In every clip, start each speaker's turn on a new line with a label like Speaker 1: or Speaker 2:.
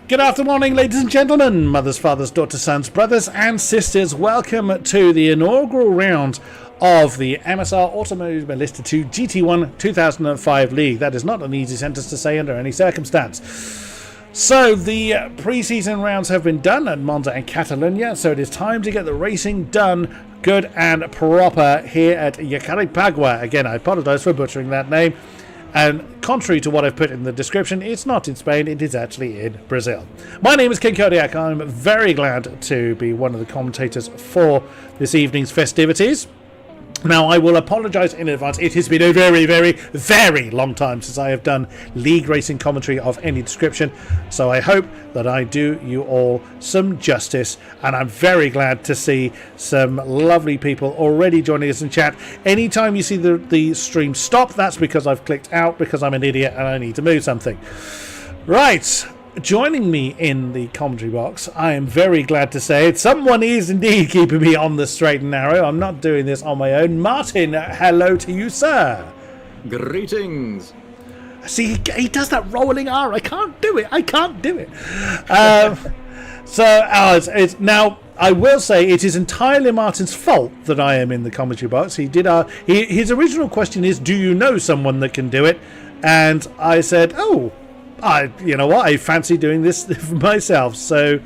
Speaker 1: Good afternoon, ladies and gentlemen, mothers, fathers, daughters, sons, brothers and sisters. Welcome to the inaugural round of the MSR Automobilista 2 GT1 2005 League. That is not an easy sentence to say under any circumstance. So the pre-season rounds have been done at Monza and Catalonia, so it is time to get the racing done good and proper here at Jacarepagua. Again, I apologise for butchering that name. And contrary to what I've put in the description, it's not in Spain, it is actually in Brazil. My name is King-Kodiak. I'm very glad to be one of the commentators for this evening's festivities. Now, I will apologise in advance. It has been a very, very, very long time since I have done league racing commentary of any description. So I hope that I do you all some justice. And I'm very glad to see some lovely people already joining us in chat. Anytime you see the stream stop, that's because I've clicked out because I'm an idiot and I need to move something. Right. Joining me in the commentary box, I am very glad to say it. Someone is indeed keeping me on the straight and narrow. I'm not doing this on my own. Martin, hello to you, sir.
Speaker 2: Greetings.
Speaker 1: See, he does that rolling R. I can't do it. It's now, I will say it is entirely Martin's fault that I am in the commentary box. He did his original question is, do you know someone that can do it? And I said, you know what? I fancy doing this for myself. So,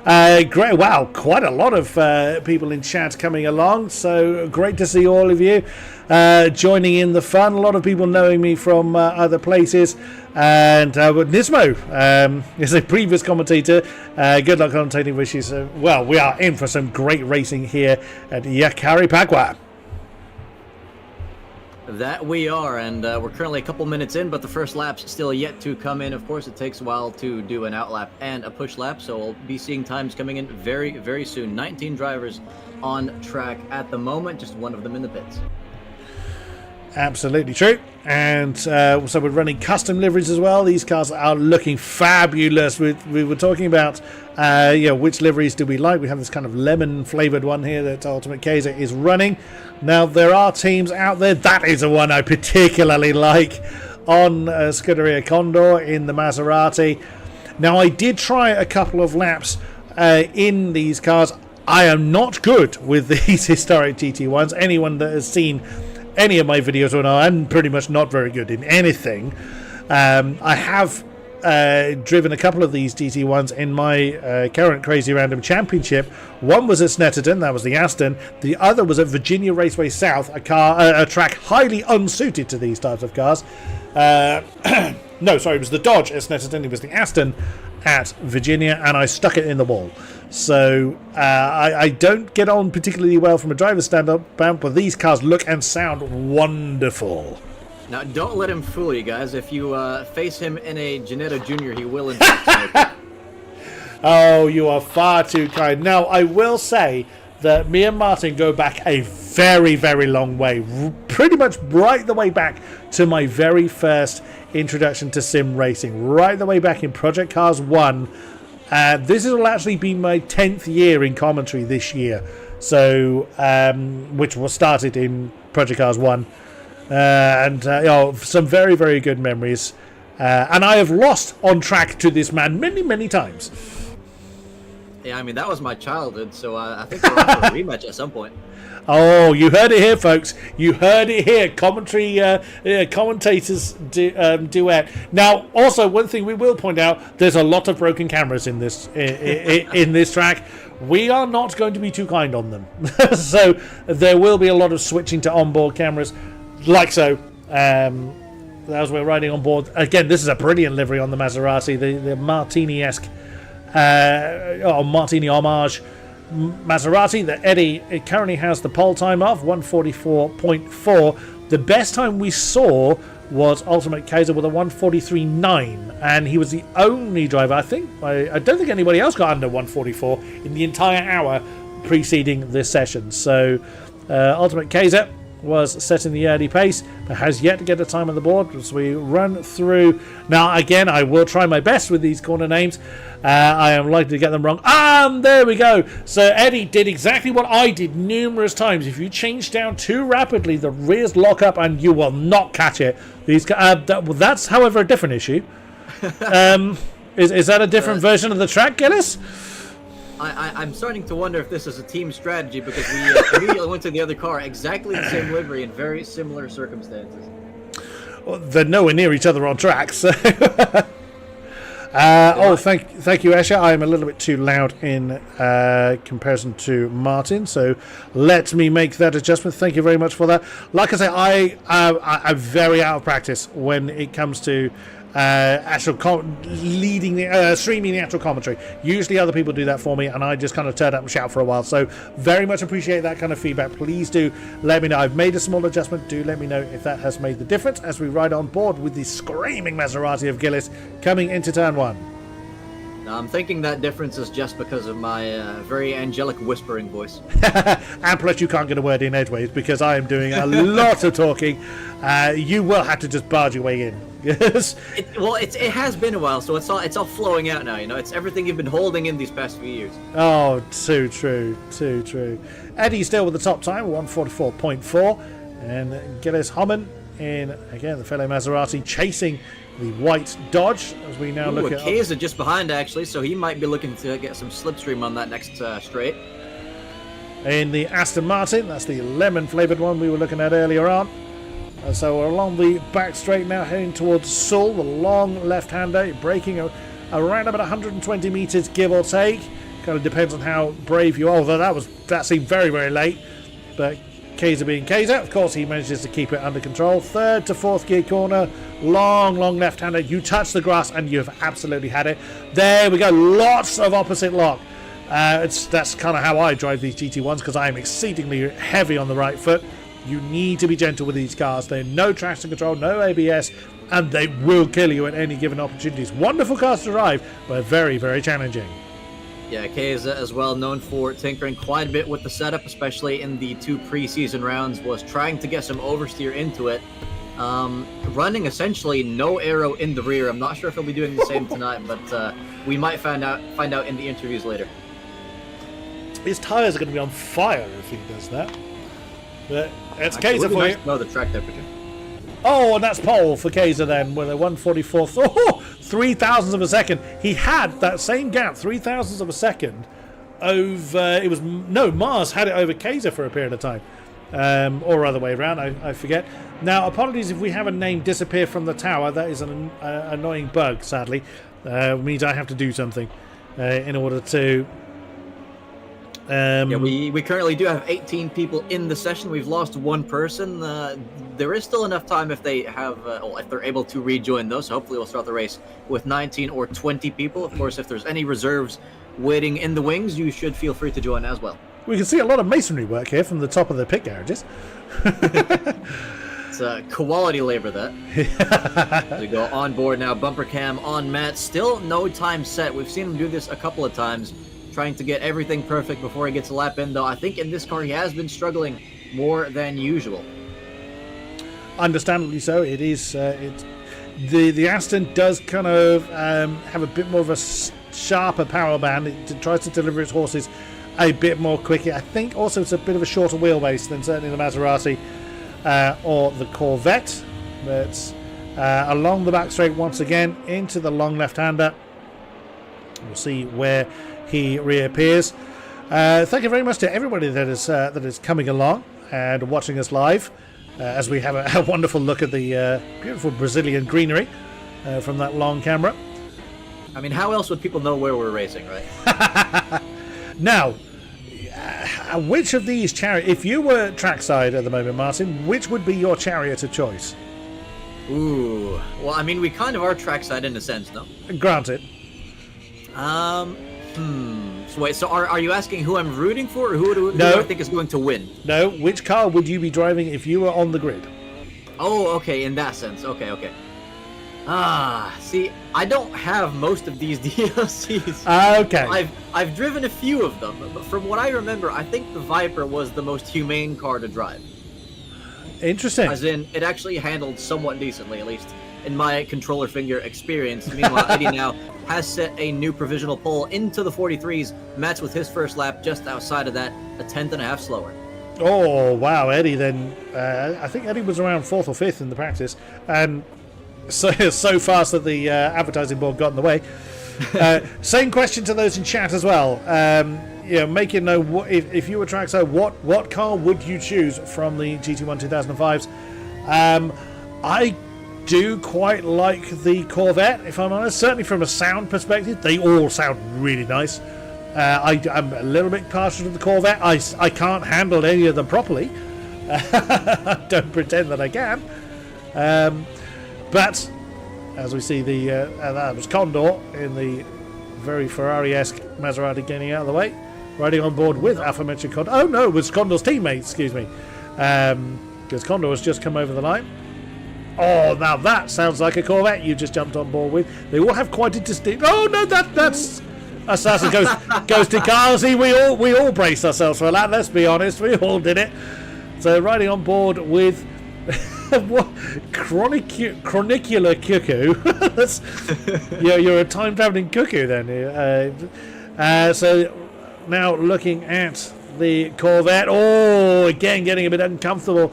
Speaker 1: great! Wow, quite a lot of people in chat coming along. So great to see all of you joining in the fun. A lot of people knowing me from other places. And Nismo is a previous commentator. Good luck commentating wishes. Well, we are in for some great racing here at Jacarepagua.
Speaker 2: That we are, and we're currently a couple minutes in, but the first lap's still yet to come in. Of course, it takes a while to do an out lap and a push lap, so we'll be seeing times coming in very, very soon. 19 drivers on track at the moment, just one of them in the pits.
Speaker 1: Absolutely true. And so we're running custom liveries as well. These cars are looking fabulous. We were talking about which liveries do we like. We have this kind of lemon flavored one here that Ultimate Kaiser is running. Now there are teams out there. That is the one I particularly like on Scuderia Condor in the Maserati. Now I did try a couple of laps in these cars. I am not good with these historic GT1s. Anyone that has seen any of my videos will know I'm pretty much not very good in anything. I have driven a couple of these GT1s in my current Crazy Random Championship. One was at Snetterton, that was the Aston. The other was at Virginia Raceway South, a track highly unsuited to these types of cars. No, sorry, it was the Dodge at Snetterton. It was the Aston at Virginia, and I stuck it in the wall. So I don't get on particularly well from a driver's stand-up, but these cars look and sound wonderful.
Speaker 2: Now, don't let him fool you guys. If you face him in a Ginetta Junior, he will in fact smoke it.
Speaker 1: Oh, you are far too kind. Now, I will say that me and Martin go back a very, very long way. Pretty much right the way back to my very first introduction to sim racing. Right the way back in Project Cars 1. This will actually be my 10th year in commentary this year. So, which was started in Project Cars 1. Some very, very good memories. And I have lost on track to this man many, many times.
Speaker 2: Yeah, I mean, that was my childhood, so I think we're on for a rematch at some point.
Speaker 1: Oh, you heard it here, folks. You heard it here. Commentators duet. Now, also, one thing we will point out, there's a lot of broken cameras in this in this track. We are not going to be too kind on them. So there will be a lot of switching to onboard cameras, like so. As we're riding on board. Again, this is a brilliant livery on the Maserati, the Martini-esque, Martini homage Maserati. The Eddie, it currently has the pole time of 1:44.4. The best time we saw was Ultimate Kaiser with a 1:43.9, and he was the only driver, I don't think anybody else got under 1:44 in the entire hour preceding this session. So Ultimate Kaiser was setting the early pace, but has yet to get a time on the board as we run through. Now, again, I will try my best with these corner names. I am likely to get them wrong. There we go. So Eddie did exactly what I did numerous times. If you change down too rapidly, the rears lock up and you will not catch it. That's, however, a different issue. Is that a different version of the track, Gillis?
Speaker 2: I'm starting to wonder if this is a team strategy because we immediately went to the other car, exactly the same livery in very similar circumstances.
Speaker 1: Well, they're nowhere near each other on track, so... thank you, Escher. I am a little bit too loud in comparison to Martin, so let me make that adjustment. Thank you very much for that. Like I say, I'm very out of practice when it comes to streaming the actual commentary. Usually other people do that for me, and I just kind of turn up and shout for a while. So very much appreciate that kind of feedback. Please do let me know. I've made a small adjustment. Do let me know if that has made the difference as we ride on board with the screaming Maserati of Gillis coming into turn 1.
Speaker 2: I'm thinking that difference is just because of my very angelic whispering voice.
Speaker 1: And plus you can't get a word in edgeways because I am doing a lot of talking. You will have to just barge your way in. Yes.
Speaker 2: It has been a while, so it's all flowing out now. You know, it's everything you've been holding in these past few years.
Speaker 1: Oh, too true. Eddie still with the top time, 144.4, and Gillis Homan in again the fellow Maserati chasing the white Dodge as we now look at.
Speaker 2: Keza just behind actually, so he might be looking to get some slipstream on that next straight.
Speaker 1: In the Aston Martin, that's the lemon flavoured one we were looking at earlier on. So we're along the back straight now, heading towards Seoul, the long left-hander, braking around about 120 metres, give or take. Kind of depends on how brave you are, although that seemed very, very late. But Kaiser being Kaiser, of course, he manages to keep it under control. Third to fourth gear corner, long left-hander. You touch the grass and you've absolutely had it. There we go, lots of opposite lock. That's kind of how I drive these GT1s because I am exceedingly heavy on the right foot. You need to be gentle with these cars. They're no traction control, no ABS, and they will kill you at any given opportunities. Wonderful cars to drive, but very, very challenging.
Speaker 2: Yeah, Kay is as well known for tinkering quite a bit with the setup, especially in the 2 preseason rounds, was trying to get some oversteer into it. Running essentially no aero in the rear. I'm not sure if he'll be doing the same tonight, but we might find out in the interviews later.
Speaker 1: His tyres are going to be on fire if he does that. But it's Kaiser for you.
Speaker 2: No, the track temperature.
Speaker 1: Oh, and that's pole for Kaiser then with a 144th. Oh, 3,000ths of a second. He had that same gap, 3,000ths of a second, over. Mars had it over Kaiser for a period of time, or other way around. I forget. Now, apologies if we have a name disappear from the tower. That is an annoying bug. Sadly, it means I have to do something in order to.
Speaker 2: We currently do have 18 people in the session. We've lost one person. There is still enough time if they have, if they're able to rejoin those. So hopefully we'll start the race with 19 or 20 people. Of course, if there's any reserves waiting in the wings, you should feel free to join as well.
Speaker 1: We can see a lot of masonry work here from the top of the pit garages.
Speaker 2: It's quality labor, that. We go on board now. Bumper cam on Matt. Still no time set. We've seen him do this a couple of times, trying to get everything perfect before he gets a lap in, though I think in this car he has been struggling more than usual.
Speaker 1: Understandably so. It is. The Aston does kind of have a bit more of a sharper power band. It tries to deliver its horses a bit more quickly. I think also it's a bit of a shorter wheelbase than certainly the Maserati or the Corvette. But along the back straight once again into the long left-hander. We'll see where he reappears. Thank you very much to everybody that is coming along and watching us live as we have a wonderful look at the beautiful Brazilian greenery from that long camera.
Speaker 2: I mean, how else would people know where we're racing, right?
Speaker 1: Now, which of these chariots, if you were trackside at the moment, Martin, which would be your chariot of choice?
Speaker 2: Ooh, well, I mean, we kind of are trackside in a sense, no?
Speaker 1: Granted.
Speaker 2: So wait, so are you asking who I'm rooting for, or who do I think is going to win?
Speaker 1: No, which car would you be driving if you were on the grid?
Speaker 2: Oh, okay, in that sense. Okay. See, I don't have most of these DLCs.
Speaker 1: Okay.
Speaker 2: I've driven a few of them, but from what I remember, I think the Viper was the most humane car to drive.
Speaker 1: Interesting.
Speaker 2: As in, it actually handled somewhat decently, at least in my controller finger experience. Meanwhile, Eddie now has set a new provisional pole into the 43s. Matt's with his first lap just outside of that, a 10th.5 slower.
Speaker 1: Oh, wow, Eddie then. I think Eddie was around 4th or 5th in the practice. And so fast that the advertising board got in the way. Same question to those in chat as well. Make it know if you were Traxo, what car would you choose from the GT1 2005s? I do quite like the Corvette, if I'm honest. Certainly from a sound perspective, they all sound really nice. I'm a little bit partial to the Corvette. I can't handle any of them properly. I don't pretend that I can. But as we see, that was Condor in the very Ferrari-esque Maserati getting out of the way, riding on board with aforementioned Condor. Oh no, it was Condor's teammate, excuse me, because Condor has just come over the line. Oh, now that sounds like a Corvette you just jumped on board with. They all have quite a distinct. Oh no, that's Assassin Ghosted Cars. We all braced ourselves for that. Let's be honest, we all did it. So riding on board with what chronicular cuckoo. That's you're a time traveling cuckoo then. So now looking at the Corvette. Oh, again getting a bit uncomfortable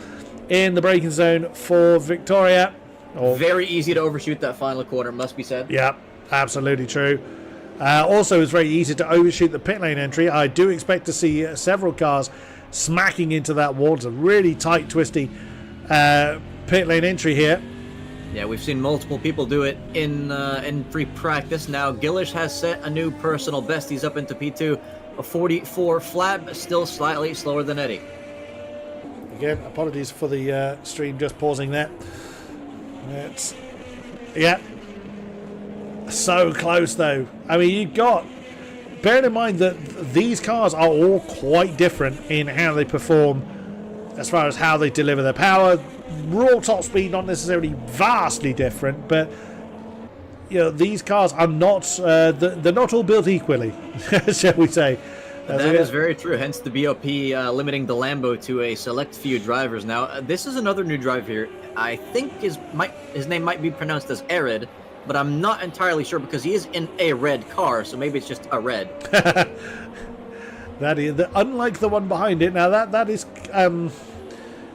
Speaker 1: in the braking zone for Victoria.
Speaker 2: Very easy to overshoot that final corner, must be said.
Speaker 1: Yeah, absolutely true. Also, it's very easy to overshoot the pit lane entry. I do expect to see several cars smacking into that wall. It's a really tight, twisty pit lane entry here.
Speaker 2: Yeah, we've seen multiple people do it in free practice. Now, Gillish has set a new personal best. He's up into P2, a 44 flat, but still slightly slower than Eddie.
Speaker 1: Again, apologies for the stream just pausing there. So close though. I mean, bearing in mind that these cars are all quite different in how they perform as far as how they deliver their power. Raw top speed not necessarily vastly different, but these cars are not they're not all built equally, shall we say.
Speaker 2: That is very true, hence the BOP limiting the Lambo to a select few drivers. Now, this is another new driver here. I think his name might be pronounced as Arid, but I'm not entirely sure because he is in a red car, so maybe it's just a red.
Speaker 1: That is, unlike the one behind it. Now, that is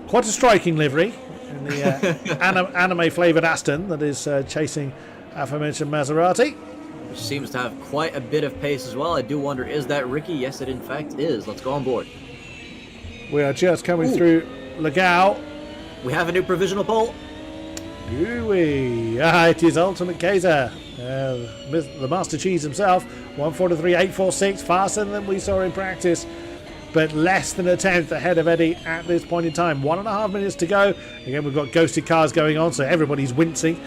Speaker 1: quite a striking livery in the anime-flavoured Aston that is chasing aforementioned Maserati.
Speaker 2: Which seems to have quite a bit of pace as well. I do wonder, is that Ricky? Yes, it in fact is. Let's go on board.
Speaker 1: We are just coming through Legao.
Speaker 2: We have a new provisional pole.
Speaker 1: Ooh-wee. It is Ultimate Kaiser. The Master Cheese himself. 143.846, faster than we saw in practice, but less than a tenth ahead of Eddie at this point in time. 1.5 minutes to go. Again, we've got ghosted cars going on, so everybody's wincing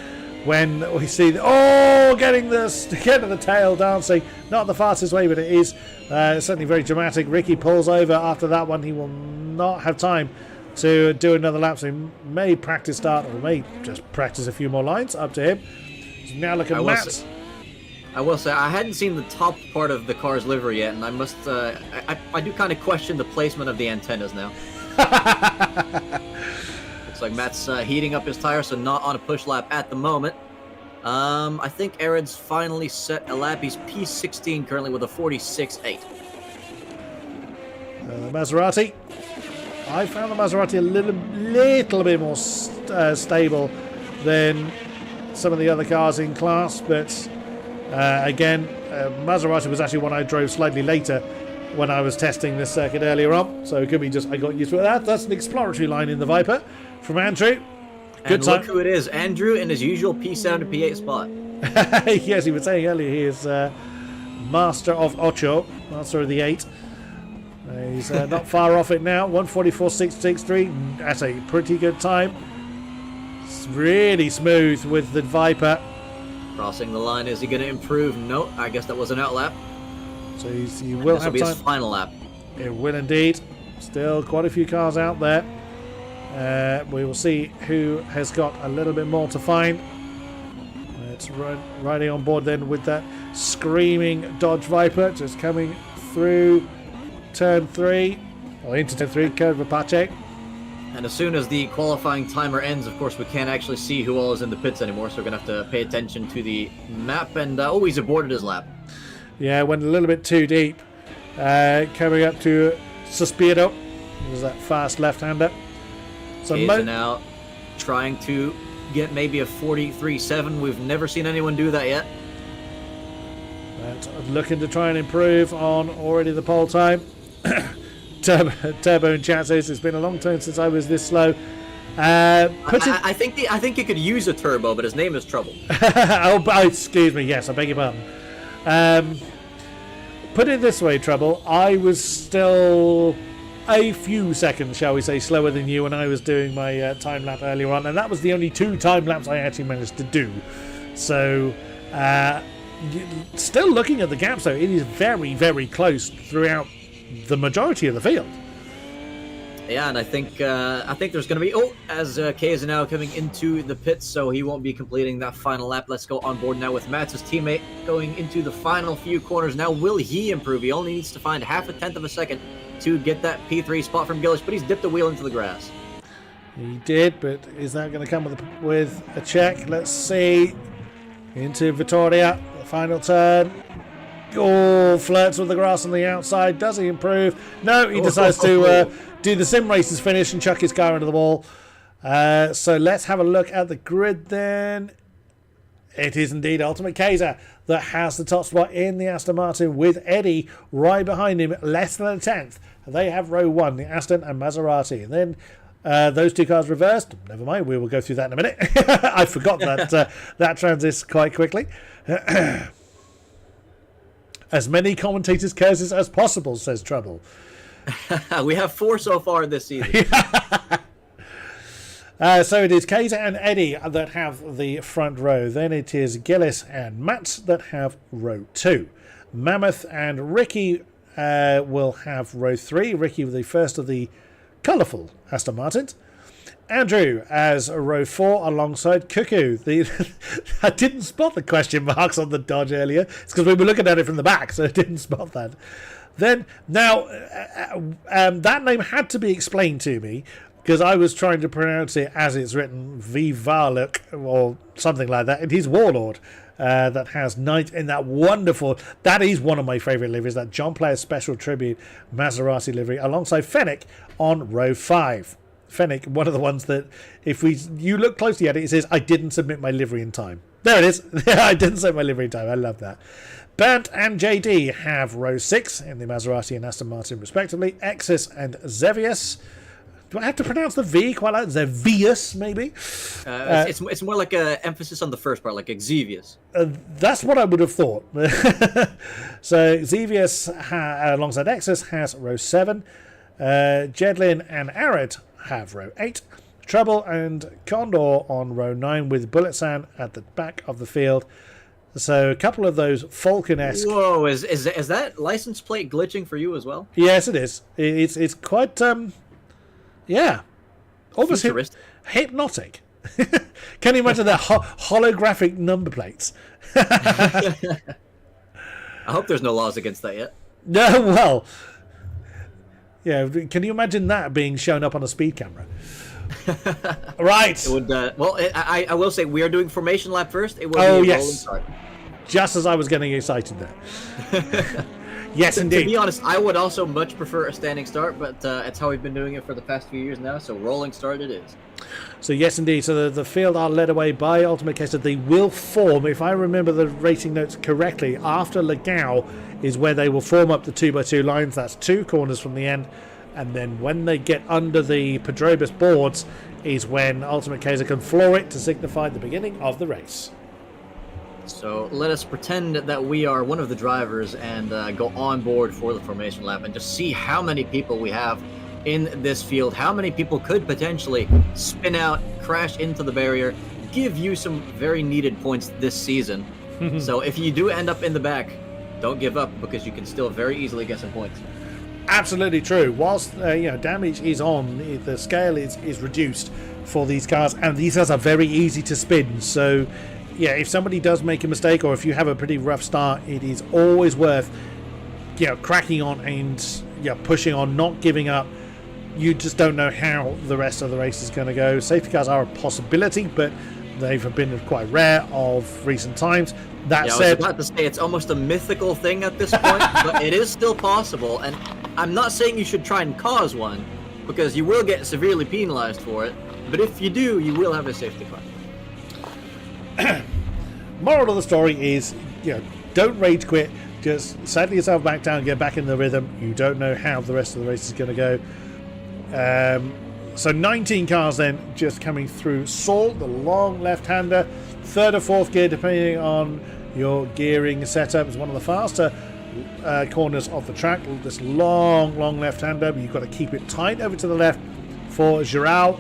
Speaker 1: when we see getting the tail dancing. Not the fastest way, but it is certainly very dramatic. Ricky pulls over after that one. He will not have time to do another lap, so he may practice start or may just practice a few more lines. Up to him. So now look at Matt.
Speaker 2: I will say I hadn't seen the top part of the car's livery yet, and I must I do kind of question the placement of the antennas now. Looks like Matt's heating up his tires, so not on a push lap at the moment. I think Arid's finally set a lap. He's P16 currently with a 46.8.
Speaker 1: Maserati. I found the Maserati a little bit more stable than some of the other cars in class, but again, Maserati was actually one I drove slightly later when I was testing this circuit earlier on, so it could be just I got used to it. That's an exploratory line in the Viper from Andrew.
Speaker 2: Good time. Look who it is, Andrew in his usual P7 to P8 spot.
Speaker 1: Yes, he was saying earlier he is Master of Ocho, Master of the 8. He's not far off it now, 144.663. That's a pretty good time. It's really smooth with the Viper.
Speaker 2: Crossing the line, is he going to improve? No, I guess that was an out lap.
Speaker 1: So he will have time.
Speaker 2: This will be his final lap.
Speaker 1: It will indeed. Still quite a few cars out there. We will see who has got a little bit more to find. It's riding on board then with that screaming Dodge Viper just coming through turn 3, or into turn 3, Jacarepagua.
Speaker 2: And as soon as the qualifying timer ends, of course, we can't actually see who all is in the pits anymore, so we're going to have to pay attention to the map. And he's aborted his lap.
Speaker 1: Yeah, went a little bit too deep. Coming up to Suspiro. There's that fast left-hander. So
Speaker 2: he's now trying to get maybe a 43.7. We've never seen anyone do that yet.
Speaker 1: But looking to try and improve on already the pole time. Turbo in chat says it's been a long time since I was this slow.
Speaker 2: I think you could use a turbo, but his name is Trouble.
Speaker 1: Excuse me. Yes, I beg your pardon. Put it this way, Trouble. I was still a few seconds, shall we say, slower than you when I was doing my time lap earlier on, and that was the only 2 time laps I actually managed to do. So, still looking at the gaps, though, it is very, very close throughout the majority of the field.
Speaker 2: Yeah, and I think there's going to be... Oh, as Kay is now coming into the pits, so he won't be completing that final lap. Let's go on board now with Mats, his teammate, going into the final few corners. Now, will he improve? He only needs to find 0.5 of a second to get that P3 spot from Gillish, but he's dipped the wheel into the grass.
Speaker 1: He did, but is that going to come with a check? Let's see. Into Vittoria, the final turn. Oh, flirts with the grass on the outside. Does he improve? No, he decides to do the sim races finish and chuck his car into the wall. So let's have a look at the grid then. It is indeed Ultimate Kaiser that has the top spot in the Aston Martin, with Eddie right behind him, less than a tenth. They have row 1, the Aston and Maserati. And then those 2 cars reversed. Never mind, we will go through that in a minute. I forgot that transits quite quickly. As many commentators' curses as possible, says Trouble.
Speaker 2: We have 4 so far this season.
Speaker 1: So it is Kaiser and Eddie that have the front row. Then it is Gillis and Matt that have row 2. Mammoth and Ricky will have row 3. Ricky with the first of the colourful Aston Martins. Andrew as row 4 alongside Cuckoo. I didn't spot the question marks on the Dodge earlier. It's because we were looking at it from the back, so I didn't spot that. Then, now, that name had to be explained to me, because I was trying to pronounce it as it's written, Vivaluk, or something like that. It is Warlord that has Knight in that wonderful... That is one of my favourite liveries, that John Player Special Tribute Maserati livery, alongside Fennec on row 5. Fennec, one of the ones that, if you look closely at it, it says, I didn't submit my livery in time. There it is. I didn't submit my livery in time. I love that. Bernd and JD have row 6 in the Maserati and Aston Martin, respectively. Exis and Zevius. Do I have to pronounce the V quite like Zevius, maybe?
Speaker 2: It's more like an emphasis on the first part, like Xevious.
Speaker 1: That's what I would have thought. So Zevius, alongside Exis, has row 7. Jedlin and Arad have row 8. Trouble and Condor on row 9, with Bulletsan at the back of the field. So a couple of those Falcon-esque...
Speaker 2: Whoa, is that license plate glitching for you as well?
Speaker 1: Yes, it is. It's quite, yeah, almost hypnotic. Can you imagine the holographic number plates?
Speaker 2: I hope there's no laws against that yet.
Speaker 1: No, well... Yeah, can you imagine that being shown up on a speed camera? Right.
Speaker 2: It would, well, I will say we are doing formation lap first. It will
Speaker 1: be
Speaker 2: a
Speaker 1: yes.
Speaker 2: rolling start.
Speaker 1: Just as I was getting excited there. Yes, indeed.
Speaker 2: To be honest, I would also much prefer a standing start, but it's how we've been doing it for the past few years now, so rolling start it is.
Speaker 1: So yes, indeed. So the field are led away by Ultimate Kaiser. They will form, if I remember the racing notes correctly, after Legao is where they will form up the 2x2 lines. That's 2 corners from the end. And then when they get under the Pedrobus boards is when Ultimate Kaiser can floor it to signify the beginning of the race.
Speaker 2: So let us pretend that we are one of the drivers and go on board for the formation lap and just see how many people we have in this field. How many people could potentially spin out, crash into the barrier, give you some very needed points this season. So if you do end up in the back, don't give up, because you can still very easily get some points.
Speaker 1: Absolutely true. Whilst damage is on, the scale is reduced for these cars, and these cars are very easy to spin. So yeah, if somebody does make a mistake, or if you have a pretty rough start, it is always worth cracking on and pushing on, not giving up. You just don't know how the rest of the race is going to go. Safety cars are a possibility, but they've been quite rare of recent times. That said, I
Speaker 2: was about to say it's almost a mythical thing at this point, but it is still possible. And I'm not saying you should try and cause one, because you will get severely penalized for it. But if you do, you will have a safety car.
Speaker 1: Moral of the story is, Don't rage quit. Just settle yourself back down, get back in the rhythm. You don't know how the rest of the race is going to go. So 19 cars then just coming through. Salt, the long left-hander, third or fourth gear depending on your gearing setup. Is one of the faster corners of the track. This long left-hander, but you've got to keep it tight over to the left for Giral.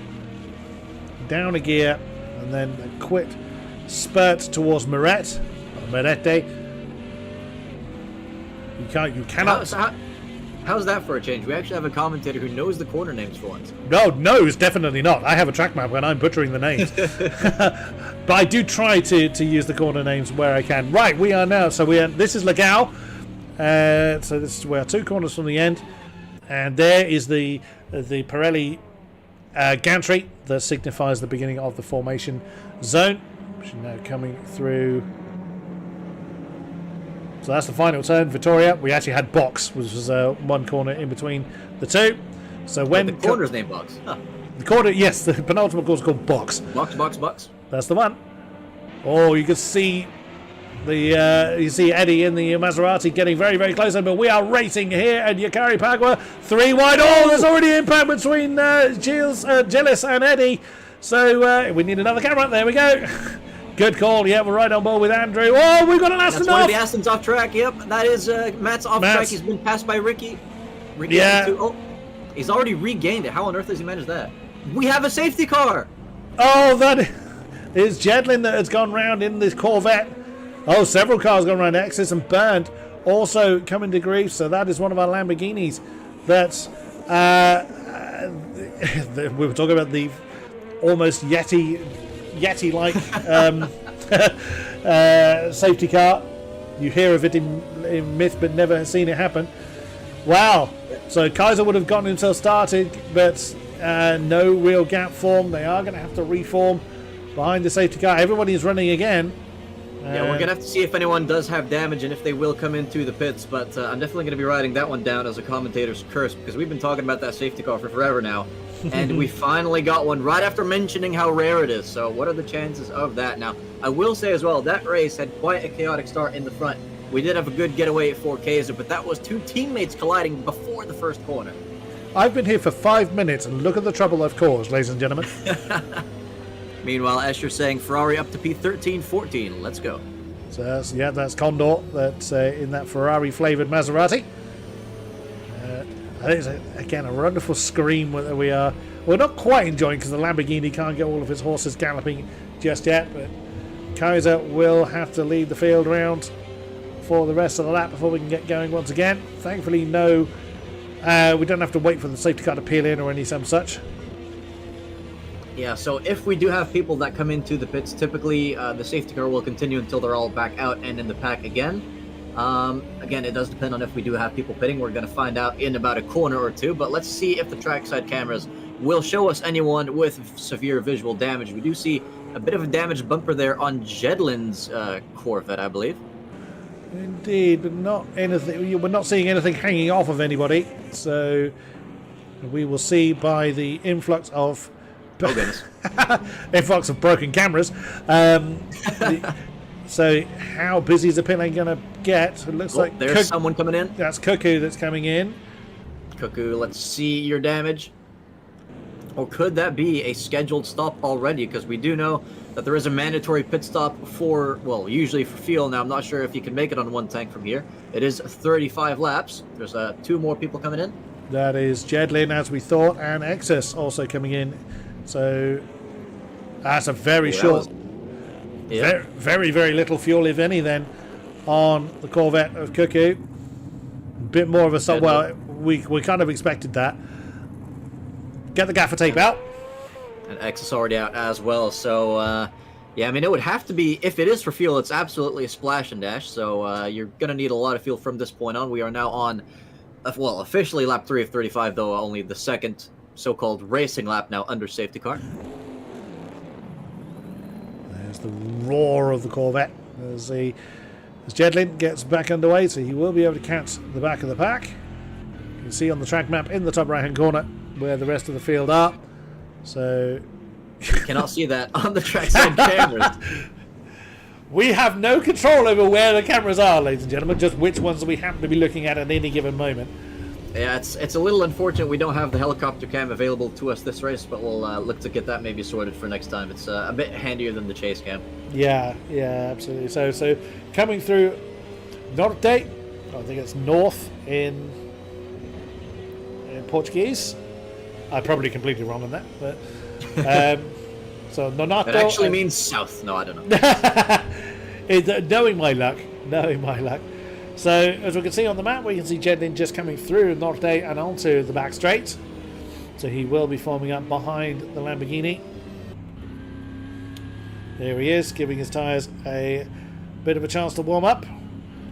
Speaker 1: Down a gear, and then a quick spurt towards Merete. You cannot.
Speaker 2: How's that for a change? We actually have a commentator who knows the corner names for once.
Speaker 1: No, it's definitely not. I have a track map when I'm butchering the names. But I do try to use the corner names where I can. Right, we are now. So this is Legal. So this is where 2 corners from the end. And there is the Pirelli gantry that signifies the beginning of the formation zone, which is now coming through. So that's the final turn, Vittoria. We actually had box, which was one corner in between the two. So when
Speaker 2: the corner's named box. Huh.
Speaker 1: The corner, yes, the penultimate corner is called box.
Speaker 2: Box.
Speaker 1: That's the one. Oh, you can see Eddie in the Maserati getting very, very close, but we are racing here at Jacarepagua. 3 wide. Oh, there's already impact between Gillis and Eddie. So we need another camera. There we go. Good call. Yeah, we're right on board with Andrew. Oh, we've got an Aston off.
Speaker 2: One of the Aston's off track. Yep, that is Matt's off track. He's been passed by Ricky. Oh, he's already regained it. How on earth has he managed that? We have a safety car.
Speaker 1: Oh, that is Jedlin that has gone round in this Corvette. Oh, several cars gone around. Exis and Bernd also coming to grief. So that is one of our Lamborghinis. That's we were talking about the almost Yeti-like safety car. You hear of it in myth, but never seen it happen. Wow. So Kaiser would have gotten himself started, but no real gap form. They are going to have to reform behind the safety car. Everybody is running again.
Speaker 2: Yeah, we're going to have to see if anyone does have damage and if they will come into the pits, but I'm definitely going to be writing that one down as a commentator's curse, because we've been talking about that safety car for forever now, and we finally got one right after mentioning how rare it is. So what are the chances of that? Now, I will say as well, that race had quite a chaotic start in the front. We did have a good getaway at 4Ks, but that was 2 teammates colliding before the first corner.
Speaker 1: I've been here for 5 minutes, and look at the trouble I've caused, ladies and gentlemen.
Speaker 2: Meanwhile, Escher saying Ferrari up to P13, 14. Let's go.
Speaker 1: So that's Condor. That's in that Ferrari-flavoured Maserati. I think it's, again, a wonderful scream that we're not quite enjoying because the Lamborghini can't get all of its horses galloping just yet. But Kaiser will have to lead the field round for the rest of the lap before we can get going once again. Thankfully, no, we don't have to wait for the safety car to peel in or any some such.
Speaker 2: Yeah, so if we do have people that come into the pits, typically the safety car will continue until they're all back out and in the pack again. Again, it does depend on if we do have people pitting. We're going to find out in about a corner or two, but let's see if the trackside cameras will show us anyone with severe visual damage. We do see a bit of a damaged bumper there on Jedlin's Corvette, I believe.
Speaker 1: Indeed, but not anything. We're not seeing anything hanging off of anybody, so we will see by the influx of influx of broken cameras. So how busy is the pit lane going to get? It looks like
Speaker 2: there's someone coming in.
Speaker 1: That's Cuckoo that's coming in.
Speaker 2: Cuckoo, let's see your damage. Or could that be a scheduled stop already? Because we do know that there is a mandatory pit stop for, well, usually for fuel. Now, I'm not sure if you can make it on one tank from here. It is 35 laps. There's 2 more people coming in.
Speaker 1: That is Jedlin, as we thought, and Exus also coming in. So that's a very short, very, very little fuel, if any, then on the Corvette of Cuckoo. A bit more of a stop. Well, we kind of expected that. Get the gaffer tape out.
Speaker 2: And X is already out as well. So, yeah, I mean, it would have to be, if it is for fuel, it's absolutely a splash and dash. So you're going to need a lot of fuel from this point on. We are now on, well, officially lap 3 of 35, though only the second so-called racing lap now under safety car.
Speaker 1: There's the roar of the Corvette as Jedlin gets back underway, so he will be able to catch the back of the pack. You can see on the track map in the top right-hand corner where the rest of the field are. So
Speaker 2: you cannot see that on the trackside cameras.
Speaker 1: We have no control over where the cameras are, ladies and gentlemen, just which ones we happen to be looking at any given moment.
Speaker 2: Yeah, it's a little unfortunate we don't have the helicopter cam available to us this race, but we'll look to get that maybe sorted for next time. It's a bit handier than the chase cam.
Speaker 1: Yeah, absolutely. So coming through Norte, I think it's north in Portuguese. I probably completely wrong on that, but so Nonato.
Speaker 2: It actually means south. No, I don't know.
Speaker 1: Knowing my luck. So as we can see on the map, we can see Jedlin just coming through Norte and onto the back straight. So he will be forming up behind the Lamborghini. There he is, giving his tyres a bit of a chance to warm up.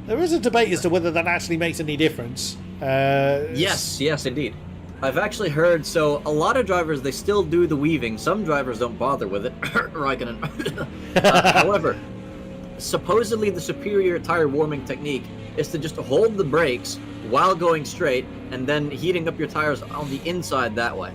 Speaker 1: There is a debate as to whether that actually makes any difference.
Speaker 2: Yes, indeed. I've actually heard, so a lot of drivers, they still do the weaving. Some drivers don't bother with it. However, supposedly the superior tire warming technique is to just hold the brakes while going straight and then heating up your tires on the inside that way.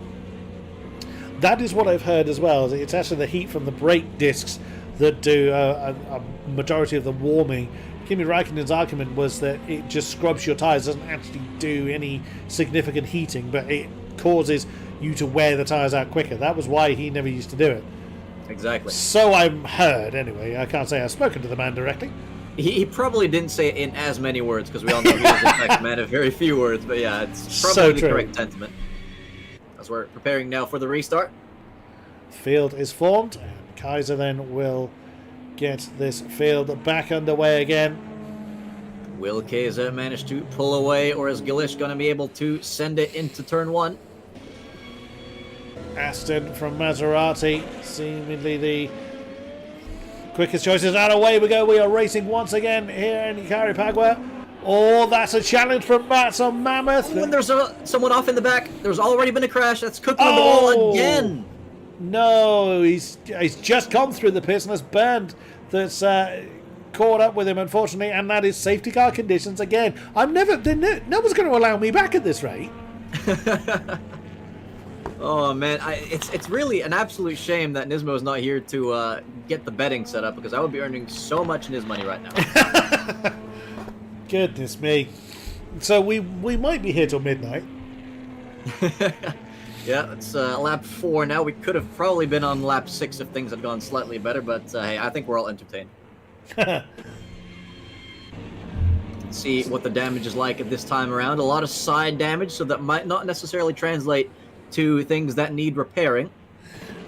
Speaker 1: That is what I've heard as well. It's actually the heat from the brake discs that do a majority of the warming. Kimi Raikkonen's argument was that it just scrubs your tyres, doesn't actually do any significant heating, but it causes you to wear the tyres out quicker. That was why he never used to do it.
Speaker 2: Exactly.
Speaker 1: So I've heard, anyway. I can't say I've spoken to the man directly.
Speaker 2: He probably didn't say it in as many words, because we all know he was in fact a man of very few words, but yeah, it's probably the correct sentiment. As we're preparing now for the restart.
Speaker 1: Field is formed, and Kaiser then will get this field back underway again.
Speaker 2: Will Kaiser manage to pull away, or is Gilish going to be able to send it into turn one?
Speaker 1: Aston from Maserati, seemingly the quickest choices. And away we go. We are racing once again here in Jacarepagua. Oh, that's a challenge from Mats on Mammoth.
Speaker 2: When there's someone off in the back, there's already been a crash. That's cooking on the wall again.
Speaker 1: No, he's just gone through the pits and has burned. That's caught up with him, unfortunately, and that is safety car conditions again. No one's going to allow me back at this rate.
Speaker 2: Oh man, it's really an absolute shame that Nismo is not here to get the betting set up, because I would be earning so much Nis money right now.
Speaker 1: Goodness me. So we might be here till midnight.
Speaker 2: Yeah, it's lap 4 now. We could have probably been on lap 6 if things had gone slightly better, but hey, I think we're all entertained. See what the damage is like at this time around. A lot of side damage, so that might not necessarily translate to things that need repairing.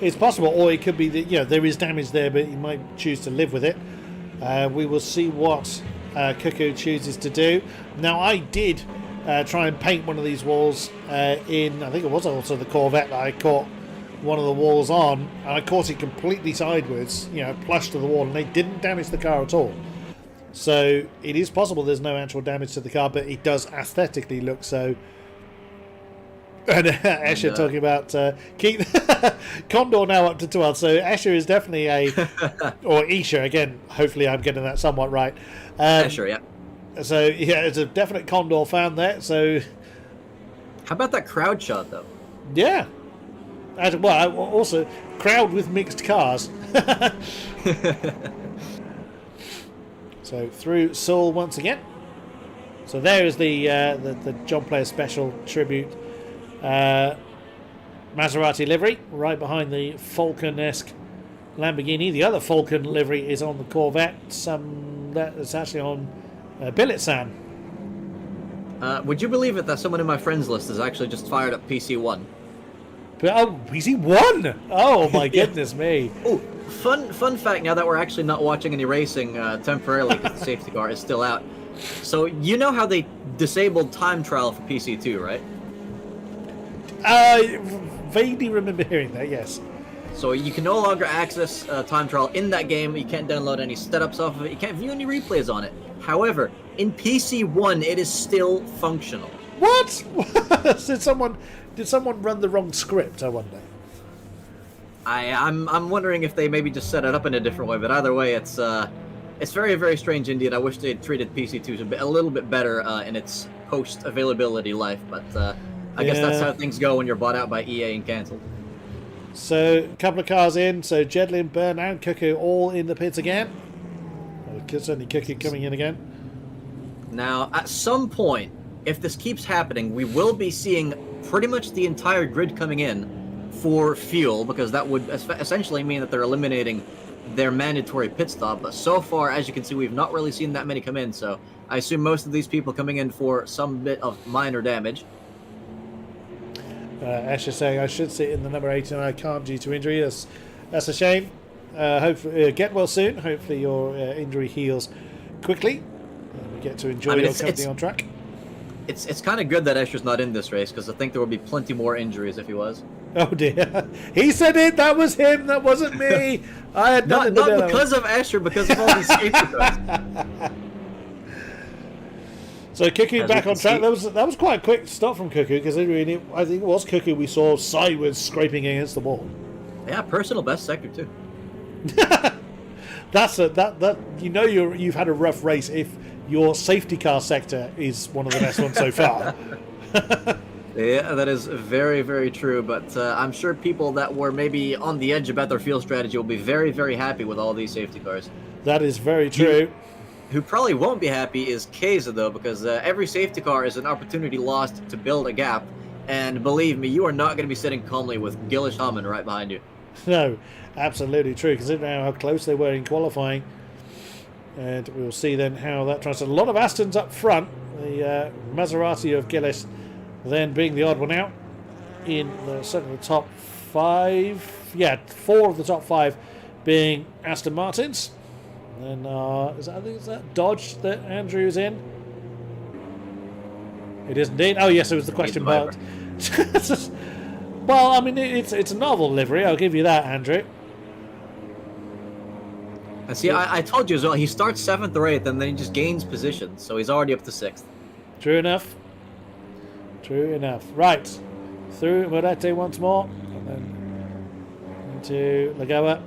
Speaker 1: It's possible, or it could be that there is damage there, but you might choose to live with it. We will see what Cuckoo chooses to do. Now, I did try and paint one of these walls in, I think it was also the Corvette that I caught one of the walls on, and I caught it completely sideways, plush to the wall, and they didn't damage the car at all. So it is possible there's no actual damage to the car, but it does aesthetically look so. And Escher talking about keep Condor now up to 12. So Escher is definitely or Escher again. Hopefully, I'm getting that somewhat right.
Speaker 2: Escher, yeah.
Speaker 1: So yeah, it's a definite Condor fan there. So
Speaker 2: how about that crowd shot though?
Speaker 1: Yeah. Well, also crowd with mixed cars. So through Seoul once again. So there is the John Player Special tribute. Maserati livery right behind the Falcon-esque Lamborghini. The other Falcon livery is on the Corvette. That's actually on Billet-san.
Speaker 2: Would you believe it that someone in my friends list has actually just fired up PC1?
Speaker 1: Oh, PC1! Oh my goodness me!
Speaker 2: Oh, fun fact. Now that we're actually not watching any racing temporarily because the safety car is still out. So you know how they disabled time trial for PC2, right?
Speaker 1: I vaguely remember hearing that, yes.
Speaker 2: So you can no longer access time trial in that game. You can't download any setups off of it. You can't view any replays on it. However, in PC1, it is still functional.
Speaker 1: What? Did someone run the wrong script, I wonder?
Speaker 2: I'm wondering if they maybe just set it up in a different way. But either way, it's very, very strange indeed. I wish they had treated PC2 a little bit better in its post-availability life. But I guess that's how things go when you're bought out by EA and cancelled.
Speaker 1: So, a couple of cars in. So, Jedlin, Byrne, and Cuckoo all in the pits again. certainly Cuckoo coming in again.
Speaker 2: Now, at some point, if this keeps happening, we will be seeing pretty much the entire grid coming in for fuel, because that would essentially mean that they're eliminating their mandatory pit stop. But so far, as you can see, we've not really seen that many come in, so I assume most of these people coming in for some bit of minor damage.
Speaker 1: Ash is saying I should sit in the number 8 and I can't due to injury. That's a shame. Hopefully, get well soon. Hopefully your injury heals quickly. We get to enjoy your company on track.
Speaker 2: It's kind of good that Escher's not in this race, because I think there will be plenty more injuries if he was.
Speaker 1: Oh dear. He said it. That was him. That wasn't me. I had nothing to do with it.
Speaker 2: Not because of Escher, because of all these safety cars.
Speaker 1: So Cuckoo back on track. That was quite a quick stop from Cuckoo, because I think it was Cuckoo we saw sideways scraping against the wall.
Speaker 2: Yeah, personal best sector too.
Speaker 1: You've had a rough race if your safety car sector is one of the best ones so far.
Speaker 2: Yeah, that is very, very true. But I'm sure people that were maybe on the edge about their field strategy will be very, very happy with all these safety cars.
Speaker 1: That is very true.
Speaker 2: Who probably won't be happy is Keza, though, because every safety car is an opportunity lost to build a gap. And believe me, you are not going to be sitting calmly with Gillish Hammond right behind you.
Speaker 1: No, absolutely true. Considering how close they were in qualifying. And we'll see then how that translates. A lot of Astons up front. The Maserati of Gillis then being the odd one out in certainly the top 5. Yeah, 4 of the top 5 being Aston Martins. And I think it's that Dodge that Andrew's in. It is indeed. Oh yes, it was the question mark. Well, I mean, it's a novel livery. I'll give you that, Andrew.
Speaker 2: And see, I told you as well. He starts 7th or 8th, and then he just gains position, so he's already up to 6th.
Speaker 1: True enough. True enough. Right, through Morete once more, and then into Lagoa.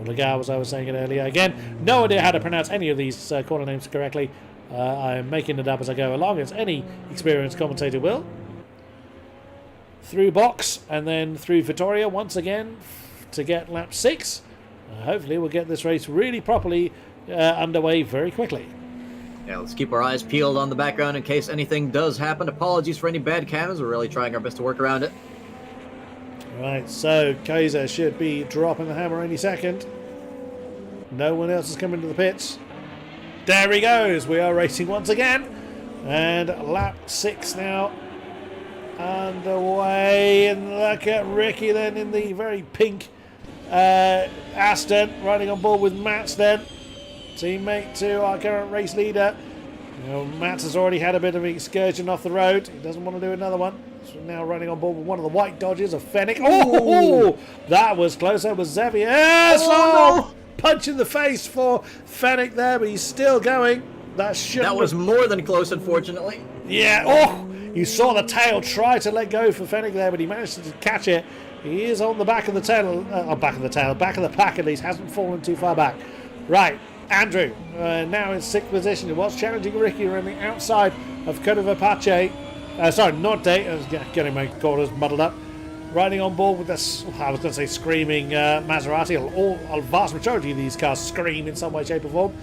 Speaker 1: Lagoa, as I was saying it earlier. Again, no idea how to pronounce any of these corner names correctly. I'm making it up as I go along, as any experienced commentator will. Through Box, and then through Vittoria once again to get lap 6. Hopefully we'll get this race really properly underway very quickly.
Speaker 2: Yeah, let's keep our eyes peeled on the background in case anything does happen. Apologies for any bad cams. We're really trying our best to work around it.
Speaker 1: Right, so Kaiser should be dropping the hammer any second. No one else is coming to the pits. There he goes. We are racing once again. And lap 6 now underway. And look at Ricky then in the very pink Aston, riding on board with Mats then. Teammate to our current race leader. Mats has already had a bit of an excursion off the road. He doesn't want to do another one. So now running on board with one of the white Dodges of Fennec. Oh, that was close. That was Xavier. Yes! Oh, no! Punch in the face for Fennec there, but he's still going. That
Speaker 2: was more than close, unfortunately.
Speaker 1: Yeah. Oh, you saw the tail try to let go for Fennec there, but he managed to catch it. He is on the back of the tail, back of the pack at least. Hasn't fallen too far back. Right. Andrew, now in 6th position. He was challenging Ricky around the outside of Jacarepagua. Norte. I was getting my quarters muddled up. Riding on board with this, I was going to say screaming Maserati. A vast majority of these cars scream in some way, shape or form.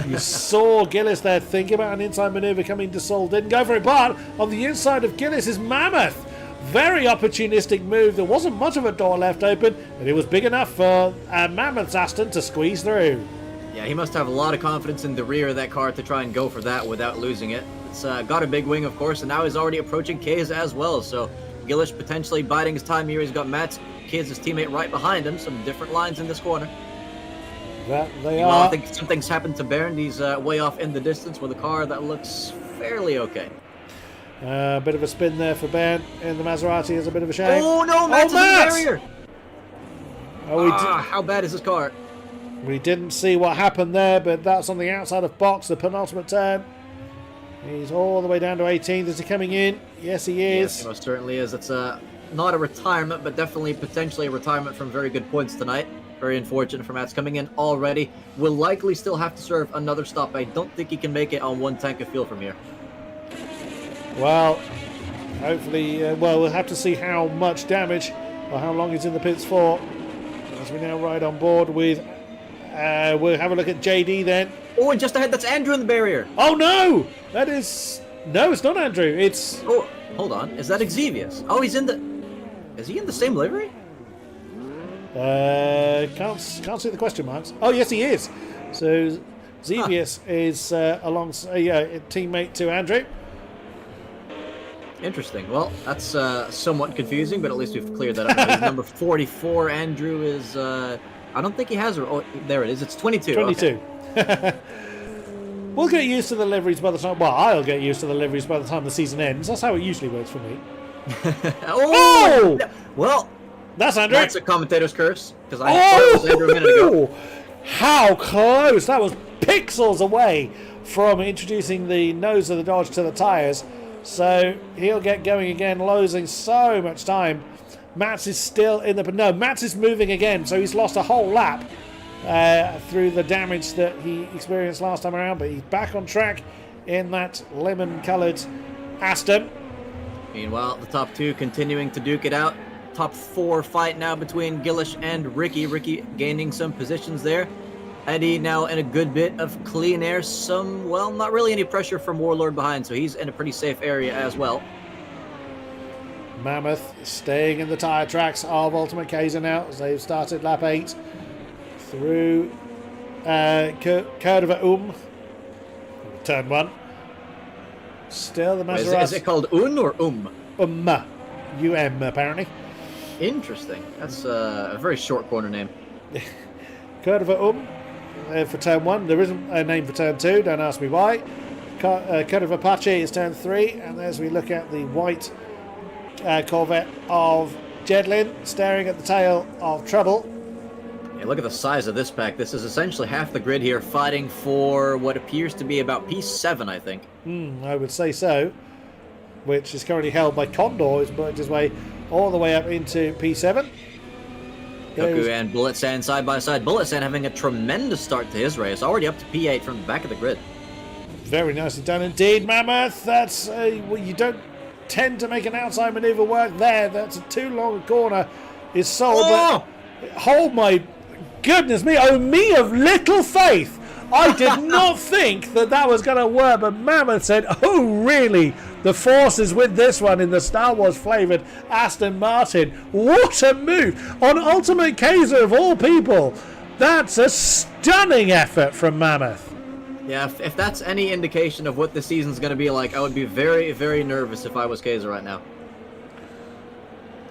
Speaker 1: You saw Gillis there thinking about an inside manoeuvre coming to Sol. Didn't go for it, but on the inside of Gillis is Mammoth. Very opportunistic move. There wasn't much of a door left open, but it was big enough for Mammoth's Aston to squeeze through.
Speaker 2: Yeah, he must have a lot of confidence in the rear of that car to try and go for that without losing it. It's got a big wing, of course, and now he's already approaching Keza as well. So Gillish potentially biding his time here. He's got Matt's, Keza's teammate, right behind him. Some different lines in this corner.
Speaker 1: That they are.
Speaker 2: I think something's happened to Bernd. He's way off in the distance with a car that looks fairly okay.
Speaker 1: A bit of a spin there for Bernd, and the Maserati is a bit of a shame.
Speaker 2: Oh no, Matt's in the barrier! How bad is this car?
Speaker 1: We didn't see what happened there, but that's on the outside of box, the penultimate turn. He's all the way down to 18th. Is he coming in? Yes, he is.
Speaker 2: Yes, he most certainly is. It's not a retirement, but definitely potentially a retirement from very good points tonight. Very unfortunate for Mats coming in already. Will likely still have to serve another stop. I don't think he can make it on one tank of fuel from here.
Speaker 1: Well, hopefully, we'll have to see how much damage or how long he's in the pits for. As we now ride on board with We'll have a look at JD then.
Speaker 2: Oh, and just ahead, that's Andrew in the barrier.
Speaker 1: Oh no! That is... No, it's not Andrew. It's...
Speaker 2: Oh, hold on. Is that Xevious? Oh, he's in the... Is he in the same livery?
Speaker 1: Can't see the question marks. Oh, yes, he is. So Xevious is alongside a teammate to Andrew.
Speaker 2: Interesting. Well, that's somewhat confusing, but at least we've cleared that up. He's number 44. Andrew is... I don't think he has... Oh, there it is. It's 22.
Speaker 1: 22.
Speaker 2: Okay.
Speaker 1: We'll get used to the liveries by the time... Well, I'll get used to the liveries by the time the season ends. That's how it usually works for me.
Speaker 2: Oh! Well...
Speaker 1: That's Andrew.
Speaker 2: That's a commentator's curse, because I thought it was Andrew a minute ago.
Speaker 1: How close! That was pixels away from introducing the nose of the Dodge to the tyres. So he'll get going again, losing so much time. Mats is still in the... No, Mats is moving again, so he's lost a whole lap through the damage that he experienced last time around, but he's back on track in that lemon-coloured Aston.
Speaker 2: Meanwhile, the top two continuing to duke it out. Top four fight now between Gillish and Ricky. Ricky gaining some positions there. Eddie now in a good bit of clean air. Well, not really any pressure from Warlord behind, so he's in a pretty safe area as well.
Speaker 1: Mammoth staying in the tyre tracks of Ultimate Kaiser now as they've started lap 8 through Kurva turn 1. Still the Maserati.
Speaker 2: Is it called Un or
Speaker 1: U-M apparently.
Speaker 2: Interesting. That's a very short corner name.
Speaker 1: Kurva for turn 1. There isn't a name for turn 2. Don't ask me why. Kurva Apache is turn 3. And as we look at the white Corvette of Jedlin staring at the tail of Trouble.
Speaker 2: Yeah, look at the size of this pack. This is essentially half the grid here, fighting for what appears to be about P7, I think.
Speaker 1: I would say so. Which is currently held by Condor. He's worked his way all the way up into P7.
Speaker 2: Goku and Bullet Sand side by side. Bullet Sand having a tremendous start to his race, already up to P8 from the back of the grid.
Speaker 1: Very nicely done indeed, Mammoth. That's well, you don't tend to make an outside maneuver work there. That's a too long a corner. Is sold, but hold my goodness me! Oh, me of little faith. I did not think that was going to work, but Mammoth said, "Oh, really? The force is with this one in the Star Wars flavoured Aston Martin. What a move on Ultimate Kaiser of all people! That's a stunning effort from Mammoth."
Speaker 2: Yeah, if that's any indication of what the season's going to be like, I would be very, very nervous if I was Kaiser right now.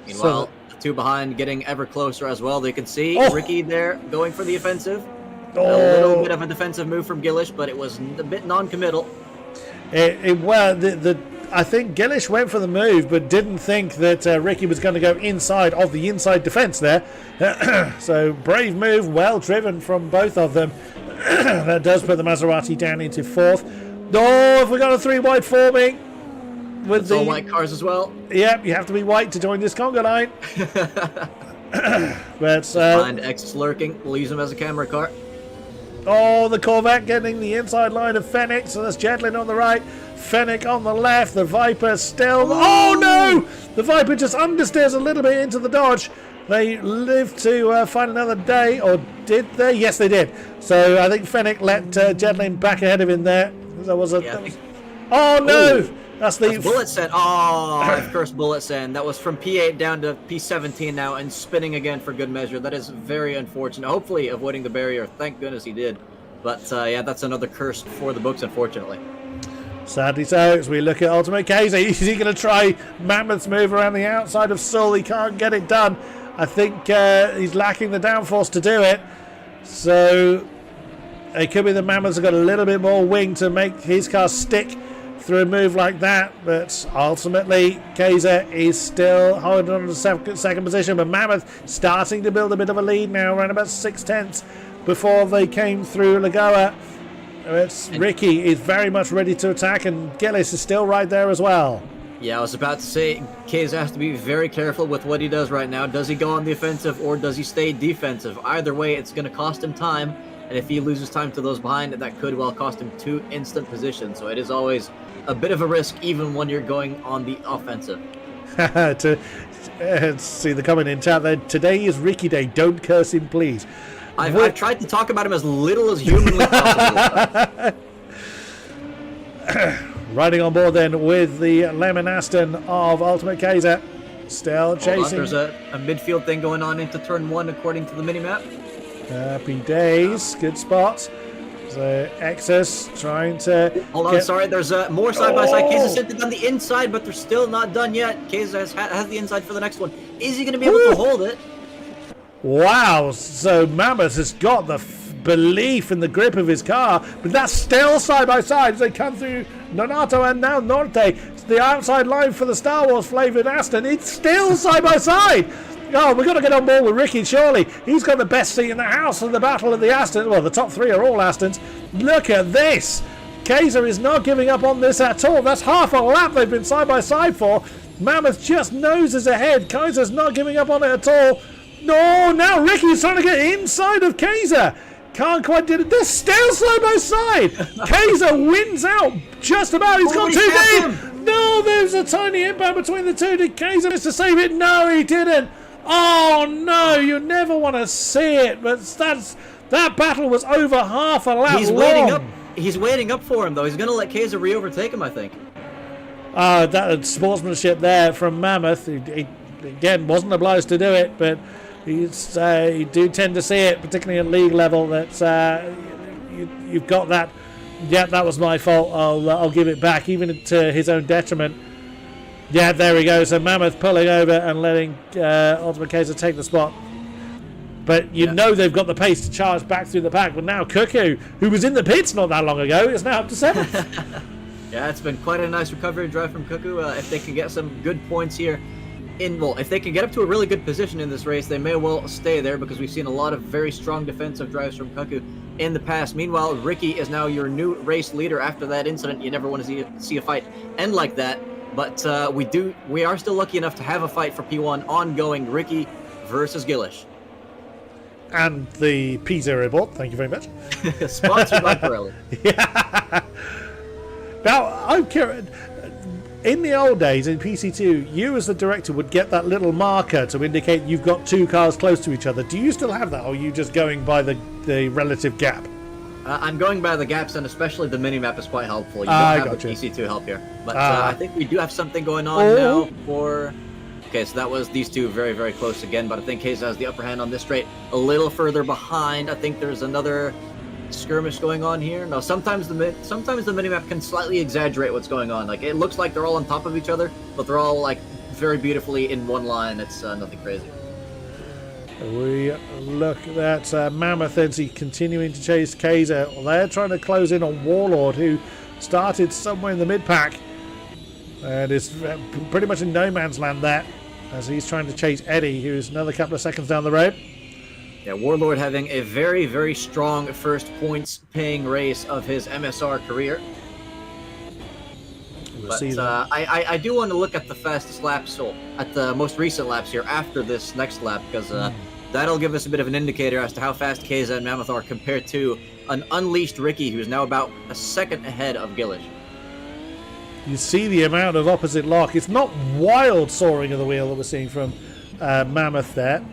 Speaker 2: Meanwhile, the two behind getting ever closer as well. They can see Ricky there going for the offensive. A little bit of a defensive move from Gillish, but it was a bit non-committal.
Speaker 1: I think Gillish went for the move, but didn't think that Ricky was going to go inside of the inside defence there. So brave move, well driven from both of them. That does put the Maserati down into 4th. Oh, if we got a 3 wide forming with
Speaker 2: all white cars as well.
Speaker 1: Yep, you have to be white to join this conga line. But
Speaker 2: find X lurking, leaves him as a camera car.
Speaker 1: Oh, the Corvette getting the inside line of Fennec, so that's Jedlin on the right, Fennec on the left, the Viper still... Oh no! The Viper just understeers a little bit into the Dodge. They live to find another day, or did they? Yes, they did. So I think Fennec let Jedlin back ahead of him there. There was a... Oh no! That's
Speaker 2: Bullet Sand. Oh, I've cursed Bullet Sand. That was from P8 down to P17 now and spinning again for good measure. That is very unfortunate. Hopefully avoiding the barrier. Thank goodness he did. But yeah, that's another curse for the books, unfortunately.
Speaker 1: Sadly so, as we look at Ultimate Kaiser. Is he going to try Mammoth's move around the outside of Seoul? He can't get it done. I think he's lacking the downforce to do it. So it could be the Mammoths have got a little bit more wing to make his car stick through a move like that, but ultimately Kaiser is still holding on to the second position, but Mammoth starting to build a bit of a lead now, around about 6/10 before they came through Lagoa. Ricky is very much ready to attack, and Gillis is still right there as well.
Speaker 2: Yeah, I was about to say, Kaiser has to be very careful with what he does right now. Does he go on the offensive or does he stay defensive? Either way, it's going to cost him time, and if he loses time to those behind, that could well cost him 2 instant positions, so it is always a bit of a risk even when you're going on the offensive.
Speaker 1: To see the comment in chat there, today is Ricky Day, don't curse him please.
Speaker 2: I've tried to talk about him as little as humanly possible.
Speaker 1: Riding on board then with the Lemon Aston of Ultimate Kaiser. Still chasing.
Speaker 2: There's a midfield thing going on into turn 1 according to the minimap.
Speaker 1: Happy days. Good spot. So Exus trying to...
Speaker 2: Hold on, sorry. There's more side-by-side. Kaiser sent it on the inside, but they're still not done yet. Kaiser has the inside for the next one. Is he going to be able to hold it?
Speaker 1: Wow. So Mammoth has got the belief in the grip of his car, but that's still side-by-side as they come through Nonato and now Norte. It's the outside line for the Star Wars flavoured Aston. It's still side-by-side. Oh, we've got to get on board with Ricky, surely. He's got the best seat in the house in the battle of the Astons. Well, the top 3 are all Astons. Look at this. Kaiser is not giving up on this at all. That's half a lap they've been side-by-side for. Mammoth just noses ahead. Kaiser's not giving up on it at all. No, now Ricky's trying to get inside of Kaiser. Can't quite do it. They're still side-by-side. Kaiser wins out just about. He's gone too deep. No, there's a tiny impact between the two. Did Kaiser manage to save it? No, he didn't. Oh no, you never want to see it, but that battle was over half a lap long.
Speaker 2: He's waiting up for him though. He's going to let Kaiser re-overtake him, I think.
Speaker 1: That sportsmanship there from Mammoth. He again wasn't obliged to do it, but you do tend to see it, particularly at league level, that you've got that. Yeah, that was my fault. I'll give it back, even to his own detriment. Yeah, there we go. So Mammoth pulling over and letting Ultimate Kaiser take the spot. But you know they've got the pace to charge back through the pack. But now Cuckoo, who was in the pits not that long ago, is now up to 7th.
Speaker 2: Yeah, it's been quite a nice recovery drive from Cuckoo. If they can get some good points here, if they can get up to a really good position in this race, they may well stay there because we've seen a lot of very strong defensive drives from Cuckoo in the past. Meanwhile, Ricky is now your new race leader after that incident. You never want to see a fight end like that. But we are still lucky enough to have a fight for P1 ongoing. Ricky versus Gillish.
Speaker 1: And the P0 board, thank you very much.
Speaker 2: Sponsored by Pirelli.
Speaker 1: Yeah. Now, I'm curious. In the old days, in PC2, you as the director would get that little marker to indicate you've got 2 cars close to each other. Do you still have that, or are you just going by the relative gap?
Speaker 2: I'm going by the gaps, and especially the minimap is quite helpful. You don't have the PC2 help here. But I think we do have something going on now for... Okay, so that was these two very, very close again, but I think Kaiser has the upper hand on this straight. A little further behind. I think there's another skirmish going on here. No, sometimes the minimap can slightly exaggerate what's going on. Like, it looks like they're all on top of each other, but they're all, like, very beautifully in one line. It's nothing crazy.
Speaker 1: We look at Mammoth NC continuing to chase Kaiser. They're trying to close in on Warlord, who started somewhere in the mid-pack and is pretty much in no man's land there as he's trying to chase Eddie, who's another couple of seconds down the road.
Speaker 2: Yeah, Warlord having a very, very strong first points-paying race of his MSR career. But I do want to look at the fastest laps, so at the most recent laps here after this next lap, because that'll give us a bit of an indicator as to how fast Kaiser and Mammoth are compared to an unleashed Ricky, who's now about a second ahead of Gillish.
Speaker 1: You see the amount of opposite lock. It's not wild soaring of the wheel that we're seeing from Mammoth there,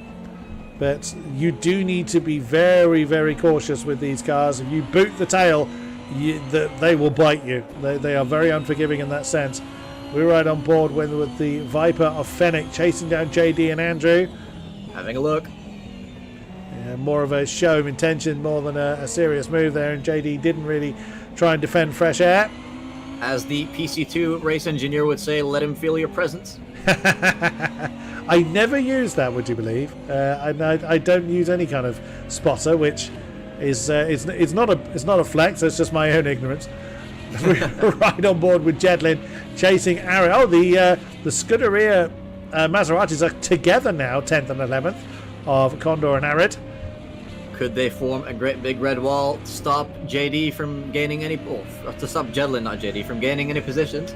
Speaker 1: but you do need to be very, very cautious with these cars. If you boot the tail, they will bite you. They are very unforgiving in that sense. We're right on board with the Viper of Fennec chasing down JD and Andrew.
Speaker 2: Having a look.
Speaker 1: Yeah, more of a show of intention more than a serious move there, and JD didn't really try and defend fresh air.
Speaker 2: As the PC2 race engineer would say, let him feel your presence.
Speaker 1: I never use that, would you believe? I don't use any kind of spotter, which is it's not a flex. It's just my own ignorance. Right on board with Jedlin chasing Ari. Oh, the Scuderia Maseratis are together now, 10th and 11th of Condor and Arid.
Speaker 2: Could they form a great big red wall to stop JD from gaining any... to stop Jedlin, not JD, from gaining any positions?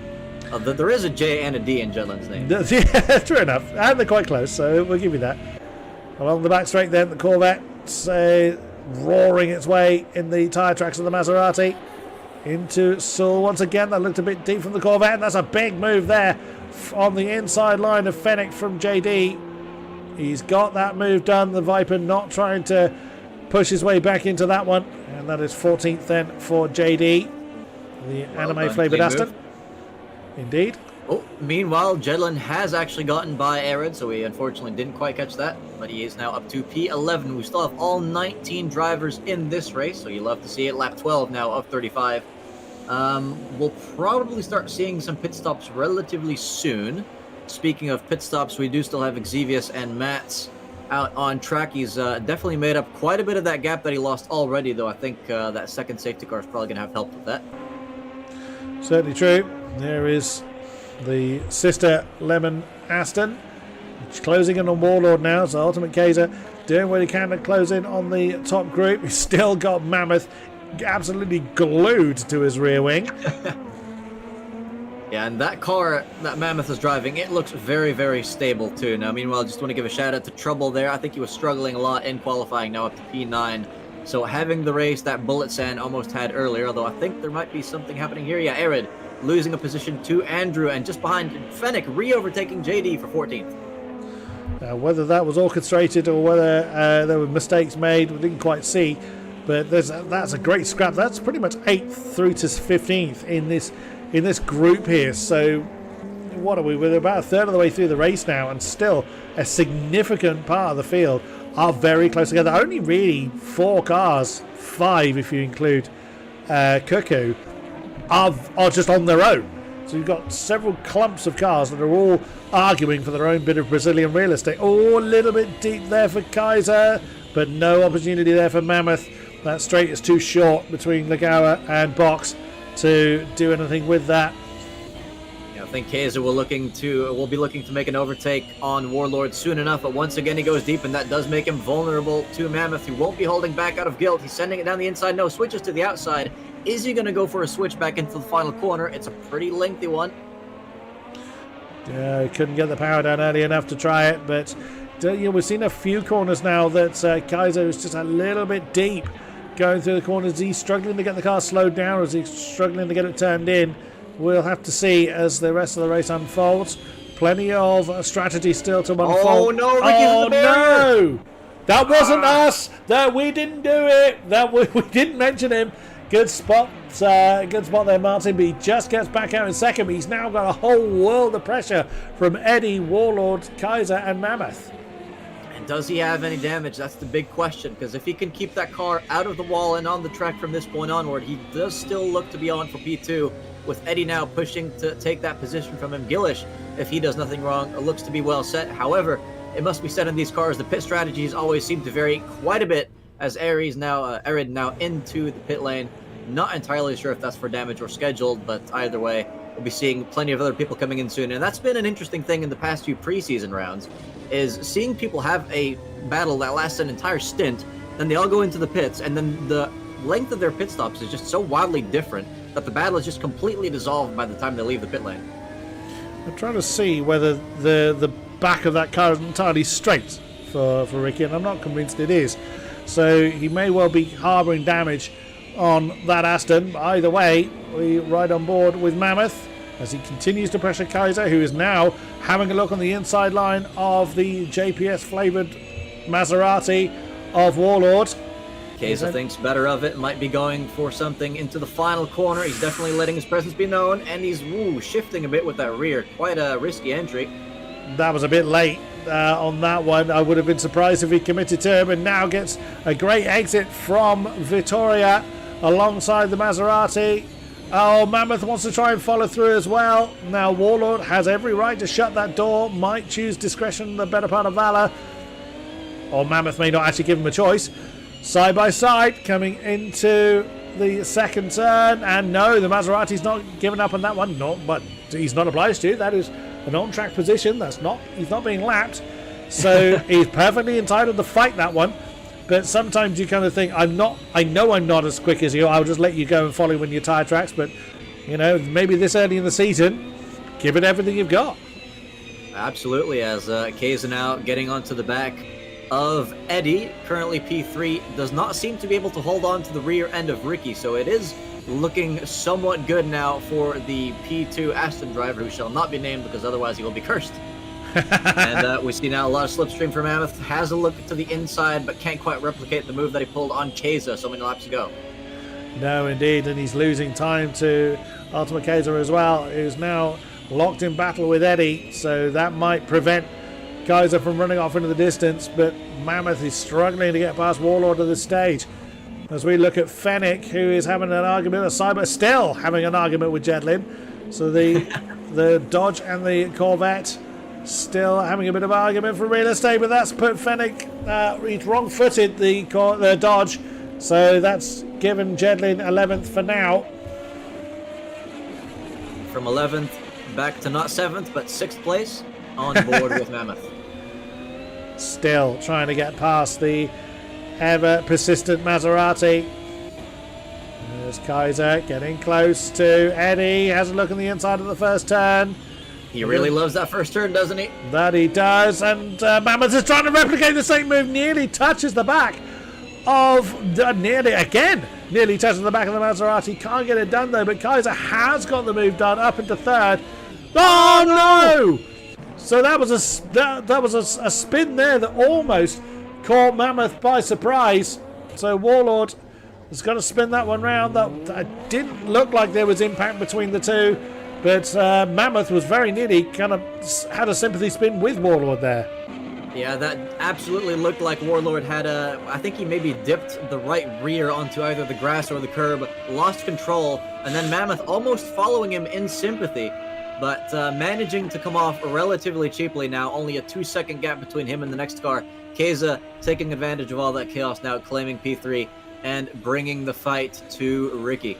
Speaker 2: There is a J and a D in Jedlin's name.
Speaker 1: Yeah, true enough. And they're quite close, so we'll give you that. Along the back straight then, the Corvette roaring its way in the tyre tracks of the Maserati into Seoul once again. That looked a bit deep from the Corvette, and that's a big move there on the inside line of Fennec from JD. He's got that move done. The Viper not trying to push his way back into that one. And that is 14th then for JD. The anime-flavoured Aston. Indeed.
Speaker 2: Oh, meanwhile, Jedlin has actually gotten by Arid, so he unfortunately didn't quite catch that. But he is now up to P11. We still have all 19 drivers in this race, so you love to see it. Lap 12 now of 35. We'll probably start seeing some pit stops relatively soon. Speaking of pit stops, we do still have Xevious and Mats out on track. He's definitely made up quite a bit of that gap that he lost already, though I think that second safety car is probably going to have help with that.
Speaker 1: Certainly true. There is the sister Lemon Aston. It's closing in on Warlord now, so Ultimate Kaiser doing what he can to close in on the top group. He's still got Mammoth absolutely glued to his rear wing.
Speaker 2: Yeah, and that car that Mammoth is driving, it looks very, very stable too. Now, meanwhile, just want to give a shout out to Trouble there. I think he was struggling a lot in qualifying, now up to P9. So having the race that Bullet Sand almost had earlier, although I think there might be something happening here. Yeah, Arid losing a position to Andrew, and just behind Fennec, re-overtaking JD for 14th.
Speaker 1: Whether that was orchestrated or whether there were mistakes made, we didn't quite see. But that's a great scrap. That's pretty much 8th through to 15th in this group here. So what are we? We're about a third of the way through the race now, and still a significant part of the field are very close together. Only really 4 cars, 5 if you include Cuckoo, are just on their own. So you've got several clumps of cars that are all arguing for their own bit of Brazilian real estate. Oh, a little bit deep there for Kaiser, but no opportunity there for Mammoth. That straight is too short between Lagawa and Box to do anything with that.
Speaker 2: Yeah, I think Kaiser will be looking to make an overtake on Warlord soon enough, but once again he goes deep, and that does make him vulnerable to Mammoth, who won't be holding back out of guilt. He's sending it down the inside. No, switches to the outside. Is he going to go for a switch back into the final corner? It's a pretty lengthy one.
Speaker 1: Yeah, couldn't get the power down early enough to try it, but we've seen a few corners now that Kaiser is just a little bit deep going through the corners. He's struggling to get the car slowed down, or is he struggling to get it turned in? We'll have to see as the rest of the race unfolds. Plenty of strategy still to unfold.
Speaker 2: Oh no, Ricky's in the barrier.
Speaker 1: No! That wasn't us! That we didn't do it! That we didn't mention him. Good spot there, Martin, but he just gets back out in second. But he's now got a whole world of pressure from Eddie, Warlord, Kaiser, and Mammoth.
Speaker 2: And does he have any damage? That's the big question, because if he can keep that car out of the wall and on the track from this point onward, he does still look to be on for P2, with Eddie now pushing to take that position from him. Gillish, if he does nothing wrong, looks to be well set. However, it must be said in these cars, the pit strategies always seem to vary quite a bit, as Arid now into the pit lane. Not entirely sure if that's for damage or scheduled, but either way, we'll be seeing plenty of other people coming in soon. And that's been an interesting thing in the past few preseason rounds, is seeing people have a battle that lasts an entire stint, then they all go into the pits, and then the length of their pit stops is just so wildly different that the battle is just completely dissolved by the time they leave the pit lane.
Speaker 1: I'm trying to see whether the back of that car is entirely straight for Ricky, and I'm not convinced it is. So he may well be harbouring damage on that Aston. Either way, we ride on board with Mammoth as he continues to pressure Kaiser, who is now having a look on the inside line of the JPS flavoured Maserati of Warlord.
Speaker 2: Kaiser thinks better of it, might be going for something into the final corner. He's definitely letting his presence be known, and he's shifting a bit with that rear. Quite a risky entry. That
Speaker 1: was a bit late on that one. I would have been surprised if he committed to him, and now gets a great exit from Vittoria alongside the Maserati. Oh, Mammoth wants to try and follow through as well. Now Warlord has every right to shut that door, might choose discretion, the better part of valor, or Mammoth may not actually give him a choice. Side by side coming into the second turn, and no, the Maserati's not giving up on that one. But he's not obliged to. That is an on-track position. He's not being lapped, so he's perfectly entitled to fight that one. But sometimes you kind of think, I know I'm not as quick as you. I'll just let you go and follow when your tyre tracks. But maybe this early in the season, give it everything you've got.
Speaker 2: Absolutely, as Kay's now getting onto the back of Eddie, currently P3, does not seem to be able to hold on to the rear end of Ricky, so it is looking somewhat good now for the P2 Aston driver, who shall not be named because otherwise he will be cursed. And we see now a lot of slipstream for Mammoth. Has a look to the inside, but can't quite replicate the move that he pulled on Keza so many laps ago.
Speaker 1: No, indeed, and he's losing time to Ultimate Kaiser as well, who's now locked in battle with Eddie, so that might prevent Kaiser from running off into the distance, but Mammoth is struggling to get past Warlord at this stage. As we look at Fennec, who is having an argument, Cyber still having an argument with Jetlin, so the Dodge and the Corvette still having a bit of argument for real estate, but that's put Fennec, he's wrong-footed the Dodge, so that's given Jetlin 11th for now.
Speaker 2: From 11th back to not 7th, but 6th place on board with Mammoth.
Speaker 1: Still trying to get past the ever-persistent Maserati. There's Kaiser getting close to Eddie. Has a look on the inside of the first turn.
Speaker 2: He really loves that first turn, doesn't he?
Speaker 1: That he does. And Mammoth is trying to replicate the same move. Nearly touches the back of... nearly touches the back of the Maserati. Can't get it done, though. But Kaiser has got the move done up into third. Oh, no! So that was a spin there that almost caught Mammoth by surprise. So Warlord has got to spin that one round. That didn't look like there was impact between the two, but Mammoth was very nearly kind of had a sympathy spin with Warlord there.
Speaker 2: Yeah, that absolutely looked like Warlord had I think he maybe dipped the right rear onto either the grass or the curb, lost control, and then Mammoth almost following him in sympathy, but managing to come off relatively cheaply now. Only a 2-second gap between him and the next car. Keza taking advantage of all that chaos now, claiming P3 and bringing the fight to Ricky.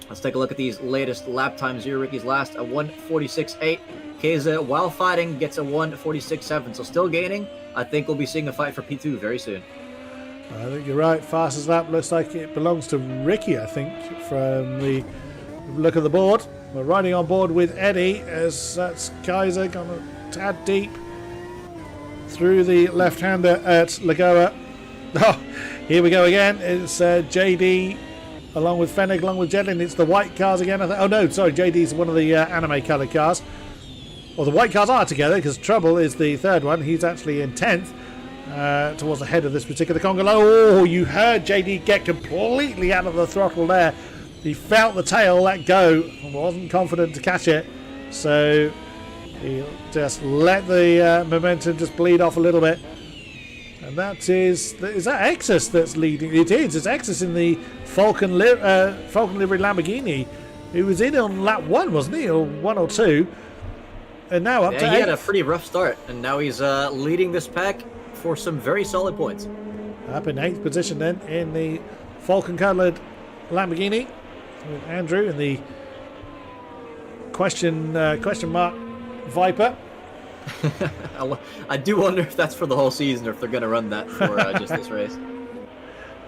Speaker 2: Let's take a look at these latest lap times here. Ricky's last, a 1:46.8. Keza, while fighting, gets a 1:46.7. So still gaining. I think we'll be seeing a fight for P2 very soon.
Speaker 1: I think you're right. Fastest lap looks like it belongs to Ricky, I think, from the look of the board. We're riding on board with Eddie as that's Kaiser gone a tad deep through the left-hander at Lagoa. Oh, here we go again. It's JD along with Fennec, along with Jetlin. It's the white cars again. Oh no, sorry, JD's one of the anime coloured cars. Well, the white cars are together because Trouble is the third one. He's actually in 10th towards the head of this particular Conga. Oh, you heard JD get completely out of the throttle there. He felt the tail let go and wasn't confident to catch it. So he'll just let the momentum just bleed off a little bit. And that is that Exus that's leading? It is. It's Exus in the Falcon livery Lamborghini. He was in on lap 1, wasn't he? Or 1 or 2. And now up to 8th.
Speaker 2: He had a pretty rough start. And now he's leading this pack for some very solid points.
Speaker 1: Up in 8th position then in the Falcon coloured Lamborghini. With Andrew in the question mark Viper.
Speaker 2: I do wonder if that's for the whole season or if they're going to run that for just this race.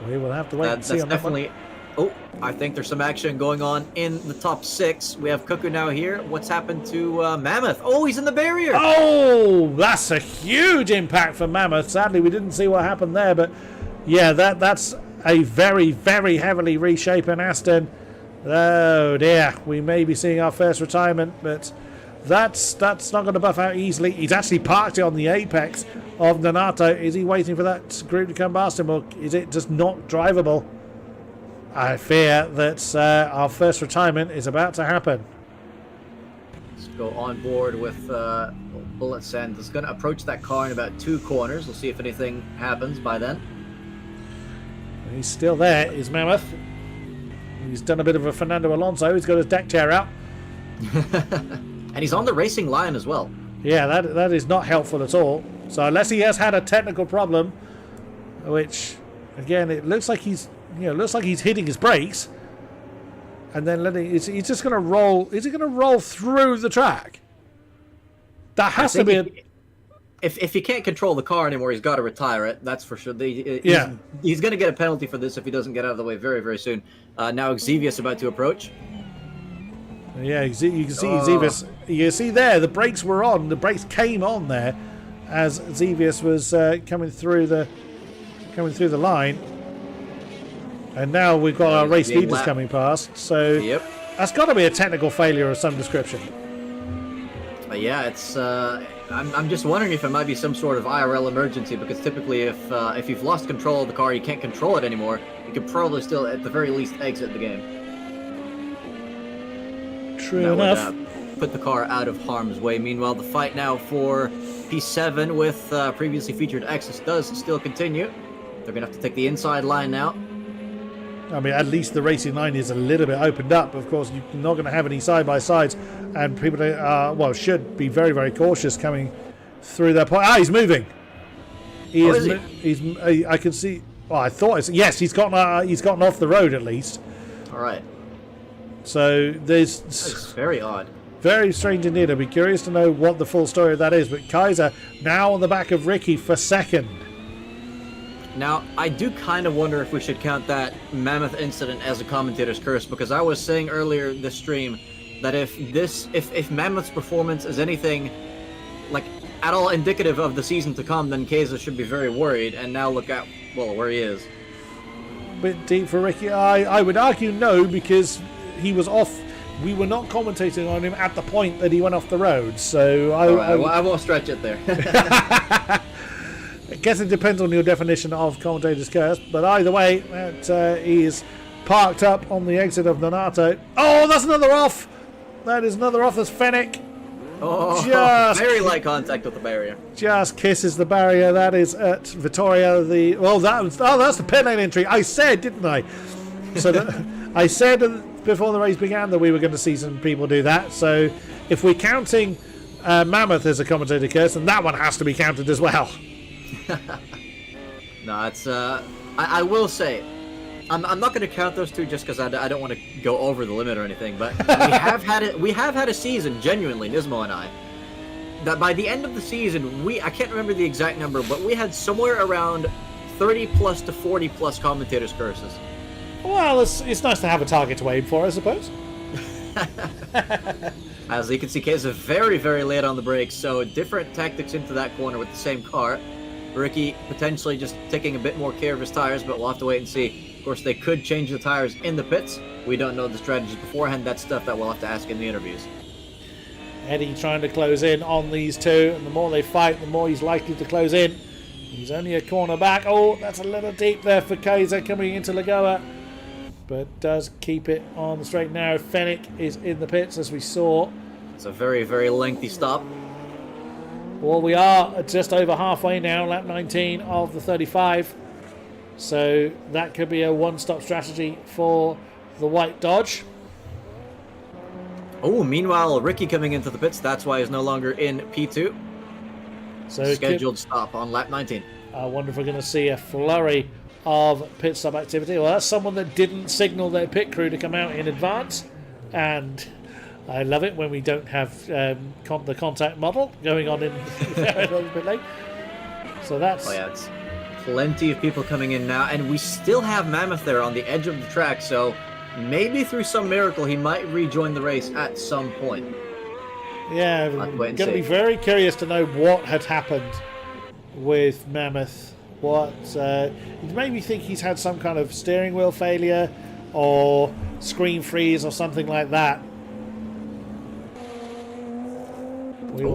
Speaker 1: We will have to wait and see.
Speaker 2: That's
Speaker 1: on
Speaker 2: definitely.
Speaker 1: That one.
Speaker 2: Oh, I think there's some action going on in the top 6. We have Cuckoo now here. What's happened to Mammoth? Oh, he's in the barrier.
Speaker 1: Oh, that's a huge impact for Mammoth. Sadly, we didn't see what happened there, but yeah, that's a very, very heavily reshapen Aston. Oh dear, we may be seeing our first retirement, but that's not going to buff out easily. He's actually parked it on the apex of Nanato. Is he waiting for that group to come past him, or is it just not drivable? I fear that our first retirement is about to happen.
Speaker 2: Let's go on board with Bullet Send. It's going to approach that car in about 2 corners. We'll see if anything happens by then.
Speaker 1: He's still there, is Mammoth. He's done a bit of a Fernando Alonso. He's got his deck chair out.
Speaker 2: And he's on the racing line as well.
Speaker 1: Yeah, that is not helpful at all. So unless he has had a technical problem, which again it looks like he's hitting his brakes, and then he's just going to roll. Is he going to roll through the track? That has to be.
Speaker 2: If he can't control the car anymore, he's got to retire it. That's for sure. He's going to get a penalty for this if he doesn't get out of the way very, very soon. Now Xevious about to approach.
Speaker 1: Yeah, you can see Xevious. You see there, the brakes were on. The brakes came on there as Xevious was coming through the line. And now we've got our race leaders coming past. So
Speaker 2: yep.
Speaker 1: That's got to be a technical failure of some description.
Speaker 2: Yeah, it's. I'm just wondering if it might be some sort of IRL emergency, because typically, if you've lost control of the car, you can't control it anymore. You could probably still, at the very least, exit the game.
Speaker 1: True enough.
Speaker 2: Would, put the car out of harm's way. Meanwhile, the fight now for P7 with previously featured Exus does still continue. They're gonna have to take the inside line now.
Speaker 1: I mean, at least the racing line is a little bit opened up. Of course, you're not going to have any side-by-sides, and people should be very, very cautious coming through that point. He's moving. I can see. Well, I thought yes, he's gotten off the road at least.
Speaker 2: All right.
Speaker 1: So
Speaker 2: that's very odd.
Speaker 1: Very strange indeed. I'd be curious to know what the full story of that is. But Kaiser now on the back of Ricky for second.
Speaker 2: Now, I do kind of wonder if we should count that Mammoth incident as a commentator's curse, because I was saying earlier this stream that if Mammoth's performance is anything like at all indicative of the season to come, then Kaiser should be very worried. And now look at where he is.
Speaker 1: Bit deep for Ricky. I would argue no, because he was off. We were not commentating on him at the point that he went off the road. So
Speaker 2: I won't stretch it there.
Speaker 1: I guess it depends on your definition of commentator's curse, but either way, he is parked up on the exit of Donato. Oh, that's another off! That is another off. That's Fennec.
Speaker 2: Oh, very light contact with the barrier.
Speaker 1: Just kisses the barrier. That is at Vittoria. That's the pit lane entry. I said, didn't I? So I said before the race began that we were going to see some people do that. So if we're counting Mammoth as a commentator curse, then that one has to be counted as well.
Speaker 2: No, it's I will say I'm not going to count those two just because I don't want to go over the limit or anything, but we have had a season, genuinely, Nismo and I, that by the end of the season I can't remember the exact number, but we had somewhere around 30 plus to 40 plus commentators curses.
Speaker 1: Well, it's nice to have a target to aim for, I suppose.
Speaker 2: As you can see, Kay's very, very late on the brakes, so different tactics into that corner with the same car. Ricky potentially just taking a bit more care of his tires, but we'll have to wait and see. Of course, they could change the tires in the pits. We don't know the strategies beforehand. That's stuff that we'll have to ask in the interviews.
Speaker 1: Eddie trying to close in on these two, and the more they fight, the more he's likely to close in. He's only a corner back. Oh, that's a little deep there for Kaiser coming into Lagoa, but does keep it on the straight and narrow. Fennec is in the pits, as we saw.
Speaker 2: It's a very, very lengthy stop.
Speaker 1: Well, we are just over halfway now, lap 19 of the 35. So that could be a one-stop strategy for the white Dodge.
Speaker 2: Oh, meanwhile, Ricky coming into the pits. That's why he's no longer in P2. So scheduled stop on lap 19.
Speaker 1: I wonder if we're going to see a flurry of pit stop activity. Well, that's someone that didn't signal their pit crew to come out in advance. And I love it when we don't have the contact model going on in a little bit late. So that's...
Speaker 2: Oh yeah, it's plenty of people coming in now, and we still have Mammoth there on the edge of the track, so maybe through some miracle he might rejoin the race at some point.
Speaker 1: Yeah, I'm going to be very curious to know what had happened with Mammoth. What it made me think he's had some kind of steering wheel failure or screen freeze or something like that.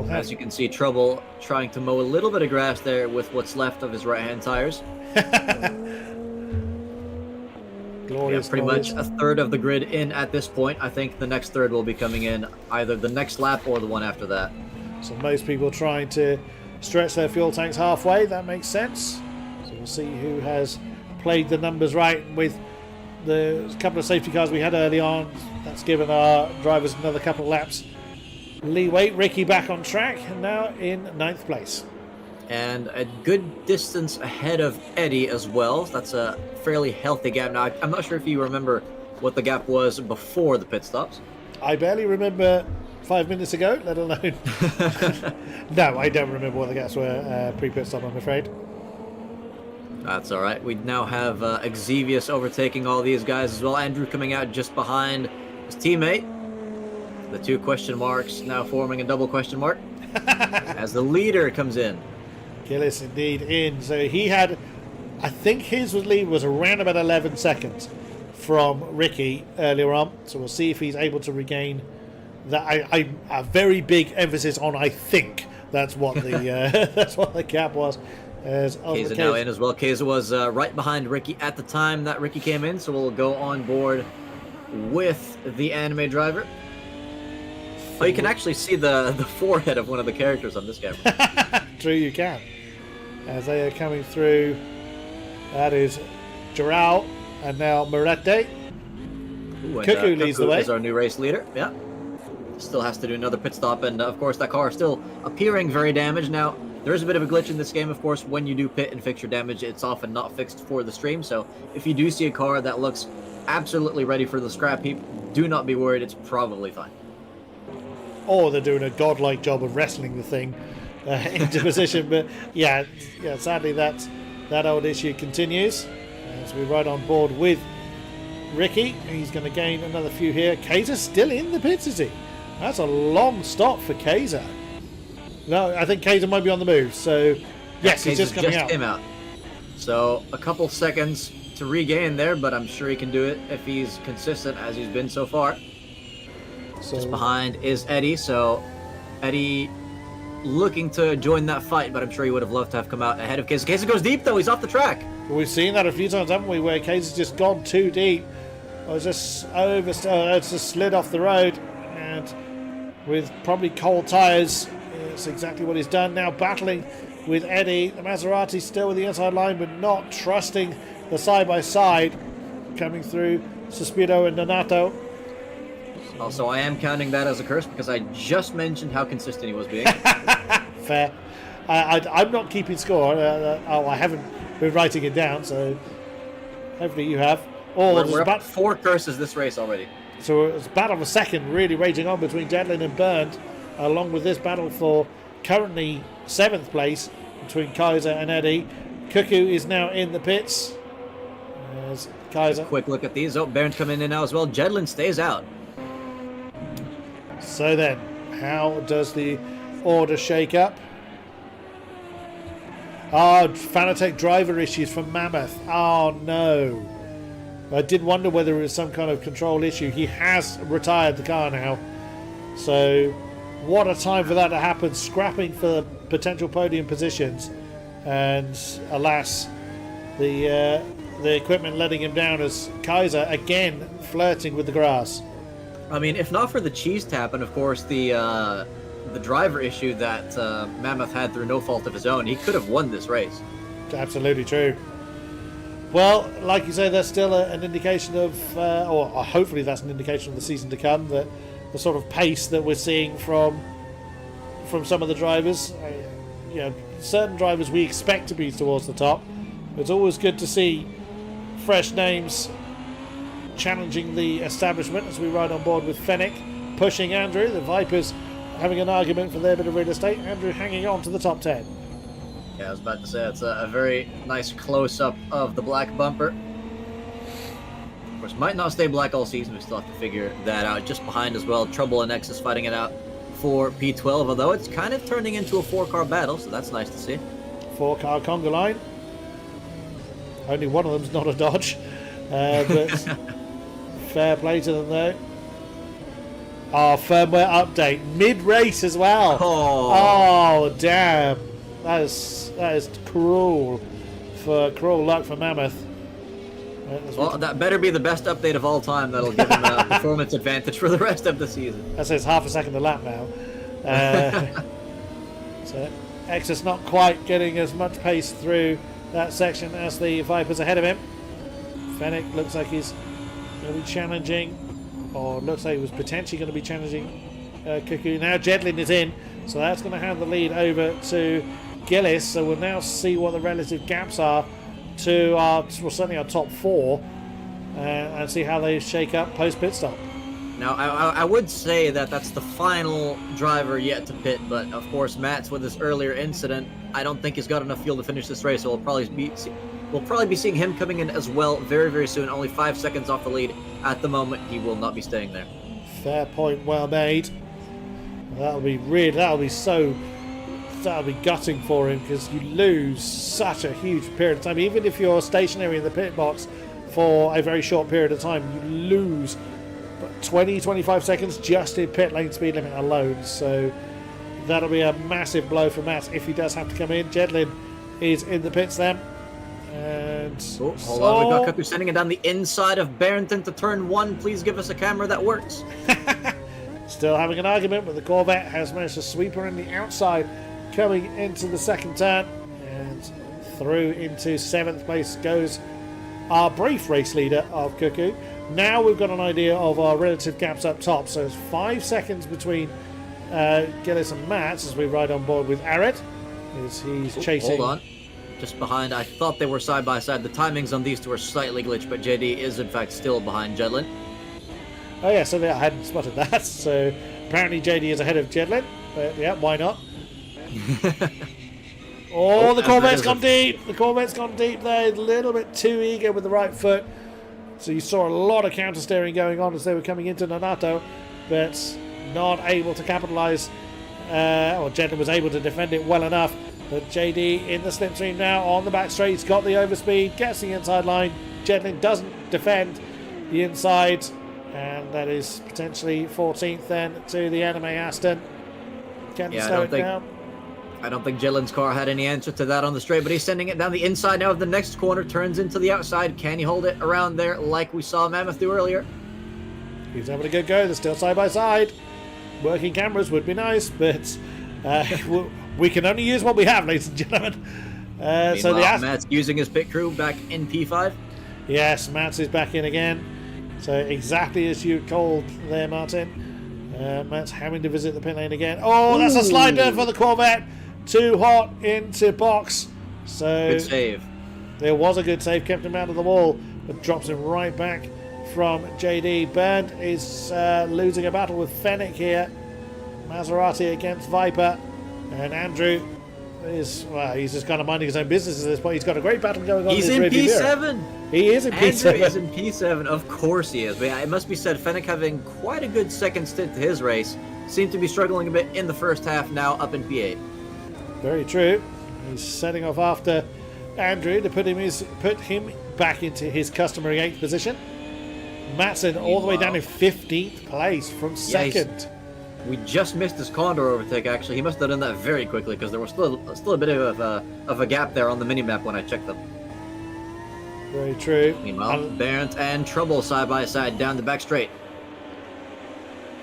Speaker 2: As you can see, Trouble trying to mow a little bit of grass there with what's left of his right-hand tires.
Speaker 1: Glorious.
Speaker 2: Pretty much a third of the grid in at this point. I think the next third will be coming in either the next lap or the one after that.
Speaker 1: So most people trying to stretch their fuel tanks halfway. That makes sense. So we'll see who has played the numbers right with the couple of safety cars we had early on. That's given our drivers another couple of laps leeway. Ricky back on track and now in 9th place.
Speaker 2: And a good distance ahead of Eddie as well. That's a fairly healthy gap. Now, I'm not sure if you remember what the gap was before the pit stops.
Speaker 1: I barely remember 5 minutes ago, let alone... No, I don't remember what the gaps were pre-pit stop, I'm afraid.
Speaker 2: That's all right. We now have Exevious overtaking all these guys as well. Andrew coming out just behind his teammate. The two question marks now forming a double question mark as the leader comes in.
Speaker 1: Gillis indeed in. So he had, I think his lead was around about 11 seconds from Ricky earlier on. So we'll see if he's able to regain that I a very big emphasis on I think. That's what the that's what the gap was.
Speaker 2: Keza now in as well. Keza was right behind Ricky at the time that Ricky came in, so we'll go on board with the anime driver. Oh, you can actually see the forehead of one of the characters on this camera.
Speaker 1: True, you can. As they are coming through, that is Jarrell and now Morete. Cuckoo leads the way.
Speaker 2: Is our new race leader. Yeah. Still has to do another pit stop, and of course that car is still appearing very damaged. Now, there is a bit of a glitch in this game, of course. When you do pit and fix your damage, it's often not fixed for the stream. So if you do see a car that looks absolutely ready for the scrap heap, do not be worried. It's probably fine.
Speaker 1: Or they're doing a godlike job of wrestling the thing into position. But yeah, sadly that old issue continues as we ride on board with Ricky. He's going to gain another few here. Kaiser's still in the pits, is he? That's a long stop for Kaiser. No, I think Kaiser might be on the move. So yes, he's just coming out.
Speaker 2: Came out. So a couple seconds to regain there, but I'm sure he can do it if he's consistent as he's been so far. So, just behind is Eddie, so Eddie looking to join that fight, but I'm sure he would have loved to have come out ahead of Kaiser. Kaiser goes deep though, he's off the track.
Speaker 1: We've seen that a few times, haven't we, where Kaiser's just gone too deep. It's just slid off the road, and with probably cold tyres, it's exactly what he's done. Now battling with Eddie, the Maserati still with the inside line, but not trusting the side-by-side coming through Suspiro and Donato.
Speaker 2: Also, I am counting that as a curse because I just mentioned how consistent he was being.
Speaker 1: Fair. I'm not keeping score. I haven't been writing it down, so hopefully you have.
Speaker 2: We're about 4 curses this race already.
Speaker 1: So it's a battle for second really raging on between Jedlin and Bernd, along with this battle for currently 7th place between Kaiser and Eddie. Cuckoo is now in the pits. There's Kaiser.
Speaker 2: Quick look at these. Oh, Bernd coming in now as well. Jedlin stays out.
Speaker 1: So then, how does the order shake up? Fanatec driver issues from Mammoth. Oh no. I did wonder whether it was some kind of control issue. He has retired the car now. So what a time for that to happen. Scrapping for potential podium positions. And alas, the equipment letting him down as Kaiser again flirting with the grass.
Speaker 2: I mean, if not for the cheese tap and, of course, the driver issue that Mammoth had through no fault of his own, he could have won this race.
Speaker 1: Absolutely true. Well, like you say, that's still an indication of, or hopefully that's an indication of the season to come, that the sort of pace that we're seeing from some of the drivers. Certain drivers we expect to be towards the top. It's always good to see fresh names challenging the establishment as we ride on board with Fennec pushing Andrew. The Vipers having an argument for their bit of real estate. Andrew hanging on to the top 10.
Speaker 2: Yeah, I was about to say it's a very nice close-up of the black bumper. Of course, might not stay black all season. We still have to figure that out. Just behind as well, Trouble and Nexus fighting it out for P12, although it's kind of turning into a 4-car battle, so that's nice to see.
Speaker 1: 4-car conga line. Only one of them's not a Dodge, but fair play to them though. Firmware update mid-race as well. Oh damn, that is cruel luck for Mammoth.
Speaker 2: Well, that better be the best update of all time. That'll give him a performance advantage for the rest of the season.
Speaker 1: That says half a second a lap now. So Exus not quite getting as much pace through that section as the Vipers ahead of him. Fennec looks like he's going to be challenging, or looks like he was potentially going to be challenging Cuckoo. Now Jedlin is in, so that's going to hand the lead over to Gillis. So we'll now see what the relative gaps are to certainly our top 4, and see how they shake up post pit stop.
Speaker 2: Now, I would say that that's the final driver yet to pit, but of course, Matt's with his earlier incident, I don't think he's got enough fuel to finish this race, so we'll probably be seeing him coming in as well very, very soon. Only 5 seconds off the lead at the moment. He will not be staying there.
Speaker 1: Fair point, well made. That'll be gutting for him, because you lose such a huge period of time. Even if you're stationary in the pit box for a very short period of time, you lose 20-25 seconds just in pit lane speed limit alone. So that'll be a massive blow for Matt if he does have to come in. Jedlin is in the pits then. And
Speaker 2: hold on, we've got Cuckoo sending it down the inside of Barrington to turn 1. Please give us a camera that works.
Speaker 1: Still having an argument, but the Corvette has managed to sweep her in the outside, coming into the second turn, and through into 7th place goes our brief race leader of Cuckoo. Now we've got an idea of our relative gaps up top. So it's 5 seconds between Gillis and Matt as we ride on board with Arid. As he's chasing.
Speaker 2: Hold on. Just behind. I thought they were side by side. The timings on these two are slightly glitched, but JD is in fact still behind Jedlin.
Speaker 1: Oh yeah, so I hadn't spotted that. So apparently JD is ahead of Jedlin. But yeah, why not? The Corvette's gone deep. The Corvette's gone deep there. A little bit too eager with the right foot. So you saw a lot of counter steering going on as they were coming into Nanato, but not able to capitalise. Jedlin was able to defend it well enough. But JD in the slipstream now on the back straight. He's got the overspeed, gets the inside line. Jedlin doesn't defend the inside, and that is potentially 14th then to the Anime Aston. Can he slow it down?
Speaker 2: I don't think Jedlin's car had any answer to that on the straight, but he's sending it down the inside now of the next corner, turns into the outside. Can he hold it around there like we saw Mammoth do earlier?
Speaker 1: He's having a good go. They're still side by side. Working cameras would be nice, but we can only use what we have, ladies and gentlemen.
Speaker 2: So Matt's using his pit crew back in P5.
Speaker 1: Yes, Matt's is back in again. So exactly as you called there, Martin. Matt's having to visit the pit lane again. Oh, that's a slider for the Corvette. Too hot into box. So
Speaker 2: good save.
Speaker 1: There was a good save, kept him out of the wall, but drops him right back from JD. Bernd is losing a battle with Fennec here. Maserati against Viper. And Andrew is, he's just kind of minding his own business at this point. He's got a great battle going on.
Speaker 2: He's in P7.
Speaker 1: He is in P7.
Speaker 2: Andrew is in P7. Of course he is. But yeah, it must be said, Fennec having quite a good second stint to his race. Seemed to be struggling a bit in the first half, now up in P8.
Speaker 1: Very true. He's setting off after Andrew to put him back into his customary 8th position. Matson all the way down in 15th place from second.
Speaker 2: We just missed his Condor overtake, actually. He must have done that very quickly because there was still a bit of a gap there on the minimap when I checked them.
Speaker 1: Very true.
Speaker 2: Meanwhile, Barrett and Trouble side by side down the back straight.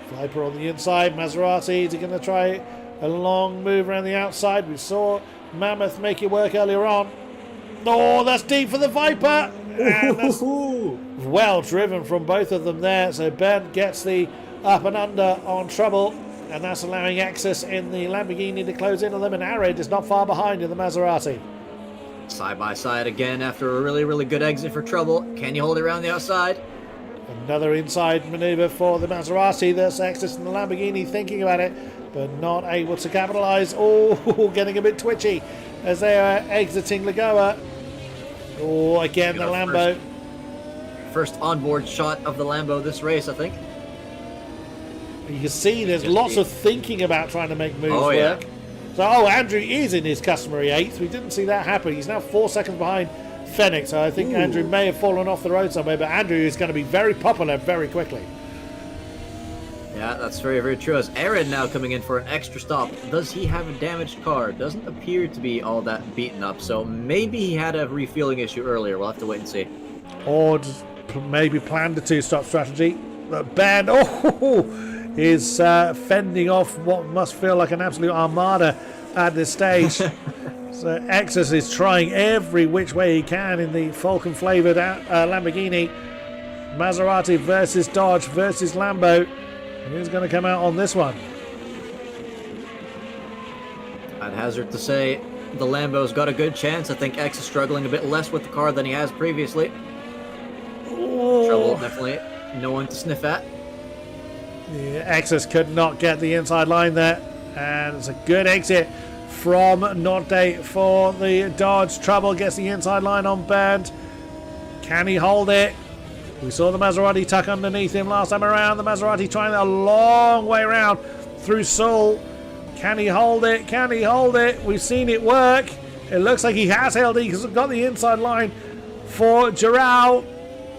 Speaker 1: Viper on the inside. Maserati is going to try a long move around the outside. We saw Mammoth make it work earlier on. Oh, that's deep for the Viper. And that's well driven from both of them there. So Ben gets the up and under on Trouble, and that's allowing Access in the Lamborghini to close in on them, and Arid is not far behind in the Maserati.
Speaker 2: Side by side again after a really, really good exit for Trouble. Can you hold it around the outside?
Speaker 1: Another inside maneuver for the Maserati. There's Access in the Lamborghini thinking about it, but not able to capitalise. Oh, getting a bit twitchy as they are exiting Lagoa. Oh, again the Lambo.
Speaker 2: First onboard shot of the Lambo this race, I think.
Speaker 1: You can see there's lots of thinking about trying to make moves work.
Speaker 2: Yeah.
Speaker 1: So, Andrew is in his customary 8th. We didn't see that happen. He's now 4 seconds behind Fennec, so I think Andrew may have fallen off the road somewhere, but Andrew is going to be very popular very quickly.
Speaker 2: Yeah, that's very, very true. As Arid now coming in for an extra stop. Does he have a damaged car? Doesn't appear to be all that beaten up, so maybe he had a refueling issue earlier. We'll have to wait and see.
Speaker 1: Or just maybe planned a 2-stop strategy. But Ben is fending off what must feel like an absolute armada at this stage. So Exus is trying every which way he can in the Falcon flavoured Lamborghini. Maserati versus Dodge versus Lambo. Who's going to come out on this one?
Speaker 2: I'd hazard to say the Lambo's got a good chance. I think X is struggling a bit less with the car than he has previously. Trouble, definitely no one to sniff at.
Speaker 1: Yeah, Exus could not get the inside line there, and it's a good exit from Norte for the Dodge. Trouble gets the inside line on Bernd. Can he hold it? We saw the Maserati tuck underneath him last time around. The Maserati trying a long way around through Seoul. Can he hold it? Can he hold it? We've seen it work. It looks like he has held it. He's got the inside line for Jarrell.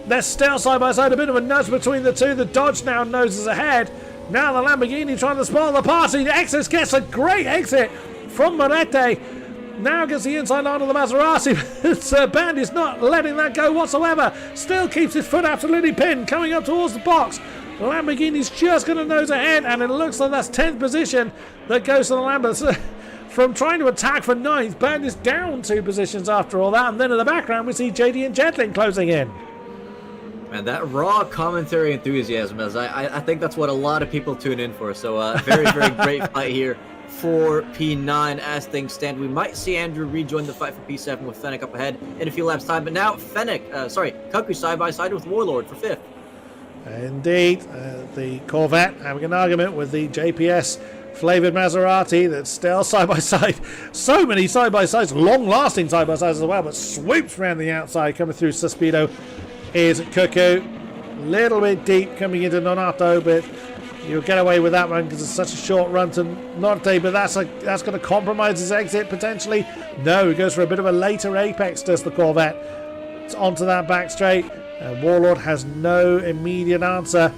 Speaker 1: They're still side by side. A bit of a nudge between the two. The Dodge now noses ahead. Now the Lamborghini trying to spoil the party. The Exodus gets a great exit from Moretti. Now gets the inside line of the Maserati. Band is not letting that go whatsoever. Still keeps his foot absolutely pinned. Coming up towards the box. The Lamborghini's just going to nose ahead. And it looks like that's 10th position that goes to the Lamborghini. From trying to attack for 9th, Band is down 2 positions after all that. And then in the background, we see JD and Jetlin closing in.
Speaker 2: Man, that raw commentary enthusiasm, as I think that's what a lot of people tune in for. So very, very great fight here for P9 as things stand. We might see Andrew rejoin the fight for P7 with Fennec up ahead in a few laps time. But now Kaku side by side with Warlord for 5th.
Speaker 1: Indeed, the Corvette having an argument with the JPS flavoured Maserati that's still side by side. So many side by sides, long lasting side by sides as well, but swoops around the outside coming through Suspido is Cuckoo. Little bit deep coming into Nonato, but you'll get away with that one because it's such a short run to Norte, but that's going to compromise his exit potentially. No, he goes for a bit of a later apex, does the Corvette. It's onto that back straight. Warlord has no immediate answer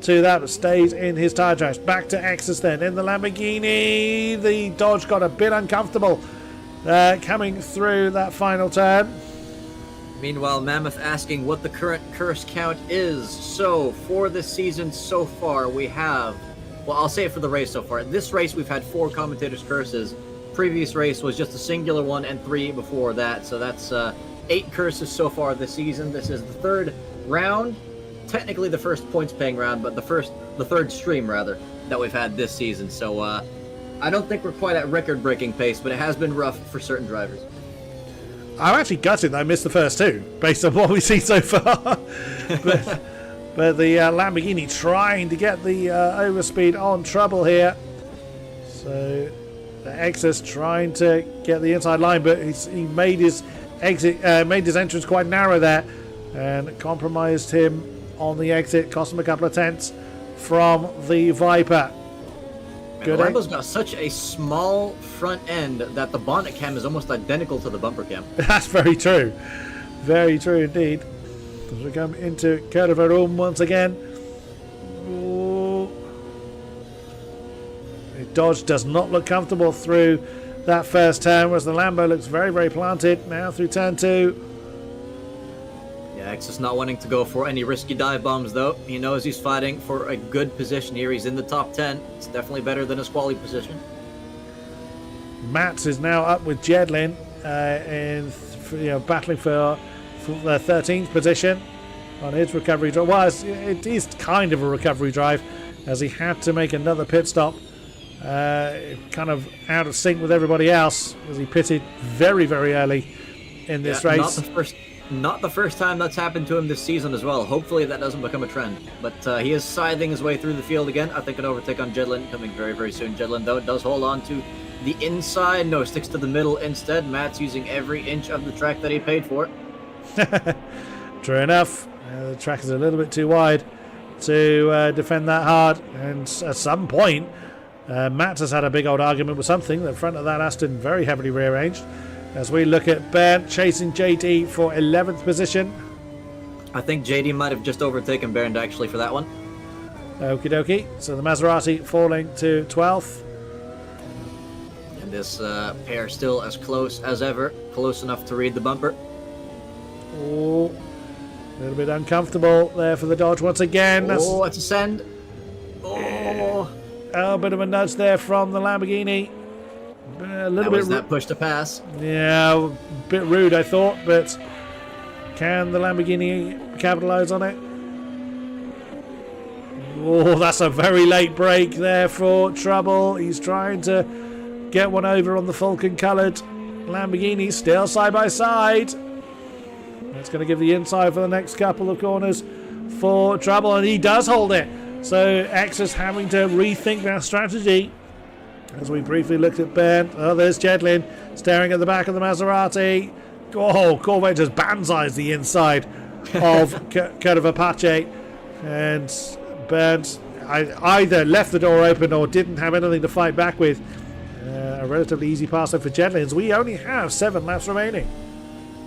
Speaker 1: to that, but stays in his tyre tracks. Back to Exodus then in the Lamborghini. The Dodge got a bit uncomfortable coming through that final turn.
Speaker 2: Meanwhile, Mammoth asking what the current curse count is. So, for this season so far, we have... Well, I'll say it for the race so far. This race, we've had 4 commentators' curses. Previous race was just a singular one and 3 before that. So that's 8 curses so far this season. This is the 3rd round. Technically the first points-paying round, but the 3rd stream, rather, that we've had this season. So, I don't think we're quite at record-breaking pace, but it has been rough for certain drivers.
Speaker 1: I'm actually gutted that I missed the first 2, based on what we've seen so far. but the Lamborghini trying to get the overspeed on trouble here. So the Exodus trying to get the inside line, but he made his entrance quite narrow there, and compromised him on the exit. Cost him a couple of tenths from the Viper.
Speaker 2: The Lambo's got such a small front end that the bonnet cam is almost identical to the bumper cam.
Speaker 1: That's very true. Very true indeed. As we come into Jacarepagua once again. Ooh. Dodge does not look comfortable through that first turn, whereas the Lambo looks very, very planted now through turn 2.
Speaker 2: Exodus not wanting to go for any risky dive bombs, though. He knows he's fighting for a good position here. He's in the top 10. It's definitely better than his quality position.
Speaker 1: Mats is now up with Jedlin battling for the 13th position on his recovery drive. Well, it is kind of a recovery drive, as he had to make another pit stop. Kind of out of sync with everybody else, as he pitted very, very early in this race.
Speaker 2: Not the first time that's happened to him this season as well. Hopefully that doesn't become a trend. But he is scything his way through the field again. I think an overtake on Jedlin coming very, very soon. Jedlin, though, does hold on to the inside. No, sticks to the middle instead. Matt's using every inch of the track that he paid for.
Speaker 1: True enough. The track is a little bit too wide to defend that hard. And at some point, Matt has had a big old argument with something. The front of that Aston very heavily rearranged. As we look at Bernd chasing JD for 11th position.
Speaker 2: I think JD might have just overtaken Bernd actually for that one.
Speaker 1: Okie dokie. So the Maserati falling to 12th.
Speaker 2: And this pair still as close as ever. Close enough to read the bumper.
Speaker 1: Oh, a little bit uncomfortable there for the Dodge once again.
Speaker 2: Oh, it's a send. Oh.
Speaker 1: A bit of a nudge there from the Lamborghini. A little bit.
Speaker 2: That push to pass.
Speaker 1: Yeah, a bit rude, I thought, but can the Lamborghini capitalize on it? Oh, that's a very late break there for Trouble. He's trying to get one over on the Falcon-coloured Lamborghini, still side by side. That's going to give the inside for the next couple of corners for Trouble, and he does hold it. So Exodus having to rethink their strategy. As we briefly looked at Ben. Oh, there's Jedlin staring at the back of the Maserati. Oh, Corvette just banzais the inside of Jacarepagua. And Bernd either left the door open or didn't have anything to fight back with. A relatively easy pass for Jedlin. We only have 7 laps remaining.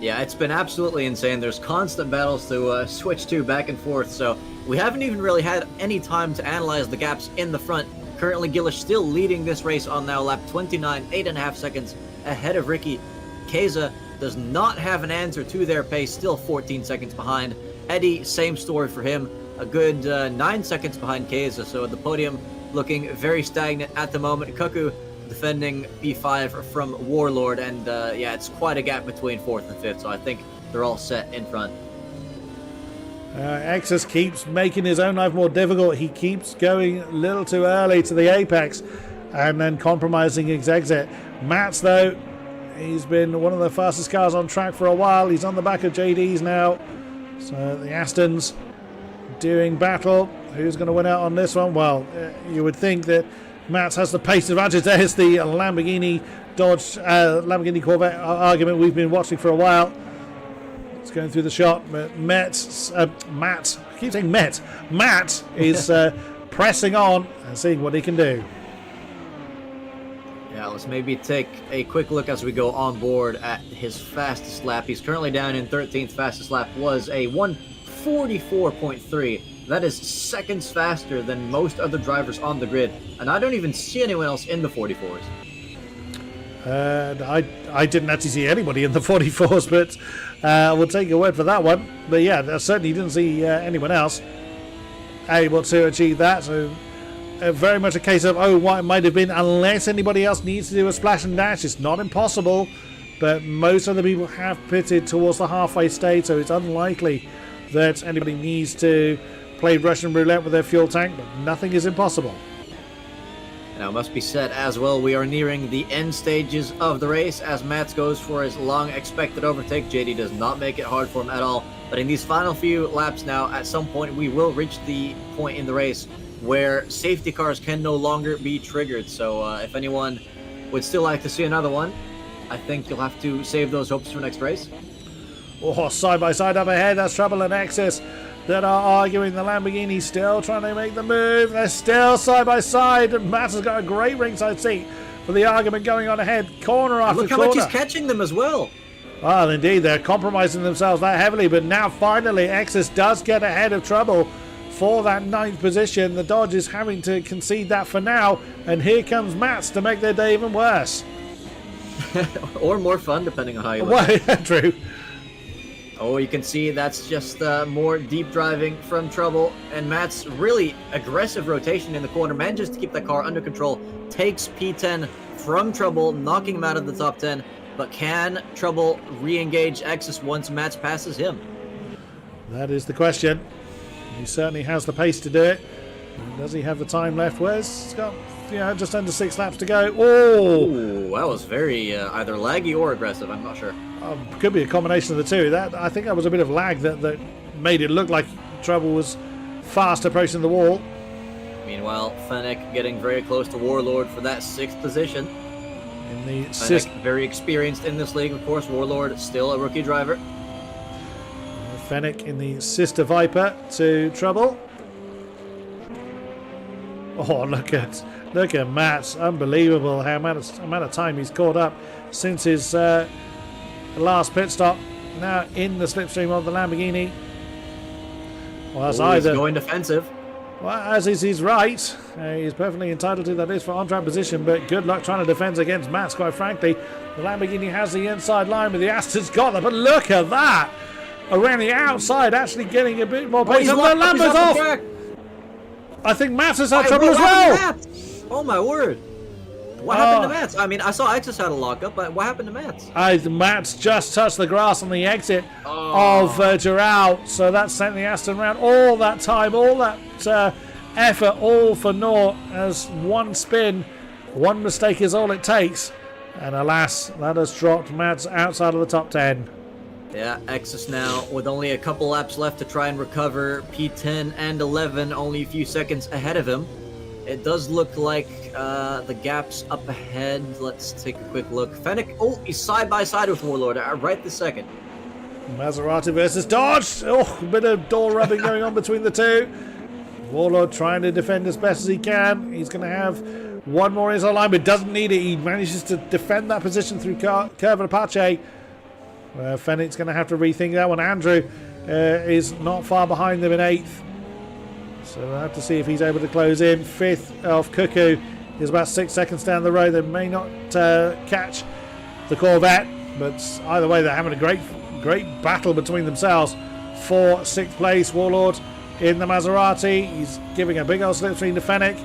Speaker 2: Yeah, it's been absolutely insane. There's constant battles to switch to back and forth, so we haven't even really had any time to analyze the gaps in the front. Currently, Gillish still leading this race on now lap 29, 8.5 seconds ahead of Ricky. Keza does not have an answer to their pace, still 14 seconds behind. Eddie, same story for him, a good 9 seconds behind Keza, so at the podium looking very stagnant at the moment. Cuckoo defending P5 from Warlord, and yeah, it's quite a gap between 4th and 5th, so I think they're all set in front.
Speaker 1: Exus keeps making his own life more difficult. He keeps going a little too early to the apex and then compromising his exit. Mats, though, he's been one of the fastest cars on track for a while. He's on the back of JD's now. So the Astons doing battle. Who's going to win out on this one? Well, you would think that Mats has the pace advantage. There's the Lamborghini Dodge, Lamborghini Corvette argument we've been watching for a while. It's going through the shot, but Matt, I keep saying Matt is pressing on and seeing what he can do.
Speaker 2: Yeah, let's maybe take a quick look as we go on board at his fastest lap. He's currently down in 13th. Fastest lap was a 1:44.3. That is seconds faster than most other drivers on the grid, and I don't even see anyone else in the 44s.
Speaker 1: I didn't actually see anybody in the 44s, but we'll take your word for that one. But yeah, I certainly didn't see anyone else able to achieve that. So very much a case of, oh, what it might have been, unless anybody else needs to do a splash and dash. It's not impossible, but most of the people have pitted towards the halfway stage, so it's unlikely that anybody needs to play Russian roulette with their fuel tank, but nothing is impossible.
Speaker 2: Now, it must be said as well, we are nearing the end stages of the race as Mats goes for his long expected overtake. JD does not make it hard for him at all. But in these final few laps now, at some point, we will reach the point in the race where safety cars can no longer be triggered. So if anyone would still like to see another one, I think you'll have to save those hopes for next race.
Speaker 1: Oh, side by side up ahead, that's Trouble and Exus that are arguing. The Lamborghini still trying to make the move. They're still side by side. Matt has got a great ringside seat for the argument going on ahead. Corner after
Speaker 2: corner. Look
Speaker 1: corner.
Speaker 2: how much he's catching them as well.
Speaker 1: Well, indeed, they're compromising themselves that heavily. But now, finally, Exus does get ahead of Trouble for that 9th position. The Dodge is having to concede that for now. And here comes Mats to make their day even worse.
Speaker 2: Or more fun, depending on how you look.
Speaker 1: Well, yeah, true.
Speaker 2: Oh, you can see that's just more deep driving from Trouble, and Matt's really aggressive rotation in the corner manages to keep that car under control, takes P10 from Trouble, knocking him out of the top 10, but can Trouble re-engage Exus once Matt passes him? That
Speaker 1: is the question. He certainly has the pace to do it. Does he have the time left? He's got just under 6 laps to go. Oh!
Speaker 2: Ooh, that was very either laggy or aggressive, I'm not sure.
Speaker 1: Could be a combination of the two. I think that was a bit of lag that made it look like Trouble was fast approaching the wall.
Speaker 2: Meanwhile, Fennec getting very close to Warlord for that 6th position. Fennec very experienced in this league, of course. Warlord still a rookie driver.
Speaker 1: Fennec in the Sister Viper to Trouble. Oh, look at Matt. Unbelievable how amount of time he's caught up since his last pit stop. Now in the slipstream of the Lamborghini. Well, that's either
Speaker 2: going defensive.
Speaker 1: Well, as is his right. He's perfectly entitled to that is for on-track position, but good luck trying to defend against Matt, quite frankly. The Lamborghini has the inside line, but the Aston's got them. But look at that! Around the outside, actually getting a bit more pace. And the Lambo's off! I think Matt has had trouble as well!
Speaker 2: Oh my word! What happened to Mats? I mean, I saw Exus had a lockup, but what happened to Mats?
Speaker 1: Mats just touched the grass on the exit of Giral, so that sent the Aston round. All that time, all that effort, all for naught, as one spin, one mistake is all it takes. And alas, that has dropped Mats outside of the top 10.
Speaker 2: Yeah, Exus now with only a couple laps left to try and recover. P10 and 11, only a few seconds ahead of him. It does look like the gap's up ahead. Let's take a quick look. Fennec, he's side by side with Warlord right this second.
Speaker 1: Maserati versus Dodge. Oh, a bit of door rubbing going on between the two. Warlord trying to defend as best as he can. He's going to have one more inside line, but doesn't need it. He manages to defend that position through Curve and Apache. Fennick's going to have to rethink that one. Andrew is not far behind them in 8th. So we'll have to see if he's able to close in. 5th of Cuckoo is about 6 seconds down the road. They may not catch the Corvette, but either way, they're having a great battle between themselves for 6th place. Warlord in the Maserati. He's giving a big old slipstream to Fennick.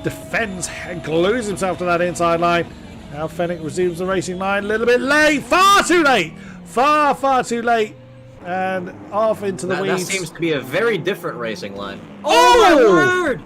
Speaker 1: Defends and glues himself to that inside line. Now Fennick resumes the racing line. A little bit late. Far too late. Far too late. And off into the weeds.
Speaker 2: That seems to be a very different racing line.
Speaker 1: Oh,
Speaker 2: my word!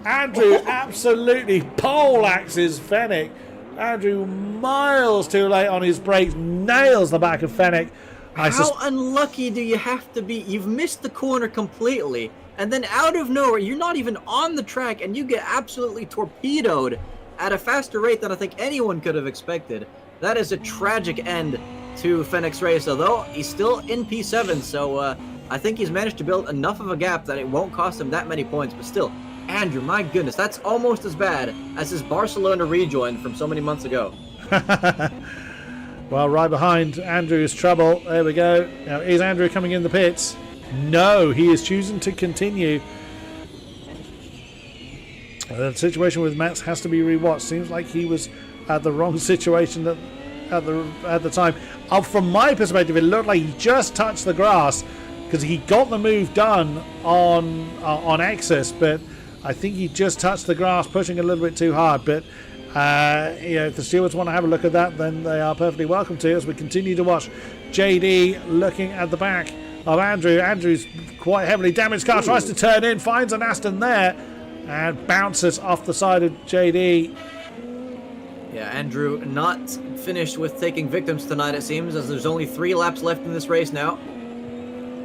Speaker 1: Andrew absolutely poleaxes Fennick. Andrew miles too late on his brakes. Nails the back of Fennick.
Speaker 2: How unlucky do you have to be? You've missed the corner completely. And then out of nowhere, you're not even on the track, and you get absolutely torpedoed at a faster rate than I think anyone could have expected. That is a tragic end to Fennick's race, although he's still in P7, so I think he's managed to build enough of a gap that it won't cost him that many points. But still, Andrew, my goodness, that's almost as bad as his Barcelona rejoin from so many months ago.
Speaker 1: Well, right behind Andrew is trouble. There we go. Now, is Andrew coming in the pits? No, he is choosing to continue. The situation with Mats has to be rewatched. Seems like he was at the wrong situation at the time. From my perspective, it looked like he just touched the grass because he got the move done on Exus, but I think he just touched the grass, pushing a little bit too hard. But if the stewards want to have a look at that, then they are perfectly welcome to, as we continue to watch JD looking at the back of Andrew. Andrew's quite heavily damaged car, tries to turn in, finds an Aston there, and bounces off the side of JD.
Speaker 2: Yeah, Andrew not finished with taking victims tonight, it seems, as there's only 3 laps left in this race now.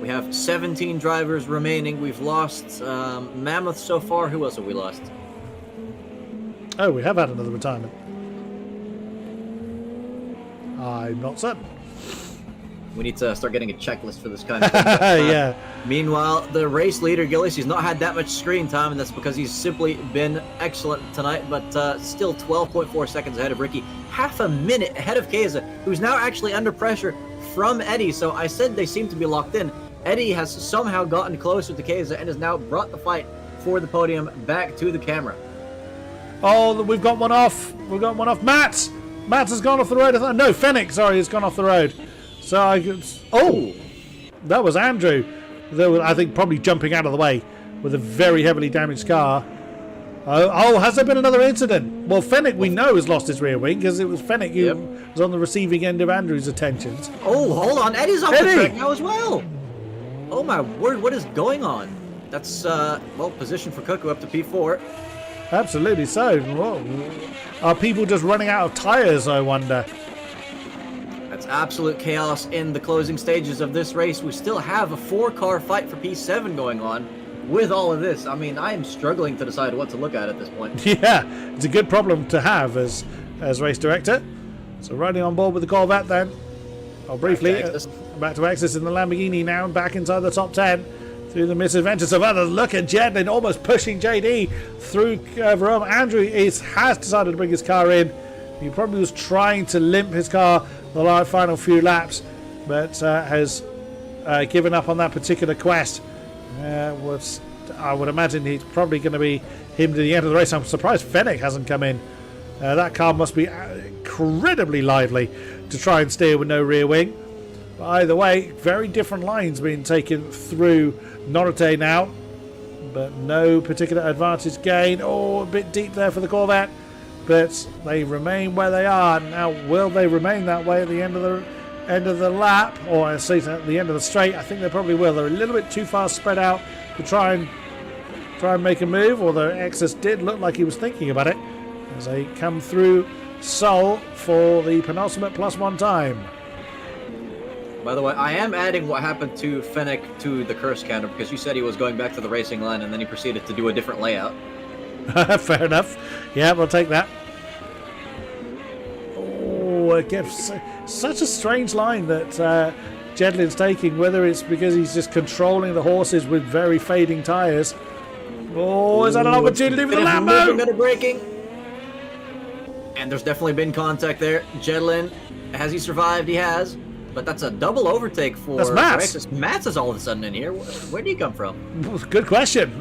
Speaker 2: We have 17 drivers remaining. We've lost Mammoth so far. Who else have we lost?
Speaker 1: Oh, we have had another retirement. I'm not certain.
Speaker 2: We need to start getting a checklist for this kind of thing. But,
Speaker 1: yeah.
Speaker 2: Meanwhile, the race leader, Gillies, he's not had that much screen time, and that's because he's simply been excellent tonight, but still 12.4 seconds ahead of Ricky. Half a minute ahead of Keza, who's now actually under pressure from Eddie. So I said they seem to be locked in. Eddie has somehow gotten closer to Keza and has now brought the fight for the podium back to the camera.
Speaker 1: Oh, we've got one off. We've got one off. Matt has gone off the road. No, Fennick, sorry, has gone off the road. So that was Andrew. I think probably jumping out of the way with a very heavily damaged car. Oh, has there been another incident? Well, Fennick, we know, has lost his rear wing because it was Fennick who was on the receiving end of Andrew's attentions.
Speaker 2: Oh, hold on. Eddie's off the track now as well. Oh, my word. What is going on? That's, position for Cuckoo up to P4.
Speaker 1: Absolutely so. Whoa. Are people just running out of tyres, I wonder?
Speaker 2: That's absolute chaos in the closing stages of this race. We still have a 4-car fight for P7 going on with all of this. I mean, I am struggling to decide what to look at this point.
Speaker 1: Yeah, it's a good problem to have as race director. So riding on board with the Corvette then. Briefly, back to Exus in the Lamborghini now, back inside the top 10. Through the misadventures of others. Look at Jedlin almost pushing JD through Rome. Andrew has decided to bring his car in. He probably was trying to limp his car the final few laps, but has given up on that particular quest. I would imagine he's probably going to be him to the end of the race. I'm surprised Fennick hasn't come in. That car must be incredibly lively to try and steer with no rear wing. But either way, very different lines being taken through Norte now, but no particular advantage gain. Oh, a bit deep there for the Corvette, but they remain where they are. Now, will they remain that way at the end of the lap, or at least at the end of the straight? I think they probably will. They're a little bit too far spread out to try and make a move, although Exus did look like he was thinking about it as they come through Seoul for the penultimate +1 time.
Speaker 2: By the way, I am adding what happened to Fennick to the curse counter because you said he was going back to the racing line and then he proceeded to do a different layout.
Speaker 1: Fair enough. Yeah, we'll take that. Oh, again, such a strange line that Jedlin's taking, whether it's because he's just controlling the horses with very fading tyres. Oh, is that an opportunity for the Lambo?
Speaker 2: Braking. And there's definitely been contact there. Jedlin, has he survived? He has. But that's a double overtake for
Speaker 1: That's Mats.
Speaker 2: Alexis. Mats is all of a sudden in here. Where did he come from?
Speaker 1: Good question.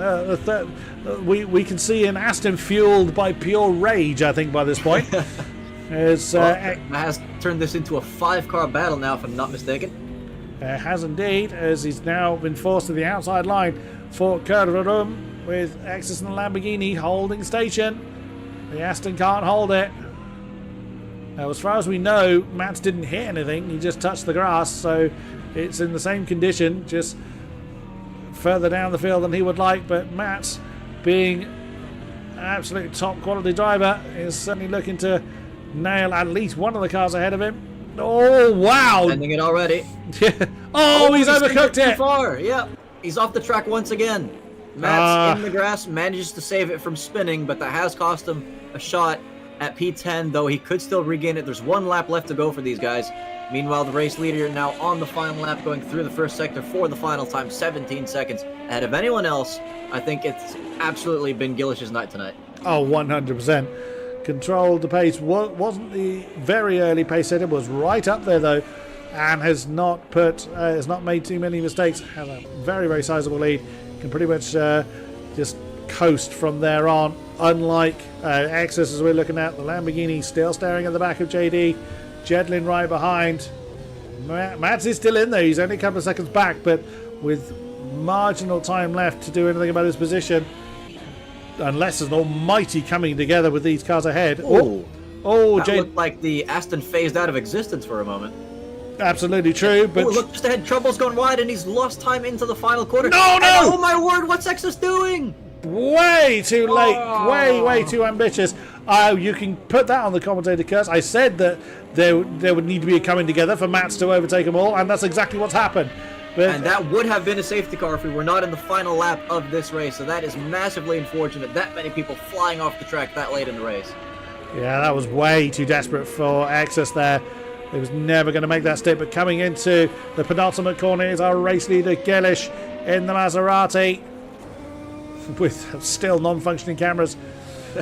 Speaker 1: We can see an Aston fueled by pure rage, I think, by this point.
Speaker 2: Has turned this into a 5-car battle now, if I'm not mistaken.
Speaker 1: Has indeed, as he's now been forced to the outside line for Kurverum with Exus and the Lamborghini holding station. The Aston can't hold it. Now, as far as we know, Mats didn't hit anything. He just touched the grass, so it's in the same condition, just further down the field than he would like. But Mats, being an absolute top quality driver, is certainly looking to nail at least one of the cars ahead of him. Oh, wow!
Speaker 2: Ending it already.
Speaker 1: Oh, he's overcooked it!
Speaker 2: Too far. Yep. He's off the track once again. Mats in the grass manages to save it from spinning, but that has cost him a shot at P10, though he could still regain it. There's 1 lap left to go for these guys. Meanwhile, the race leader now on the final lap, going through the first sector for the final time, 17 seconds ahead of anyone else. I think it's absolutely been Gillish's night tonight.
Speaker 1: Oh, 100%. Controlled the pace. Wasn't the very early pace setter, was right up there though, and has not made too many mistakes. Has a very, very sizable lead. Can pretty much just coast from there on. Unlike Exus, as we're looking at, the Lamborghini still staring at the back of JD. Jedlin right behind. Mats is still in there. He's only a couple of seconds back, but with marginal time left to do anything about his position. Unless there's an almighty coming together with these cars ahead.
Speaker 2: Oh, that looked like the Aston phased out of existence for a moment.
Speaker 1: Absolutely true, but
Speaker 2: look, just ahead, Trouble's gone wide, and he's lost time into the final quarter.
Speaker 1: No!
Speaker 2: Oh my word, what's Exus doing?
Speaker 1: Way too late, way too ambitious. You can put that on the commentator curse. I said that there would need to be a coming together for Mats to overtake them all, and that's exactly what's happened.
Speaker 2: And that would have been a safety car if we were not in the final lap of this race. So that is massively unfortunate. That many people flying off the track that late in the race.
Speaker 1: Yeah, that was way too desperate for Exus there. He was never going to make that step. But coming into the penultimate corner is our race leader, Gillish, in the Maserati. With still non-functioning cameras.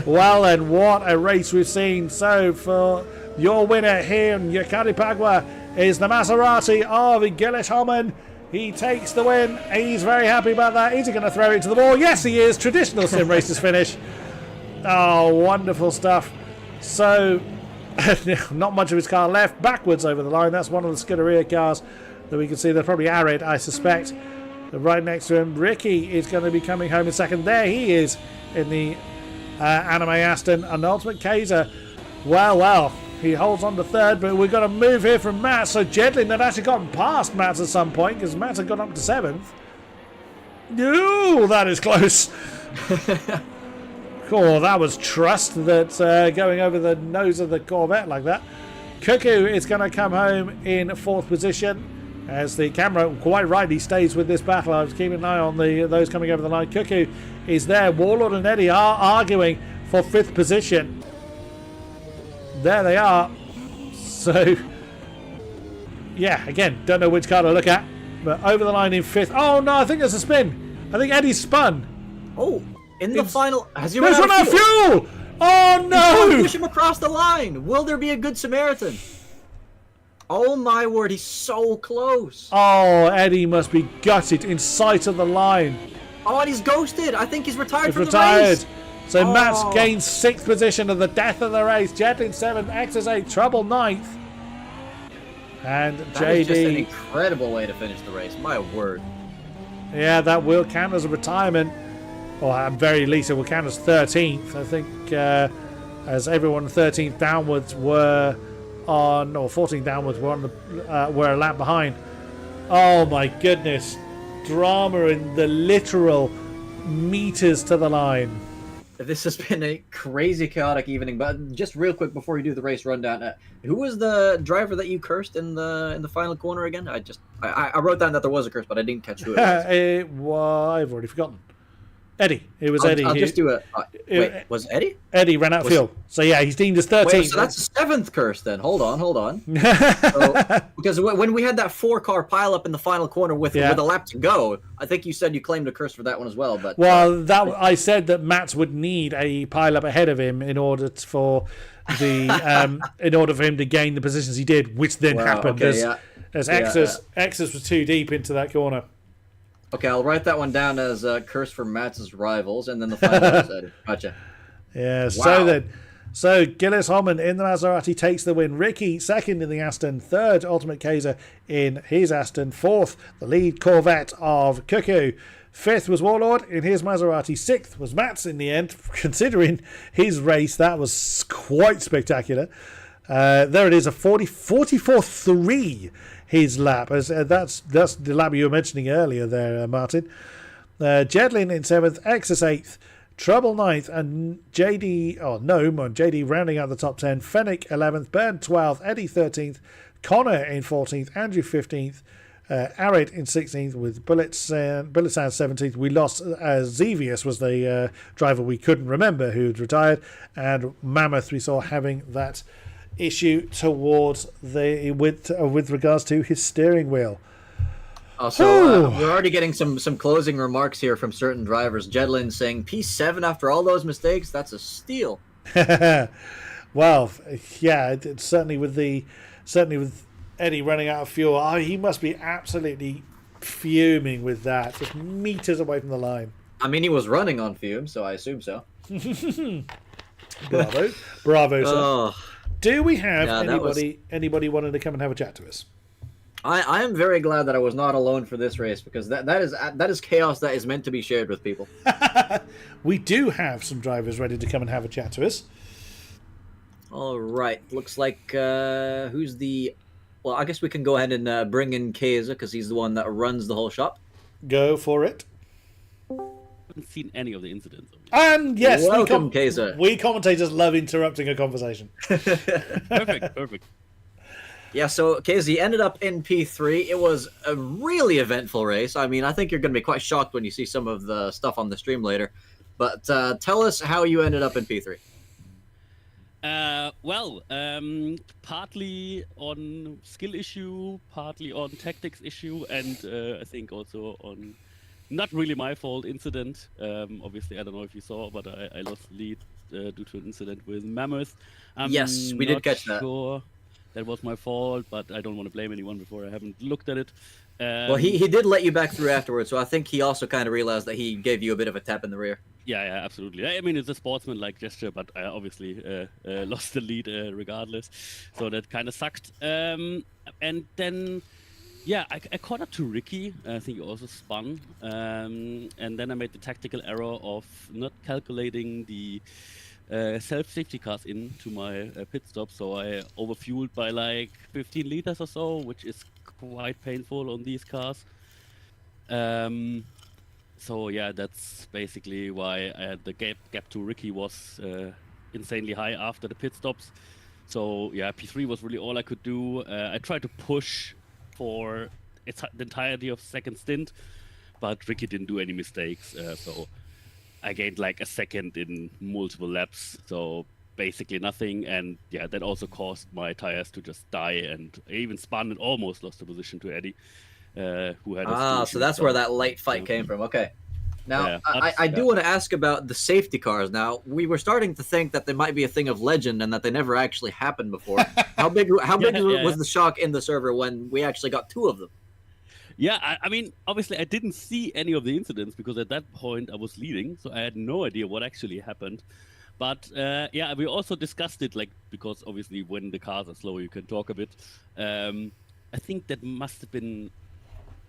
Speaker 1: Well then, what a race we've seen. So for your winner here in Jacarepagua is the Maserati of Gillish Holman. He takes the win. He's very happy about that. Is he going to throw it to the ball? Yes, he is. Traditional sim races finish. Oh, wonderful stuff. So, not much of his car left. Backwards over the line. That's one of the Scuderia cars that we can see. They're probably Arid, I suspect. Right next to him, Ricky is going to be coming home in second. There he is in the Anime Aston. And Ultimate Kaiser, well, he holds on to third, but we've got to move here from Mats. So Jedlin had actually gotten past Mats at some point because Mats had gone up to 7th. Ooh, that is close. Oh, that was trust that going over the nose of the Corvette like that. Cuckoo is going to come home in 4th position. As the camera quite rightly stays with this battle. I was keeping an eye on those coming over the line. Cuckoo is there. Warlord and Eddie are arguing for 5th position. There they are. So, yeah, again, don't know which car to look at. But over the line in 5th. Oh, no, I think there's a spin. I think Eddie's spun.
Speaker 2: Oh, in the final. Has he
Speaker 1: run out of fuel? Oh, no.
Speaker 2: Push him across the line. Will there be a good Samaritan? Oh my word, he's so close.
Speaker 1: Oh, Eddie must be gutted in sight of the line.
Speaker 2: Oh, and he's ghosted. I think he's retired from the race.
Speaker 1: So Mats gains 6th position of the death of the race. Jedlin 7th, Exus 8, Trouble 9th. And
Speaker 2: that
Speaker 1: JD.
Speaker 2: Is just an incredible way to finish the race. My word.
Speaker 1: Yeah, that will count as a retirement. Or at very least, it will count as 13th. I think as everyone 13th downwards were on, or 14 downwards were on the were a lap behind. Oh my goodness, drama in the literal meters to the line.
Speaker 2: This has been a crazy chaotic evening, but just real quick before you do the race rundown, who was the driver that you cursed in the final corner again? I wrote down that there was a curse, but I didn't catch who it was.
Speaker 1: I've already forgotten. Eddie. It was Eddie.
Speaker 2: I'll just do a. Wait, was it Eddie?
Speaker 1: Eddie ran out of fuel. So yeah, he's deemed as 13th.
Speaker 2: Wait, so that's a 7th curse then. Hold on. Because when we had that 4-car pileup in the final corner with a lap to go, I think you said you claimed a curse for that one as well. But
Speaker 1: I said that Matt would need a pileup ahead of him in order for him to gain the positions he did, which then happened as Exus was too deep into that corner.
Speaker 2: Okay, I'll write that one down as a curse for Matt's rivals, and then the final one said, gotcha.
Speaker 1: Yeah, wow. So Gillis Holman in the Maserati takes the win. Ricky second in the Aston, third Ultimate Kaiser in his Aston, fourth the lead Corvette of Cuckoo, fifth was Warlord in his Maserati, sixth was Matt's in the end. Considering his race, that was quite spectacular. There it is, a 44.3 his lap. That's the lap you were mentioning earlier there, Martin. Jedlin in 7th, Exus 8th, Trouble 9th, and JD rounding out the top 10. Fennec 11th, Burn 12th, Eddie 13th, Connor in 14th, Andrew 15th, Arid in 16th with Bullet Sound 17th. We lost Zevius was the driver we couldn't remember who had retired, and Mammoth we saw having that issue towards with regards to his steering wheel.
Speaker 2: Also, we're already getting some closing remarks here from certain drivers. Jedlin saying P7 after all those mistakes, that's a steal.
Speaker 1: Well, yeah, certainly with Eddie running out of fuel, he must be absolutely fuming with that, just meters away from the line.
Speaker 2: I mean, he was running on fumes, so I assume so.
Speaker 1: Bravo, sir. Do we have anybody wanting to come and have a chat to us?
Speaker 2: I am very glad that I was not alone for this race, because that is chaos that is meant to be shared with people.
Speaker 1: We do have some drivers ready to come and have a chat to us.
Speaker 2: All right. Looks like who's the... Well, I guess we can go ahead and bring in Keza, because he's the one that runs the whole shop.
Speaker 1: Go for it.
Speaker 3: I haven't seen any of the incidents.
Speaker 1: And yes,
Speaker 2: welcome, Keza.
Speaker 1: We commentators love interrupting a conversation.
Speaker 3: Perfect.
Speaker 2: Yeah, so Keza ended up in P3. It was a really eventful race. I mean, I think you're going to be quite shocked when you see some of the stuff on the stream later. But tell us how you ended up in P3.
Speaker 3: Partly on skill issue, partly on tactics issue, and I think also on not really my fault incident. Obviously, I don't know if you saw, but I lost the lead due to an incident with Mammoth.
Speaker 2: Yes, we did catch that.
Speaker 3: Sure that was my fault, but I don't want to blame anyone before I haven't looked at it.
Speaker 2: Well, he did let you back through afterwards, so I think he also kind of realized that he gave you a bit of a tap in the rear.
Speaker 3: Yeah, absolutely. I mean, it's a sportsman-like gesture, but I obviously lost the lead regardless, so that kind of sucked. And then, I caught up to Ricky. I think he also spun, and then I made the tactical error of not calculating the self-safety cars into my pit stop, so I overfueled by like 15 liters or so, which is quite painful on these cars. So yeah, that's basically why the gap to Ricky was insanely high after the pit stops. So yeah, P3 was really all I could do. I tried to push for the entirety of second stint, but Ricky didn't do any mistakes. So I gained like a second in multiple laps. So basically nothing. And yeah, that also caused my tires to just die. And I even spun and almost lost the position to Eddie. Who had
Speaker 2: so that's where that late fight came from. Okay. Now, I do want to ask about the safety cars. Now, we were starting to think that they might be a thing of legend and that they never actually happened before. How big was the shock in the server when we actually got 2 of them?
Speaker 3: Yeah, I mean, obviously I didn't see any of the incidents because at that point I was leading, so I had no idea what actually happened. But we also discussed it, like, because obviously when the cars are slow, you can talk a bit. I think that must have been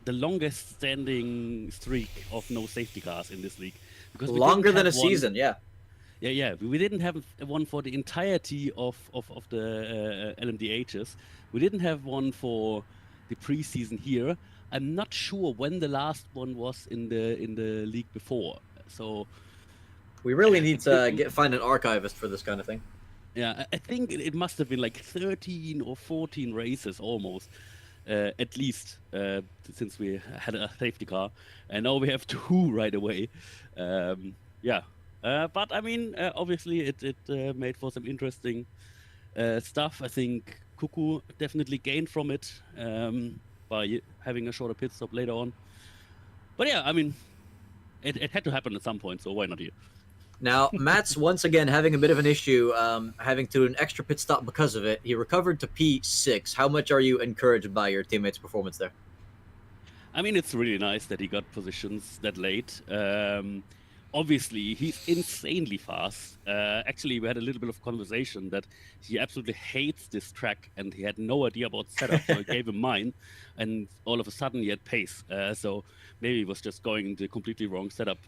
Speaker 3: the longest standing streak of no safety cars in this league. Because
Speaker 2: longer than a season, yeah.
Speaker 3: Yeah. We didn't have one for the entirety of the LMDHs. We didn't have one for the preseason here. I'm not sure when the last one was in the league before. So
Speaker 2: we really need to find an archivist for this kind of thing.
Speaker 3: Yeah, I think it must have been like 13 or 14 races almost at least since we had a safety car, and now we have two right away. Yeah, but I mean, obviously it made for some interesting stuff. I think Cuckoo definitely gained from it by having a shorter pit stop later on. But yeah, I mean, it had to happen at some point, so why not here?
Speaker 2: Now, Matt's once again having a bit of an issue, having to do an extra pit stop because of it. He recovered to P6. How much are you encouraged by your teammate's performance there?
Speaker 3: I mean, it's really nice that he got positions that late. Obviously, he's insanely fast. Actually, we had a little bit of conversation that he absolutely hates this track and he had no idea about setup, so I gave him mine, and all of a sudden he had pace. So maybe he was just going the completely wrong setup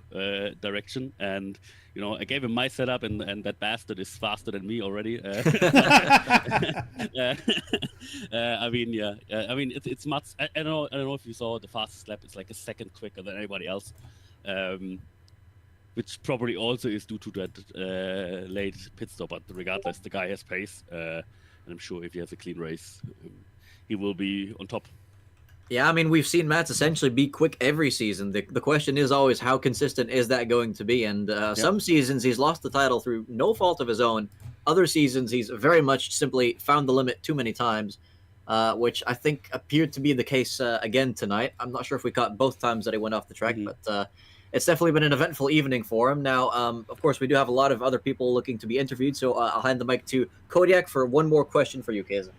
Speaker 3: direction. And, you know, I gave him my setup, and that bastard is faster than me already. I mean, yeah. I mean, it's much. I don't know if you saw the fastest lap. It's like a second quicker than anybody else. Which probably also is due to that late pit stop. But regardless, the guy has pace, and I'm sure if he has a clean race, he will be on top.
Speaker 2: Yeah, I mean, we've seen Matt essentially be quick every season. The question is always how consistent is that going to be? And some seasons he's lost the title through no fault of his own. Other seasons he's very much simply found the limit too many times, which I think appeared to be the case again tonight. I'm not sure if we caught both times that he went off the track, but it's definitely been an eventful evening for him. Now, of course, we do have a lot of other people looking to be interviewed, so I'll hand the mic to Kodiak for one more question for you, Keza.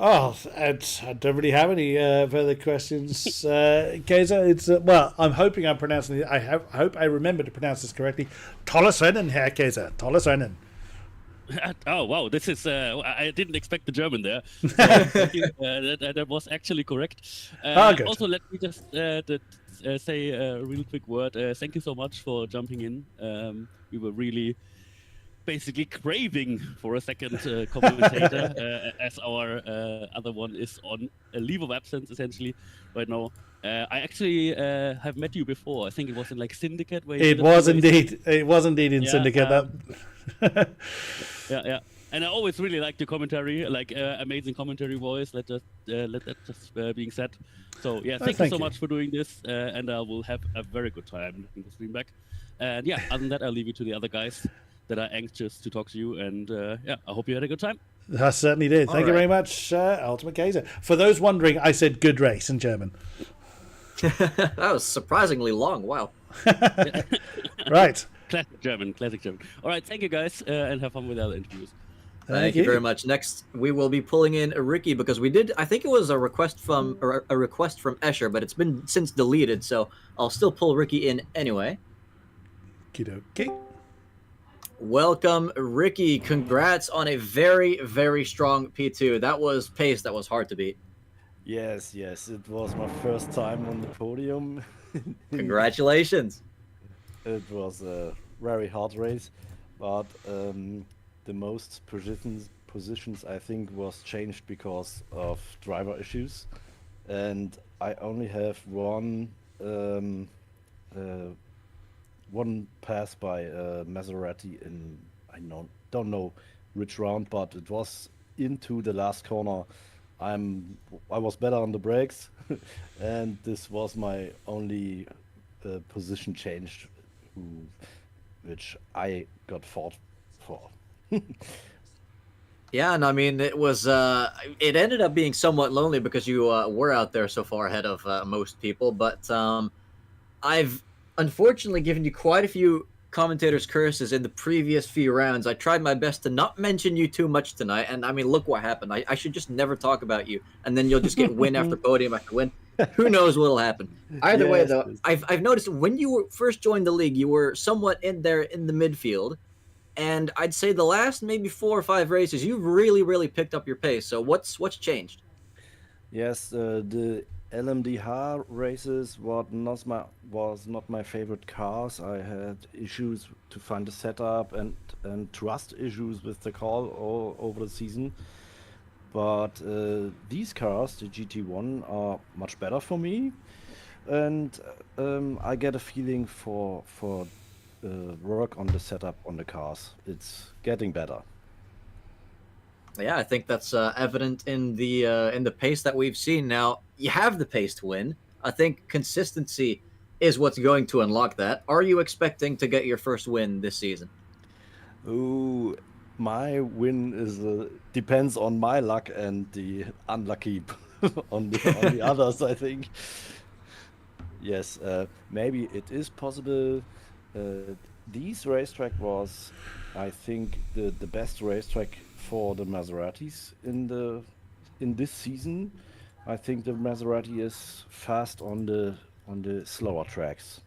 Speaker 1: Oh, I don't really have any further questions, Keza. It's well, I'm hoping I'm pronouncing it. I hope I remember to pronounce this correctly. Tollesonen, Herr Keza. Tollesonen.
Speaker 3: Oh wow, this is I didn't expect the German there. So, that was actually correct.
Speaker 1: Good.
Speaker 3: Also, let me just say a real quick word. Thank you so much for jumping in. We were really basically craving for a second commentator, as our other one is on a leave of absence essentially right now. I actually have met you before. I think it was in like Syndicate. Where
Speaker 1: it was indeed in Syndicate.
Speaker 3: Yeah. And I always really liked your commentary, like amazing commentary voice. Let that just being said. So yeah, thank you so much for doing this, and I will have a very good time looking to stream back. And yeah, other than that, I'll leave you to the other guys that are anxious to talk to you. And yeah, I hope you had a good time.
Speaker 1: I certainly did. Thank you very much, Ultimate Kaiser. For those wondering, I said good race in German.
Speaker 2: That was surprisingly long. Wow.
Speaker 1: Right.
Speaker 3: Classic German. All right, thank you guys, and have fun with the other interviews.
Speaker 2: Thank you very much. Next, we will be pulling in Ricky because we did. I think it was a request from Escher, but it's been since deleted. So I'll still pull Ricky in anyway.
Speaker 1: Okay.
Speaker 2: Welcome, Ricky. Congrats on a very, very strong P2. That was pace that was hard to beat.
Speaker 4: Yes, it was my first time on the podium.
Speaker 2: Congratulations.
Speaker 4: It was a very hard race, but the most positions I think was changed because of driver issues, and I only have one pass by Maserati in don't know which round, but it was into the last corner. I was better on the brakes, and this was my only position change, which I got fought for.
Speaker 2: Yeah, and I mean it was it ended up being somewhat lonely because you were out there so far ahead of most people, but I've unfortunately given you quite a few commentators' curses in the previous few rounds. I tried my best to not mention you too much tonight, and I mean, look what happened. I should just never talk about you, and then you'll just get win after podium after win. Who knows what'll happen? Either way, though, I've noticed when you first joined the league, you were somewhat in there in the midfield, and I'd say the last maybe 4 or 5 races, you've really picked up your pace. So what's changed?
Speaker 4: Yes, the LMDH races was not my favorite cars. I had issues to find a setup and trust issues with the car all over the season. But these cars, the GT1, are much better for me, and I get a feeling for work on the setup on the cars. It's getting better.
Speaker 2: Yeah, I think that's evident in the pace that we've seen. Now, you have the pace to win. I think consistency is what's going to unlock that. Are you expecting to get your first win this season?
Speaker 4: Ooh, my win is depends on my luck and the unlucky on the others, I think. Yes, maybe it is possible. Uh, this racetrack was, I think, the best racetrack for the Maseratis in this season. I think the Maserati is fast on the slower tracks.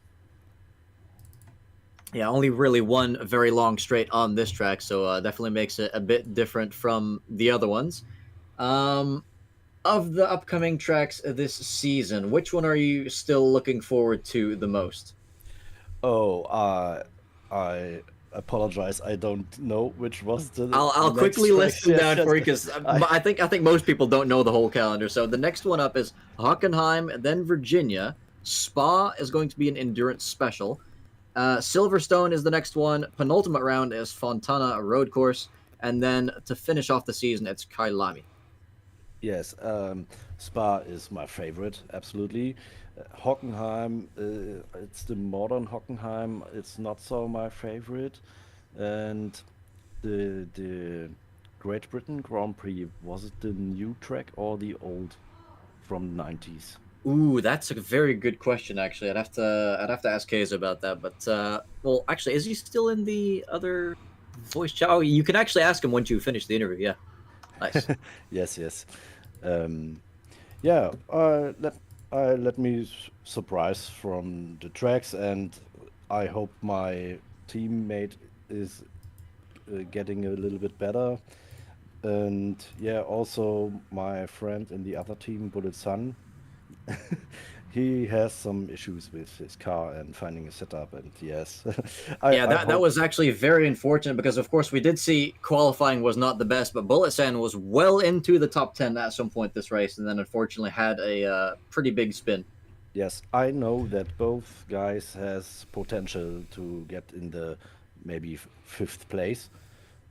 Speaker 2: Yeah, only really one very long straight on this track, so definitely makes it a bit different from the other ones. Um, of the upcoming tracks this season, which one are you still looking forward to the most?
Speaker 4: Oh, I apologize. I don't know which was the
Speaker 2: I'll
Speaker 4: next
Speaker 2: quickly
Speaker 4: track.
Speaker 2: list them
Speaker 4: Yes,
Speaker 2: down
Speaker 4: yes.
Speaker 2: for you because
Speaker 4: I
Speaker 2: I think most people don't know the whole calendar. So the next one up is Hockenheim, then Virginia. Spa is going to be an endurance special. Silverstone is the next one. Penultimate round is Fontana, a road course, and then to finish off the season, it's Kailami.
Speaker 4: Yes, Spa is my favorite, absolutely. Hockenheim, it's the modern Hockenheim. It's not so my favorite, and the Great Britain Grand Prix, was it the new track or the old from the 90s?
Speaker 2: Ooh, that's a very good question. Actually, I'd have to ask Hayes about that. But well, actually, is he still in the other voice chat? Oh, you can actually ask him once you finish the interview. Yeah, nice.
Speaker 4: Yes, yes. Um, yeah, let me surprise from the tracks, and I hope my teammate is getting a little bit better. And yeah, also my friend in the other team, Bullet Sun, he has some issues with his car and finding a setup. And yes,
Speaker 2: Yeah,
Speaker 4: I
Speaker 2: that
Speaker 4: hope.
Speaker 2: was actually very unfortunate because, of course, we did see qualifying was not the best, but Bullet Sand was well into the top 10 at some point this race, and then unfortunately had a pretty big spin.
Speaker 4: Yes, I know that both guys has potential to get in the maybe fifth place,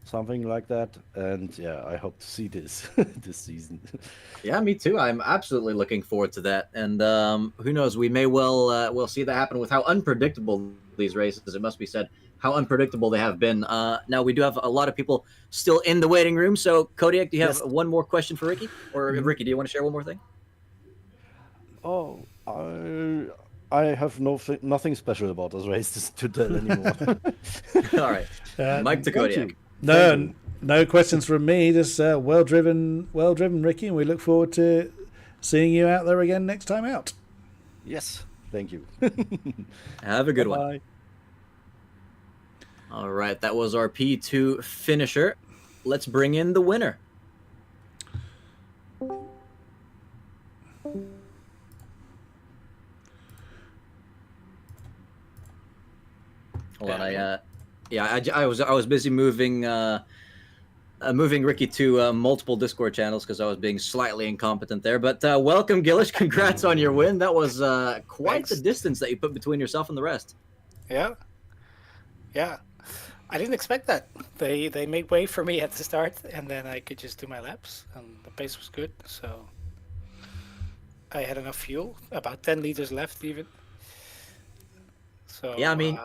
Speaker 4: something like that. And yeah, I hope to see this this season.
Speaker 2: Yeah, me too. I'm absolutely looking forward to that, and who knows? We may well see that happen with how unpredictable these races. It must be said how unpredictable they have been. Now we do have a lot of people still in the waiting room. So Kodiak, do you have
Speaker 4: Yes.
Speaker 2: one more question for Ricky? Or Ricky, do you want to share one more thing?
Speaker 4: Oh, I have nothing special about this race to tell anymore.
Speaker 2: All right,
Speaker 1: Uh,
Speaker 2: Mike to
Speaker 4: Thank
Speaker 2: Kodiak.
Speaker 4: you. Thank
Speaker 1: no,
Speaker 4: you.
Speaker 1: no questions from me. Just well driven, Ricky, and we look forward to seeing you out there again next time out.
Speaker 4: Yes, thank you.
Speaker 2: Have a
Speaker 4: Bye
Speaker 2: good one.
Speaker 4: bye.
Speaker 2: All right, that was our P2 finisher. Let's bring in the winner. Hold on, I was busy moving Ricky to multiple Discord channels because I was being slightly incompetent there. But welcome, Gillish. Congrats on your win. That was quite the
Speaker 5: Thanks.
Speaker 2: distance that you put between yourself and the rest.
Speaker 5: Yeah, yeah. I didn't expect that. They made way for me at the start, and then I could just do my laps, and the pace was good. So I had enough fuel, about 10 liters left even. So
Speaker 2: Yeah, I mean,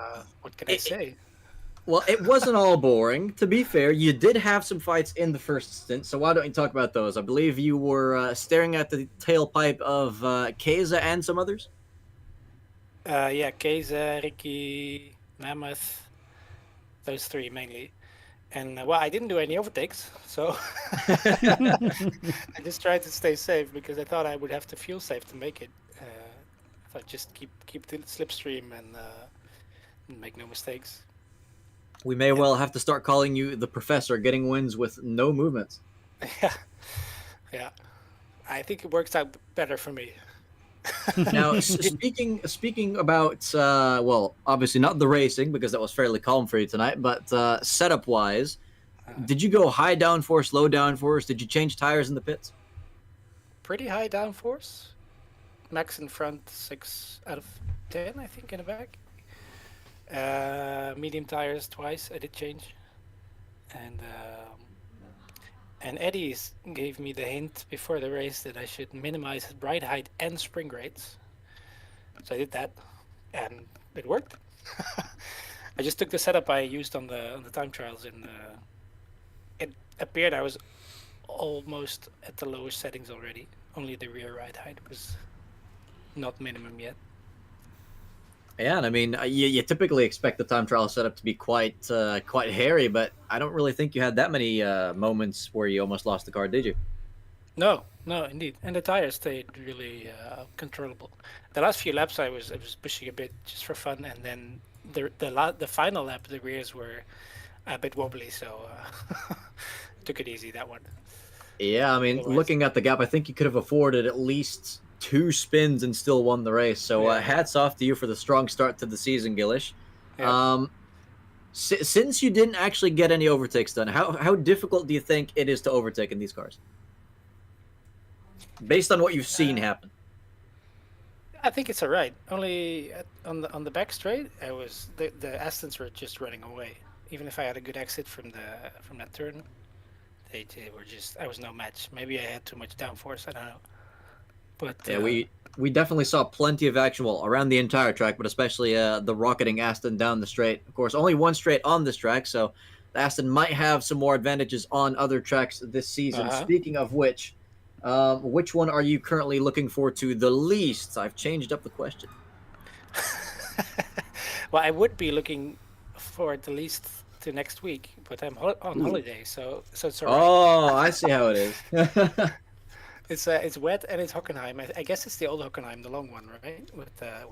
Speaker 5: what can I say?
Speaker 2: well, it wasn't all boring. To be fair, you did have some fights in the first stint, so why don't you talk about those? I believe you were staring at the tailpipe of Keza and some others.
Speaker 5: Yeah, Keza, Ricky, Mammoth, those three mainly. And well, I didn't do any overtakes, so I just tried to stay safe because I thought I would have to fuel safe to make it. I thought just keep the slipstream and make no mistakes.
Speaker 2: We may well have to start calling you the professor, getting wins with no movements.
Speaker 5: Yeah, yeah. I think it works out better for me.
Speaker 2: Now, speaking about well, obviously not the racing because that was fairly calm for you tonight, but setup wise, did you go high downforce, low downforce? Did you change tires in the pits?
Speaker 5: Pretty high downforce. Max in front, 6 out of 10, I think, in the back. Medium tires twice, I did change. And And gave me the hint before the race that I should minimize ride height and spring rates. So I did that, and it worked. I just took the setup I used on the time trials, and it appeared I was almost at the lowest settings already. Only the rear ride height was not minimum yet.
Speaker 2: Yeah, and I mean, you typically expect the time trial setup to be quite hairy, but I don't really think you had that many moments where you almost lost the car, did you?
Speaker 5: No, indeed. And the tires stayed really controllable. The last few laps I was pushing a bit just for fun, and then the final lap the rears were a bit wobbly, so took it easy that one.
Speaker 2: Yeah, I mean, looking at the gap, I think you could have afforded at least 2 spins and still won the race. So hats off to you for the strong start to the season, Gillish. Yeah. Since you didn't actually get any overtakes done, how difficult do you think it is to overtake in these cars? Based on what you've seen happen.
Speaker 5: I think it's all right. Only on the back straight, the Astons were just running away. Even if I had a good exit from that turn, they were just, I was no match. Maybe I had too much downforce. I don't know. But
Speaker 2: yeah, we definitely saw plenty of action around the entire track, but especially the rocketing Aston down the straight. Of course, only one straight on this track, so the Aston might have some more advantages on other tracks this season. Speaking of which one are you currently looking forward to the least? I've changed up the question.
Speaker 5: Well, I would be looking forward the least to next week, but I'm on holiday, so it's all right.
Speaker 2: Oh, I see how it is.
Speaker 5: It's wet and it's Hockenheim. I guess it's the old Hockenheim, the long one, right? With the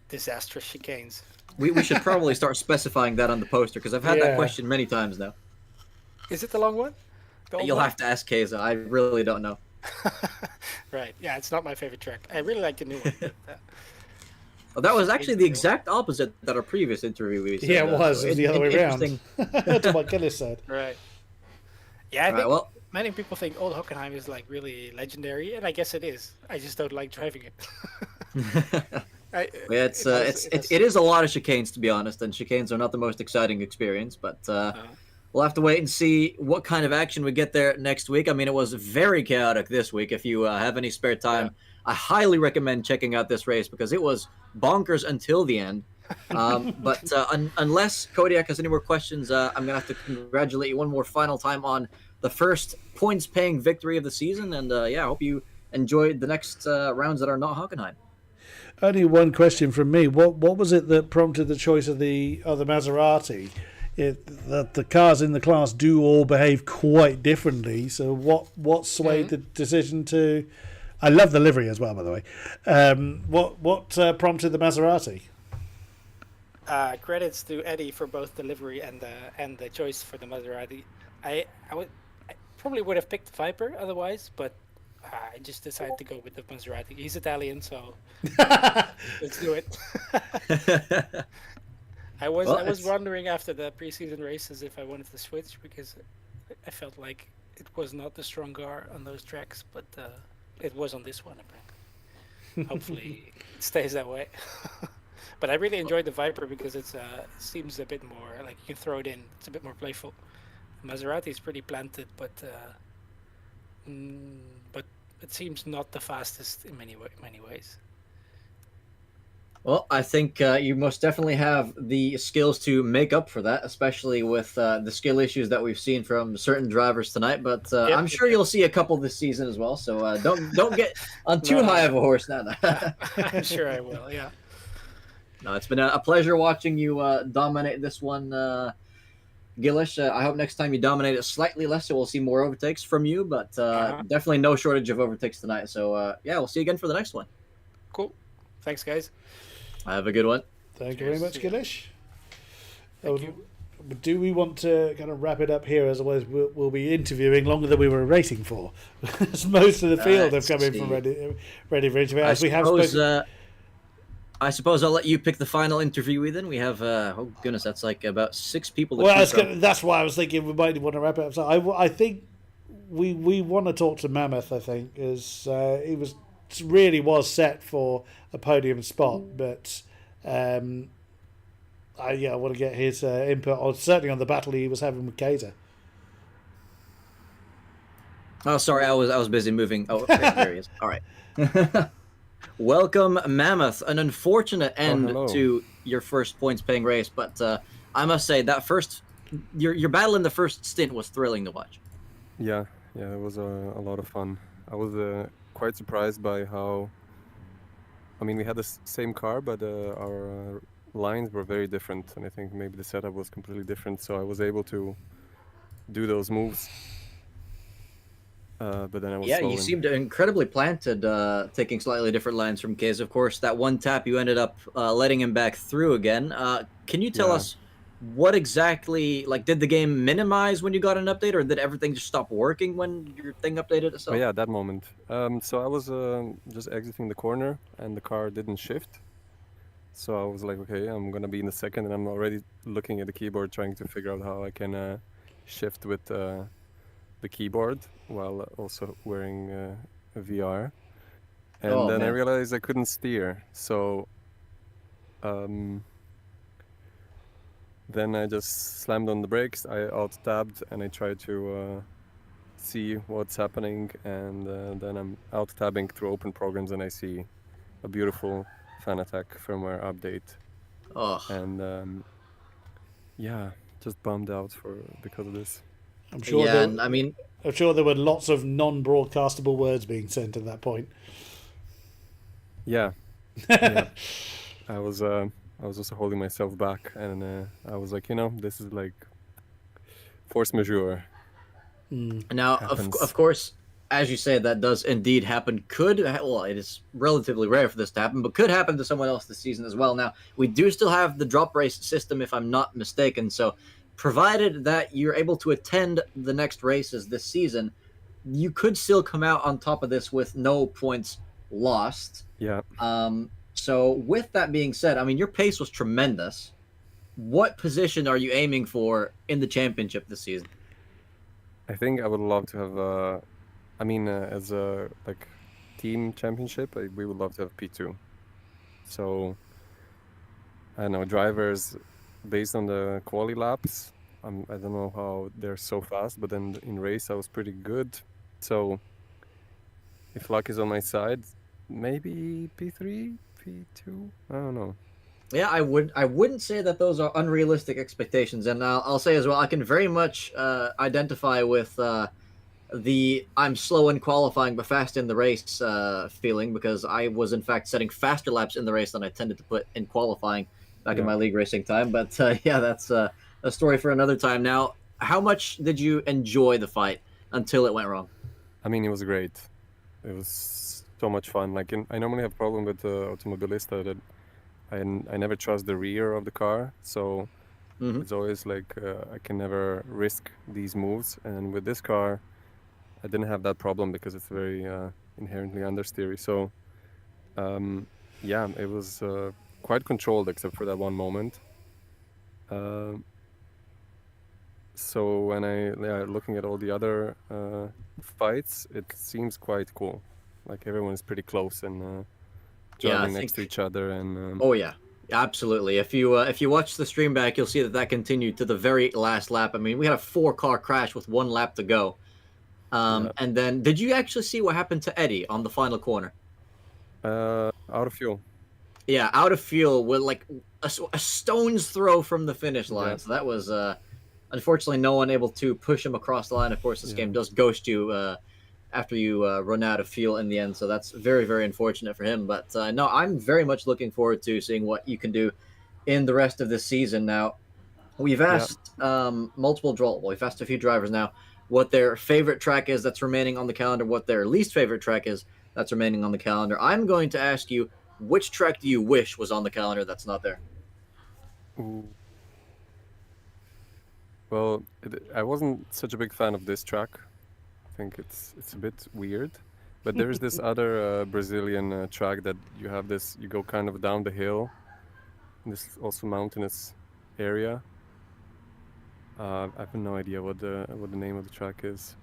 Speaker 5: disastrous chicanes.
Speaker 2: We should probably start specifying that on the poster, because I've had that question many times now.
Speaker 5: Is it the long one?
Speaker 2: You'll have to ask Keza. I really don't know.
Speaker 5: Right. Yeah, it's not my favorite track. I really like the new one. But,
Speaker 2: well, that was actually the exact opposite that our previous interview we said.
Speaker 1: Yeah, it was. It was the other way around. To what Gillis said.
Speaker 5: Right. Yeah, I think many people think Old Hockenheim is like really legendary, and I guess it is. I just don't like driving it.
Speaker 2: It is a lot of chicanes, to be honest, and chicanes are not the most exciting experience, but we'll have to wait and see what kind of action we get there next week. I mean, it was very chaotic this week. If you have any spare time, I highly recommend checking out this race, because it was bonkers until the end. But unless Kodiak has any more questions, I'm going to have to congratulate you one more final time on the first points-paying victory of the season. And I hope you enjoyed the next rounds that are not Hockenheim.
Speaker 1: Only one question from me. What was it that prompted the choice of the Maserati? The cars in the class do all behave quite differently. So what swayed the decision to? I love the livery as well, by the way. What prompted the Maserati?
Speaker 5: Credits to Eddie for both the livery and the choice for the Maserati. I probably would have picked the Viper otherwise, but I just decided to go with the Maserati. He's Italian, so let's do it. I was wondering after the preseason races if I wanted to switch, because I felt like it was not the strong car on those tracks, but it was on this one apparently. Hopefully it stays that way. But I really enjoyed the Viper because it seems a bit more like you can throw it in. It's a bit more playful. Maserati is pretty planted, but it seems not the fastest in many ways.
Speaker 2: Well, I think you most definitely have the skills to make up for that, especially with the skill issues that we've seen from certain drivers tonight. But I'm sure you'll see a couple this season as well. So don't get on too high of a horse now.
Speaker 5: I'm sure I will. Yeah.
Speaker 2: No, it's been a pleasure watching you dominate this one, Gillish. I hope next time you dominate it slightly less, so we'll see more overtakes from you. But definitely no shortage of overtakes tonight. So we'll see you again for the next one.
Speaker 5: Cool. Thanks, guys.
Speaker 2: Have a good one.
Speaker 1: Thank you very much, Gillish. Do we want to kind of wrap it up here? Otherwise, we'll be interviewing longer than we were racing for. As most of the field have come in from ready for interview.
Speaker 2: I suppose I'll let you pick the final interviewee then. We have, oh goodness, that's like about 6 people.
Speaker 1: That's why I was thinking we might want to wrap it up. So I think we want to talk to Mammoth, I think, because it really was set for a podium spot, but I want to get his input on certainly on the battle he was having with Kaiser.
Speaker 2: Oh, sorry, I was busy moving. Oh, there he is. All right. Welcome, Mammoth. An unfortunate end
Speaker 6: hello.
Speaker 2: to your first points-paying race, but I must say that your battle in the first stint was thrilling to watch.
Speaker 6: Yeah, it was a lot of fun. I was quite surprised by how. I mean, we had the same car, but our lines were very different, and I think maybe the setup was completely different. So I was able to do those moves, but then I was
Speaker 2: Yeah,
Speaker 6: slow
Speaker 2: you seemed incredibly planted, taking slightly different lines from Case. Of course, that one tap you ended up letting him back through again. Can you tell
Speaker 6: Yeah.
Speaker 2: us what exactly, like, did the game minimize when you got an update, or did everything just stop working when your thing updated
Speaker 6: Oh
Speaker 2: itself?
Speaker 6: yeah, that moment. So I was just exiting the corner, and the car didn't shift. So I was like, okay, I'm gonna be in the second, and I'm already looking at the keyboard, trying to figure out how I can shift with the keyboard while also wearing a VR. And
Speaker 2: Oh,
Speaker 6: then I
Speaker 2: man.
Speaker 6: realized I couldn't steer. So then I just slammed on the brakes. I alt-tabbed and I tried to see what's happening. And then I'm alt-tabbing through open programs, and I see a beautiful Fanatec firmware update.
Speaker 2: Oh,
Speaker 6: And yeah, just bummed out because of this.
Speaker 1: I'm sure.
Speaker 2: yeah, and I mean,
Speaker 1: I'm sure there were lots of non-broadcastable words being sent at that point.
Speaker 6: Yeah, yeah. I was also holding myself back, and I was like, this is like force majeure.
Speaker 2: now,
Speaker 6: Happens.
Speaker 2: of course, as you say, that does indeed happen. Well, it is relatively rare for this to happen, but could happen to someone else this season as well. Now, we do still have the drop race system, if I'm not mistaken. So, provided that you're able to attend the next races this season, you could still come out on top of this with no points lost.
Speaker 6: Yeah.
Speaker 2: So, with that being said, I mean, your pace was tremendous. What position are you aiming for in the championship this season?
Speaker 6: I think I would love to have as a like team championship, we would love to have P2. So I don't know, drivers based on the quali laps. I don't know how they're so fast, but then in race I was pretty good. So if luck is on my side, maybe P3, P2. I don't know.
Speaker 2: Yeah, I wouldn't say that those are unrealistic expectations, and I'll say as well, I can very much identify with the I'm slow in qualifying but fast in the race feeling, because I was in fact setting faster laps in the race than I tended to put in qualifying back in
Speaker 6: Yeah.
Speaker 2: my league racing time. But yeah, that's a story for another time. Now, how much did you enjoy the fight until it went wrong?
Speaker 6: I mean, it was great. It was so much fun. Like, I normally have a problem with the Automobilista that I never trust the rear of the car. So
Speaker 2: Mhm.
Speaker 6: it's always like I can never risk these moves. And with this car, I didn't have that problem because it's very inherently understeery. So yeah, it was quite controlled except for that one moment. So when looking at all the other fights, it seems quite cool. Like everyone is pretty close and
Speaker 2: Yeah, I
Speaker 6: driving next to
Speaker 2: think.
Speaker 6: each other, and
Speaker 2: Oh yeah, absolutely. If you watch the stream back, you'll see that continued to the very last lap. I mean, we had a 4-car crash with 1 lap to go.
Speaker 6: Yeah.
Speaker 2: And then, did you actually see what happened to Eddie on the final corner?
Speaker 6: out of fuel.
Speaker 2: Yeah, out of fuel with like a stone's throw from the finish line.
Speaker 6: Yeah.
Speaker 2: So that was unfortunately no one able to push him across the line. Of course, this game does ghost you after you run out of fuel in the end. So that's very, very unfortunate for him. But no, I'm very much looking forward to seeing what you can do in the rest of this season. Now, we've asked we've asked a few drivers now what their favorite track is that's remaining on the calendar, what their least favorite track is that's remaining on the calendar. I'm going to ask you, which track do you wish was on the calendar that's not there?
Speaker 6: Ooh. Well, I wasn't such a big fan of this track. I think it's a bit weird. But there's this other Brazilian track that you go kind of down the hill in this also mountainous area. I have no idea what the name of the track is.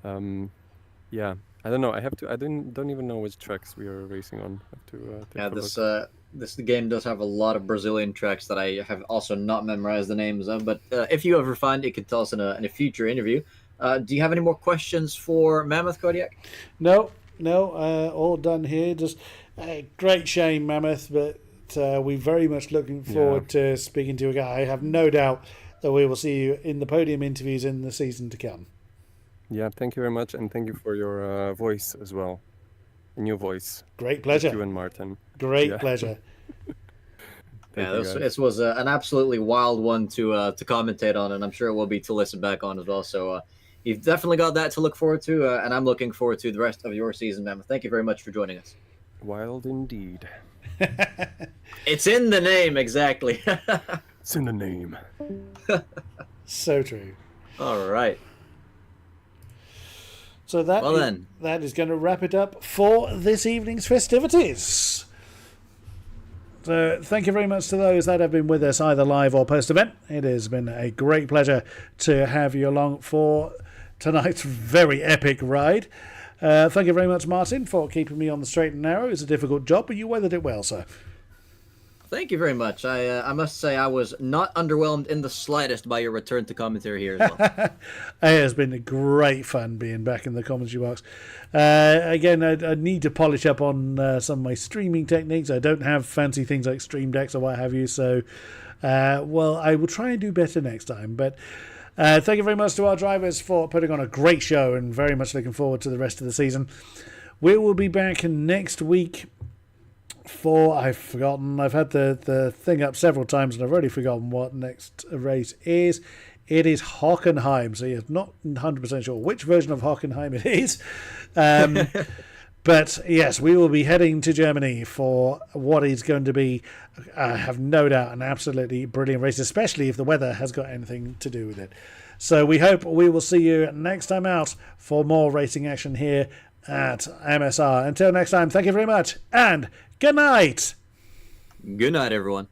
Speaker 6: Yeah, I don't know. I don't even know which tracks we are racing on. I have to take
Speaker 2: Yeah,
Speaker 6: a look.
Speaker 2: this game does have a lot of Brazilian tracks that I have also not memorized the names of. But if you ever find it, you could tell us in a future interview. Do you have any more questions for Mammoth, Kodiak?
Speaker 1: No, all done here. Just a great shame, Mammoth, but we're very much looking forward to speaking to you again. I have no doubt that we will see you in the podium interviews in the season to come.
Speaker 6: Yeah, thank you very much, and thank you for your voice as well. New voice.
Speaker 1: Great pleasure.
Speaker 6: You and Martin.
Speaker 1: Great pleasure.
Speaker 2: This was an absolutely wild one to commentate on, and I'm sure it will be to listen back on as well. So you've definitely got that to look forward to, and I'm looking forward to the rest of your season, Mammoth. Thank you very much for joining us.
Speaker 6: Wild indeed.
Speaker 2: It's in the name, exactly.
Speaker 6: It's in the name.
Speaker 1: So true.
Speaker 2: All right.
Speaker 1: So that is going to wrap it up for this evening's festivities. So thank you very much to those that have been with us either live or post-event. It has been a great pleasure to have you along for tonight's very epic ride. Thank you very much, Martin, for keeping me on the straight and narrow. It's a difficult job, but you weathered it well, sir.
Speaker 2: Thank you very much. I must say I was not underwhelmed in the slightest by your return to commentary here as well.
Speaker 1: It has been great fun being back in the commentary box. Again, I need to polish up on some of my streaming techniques. I don't have fancy things like Stream Decks or what have you, so I will try and do better next time. But thank you very much to our drivers for putting on a great show, and very much looking forward to the rest of the season. We will be back next week for, I've forgotten, I've had the thing up several times and I've already forgotten what next race is. It is Hockenheim, so you're not 100% sure which version of Hockenheim it is. But yes, we will be heading to Germany for what is going to be, I have no doubt, an absolutely brilliant race, especially if the weather has got anything to do with it. So we hope we will see you next time out for more racing action here at MSR. Until next time, thank you very much, and good night.
Speaker 2: Good night, everyone.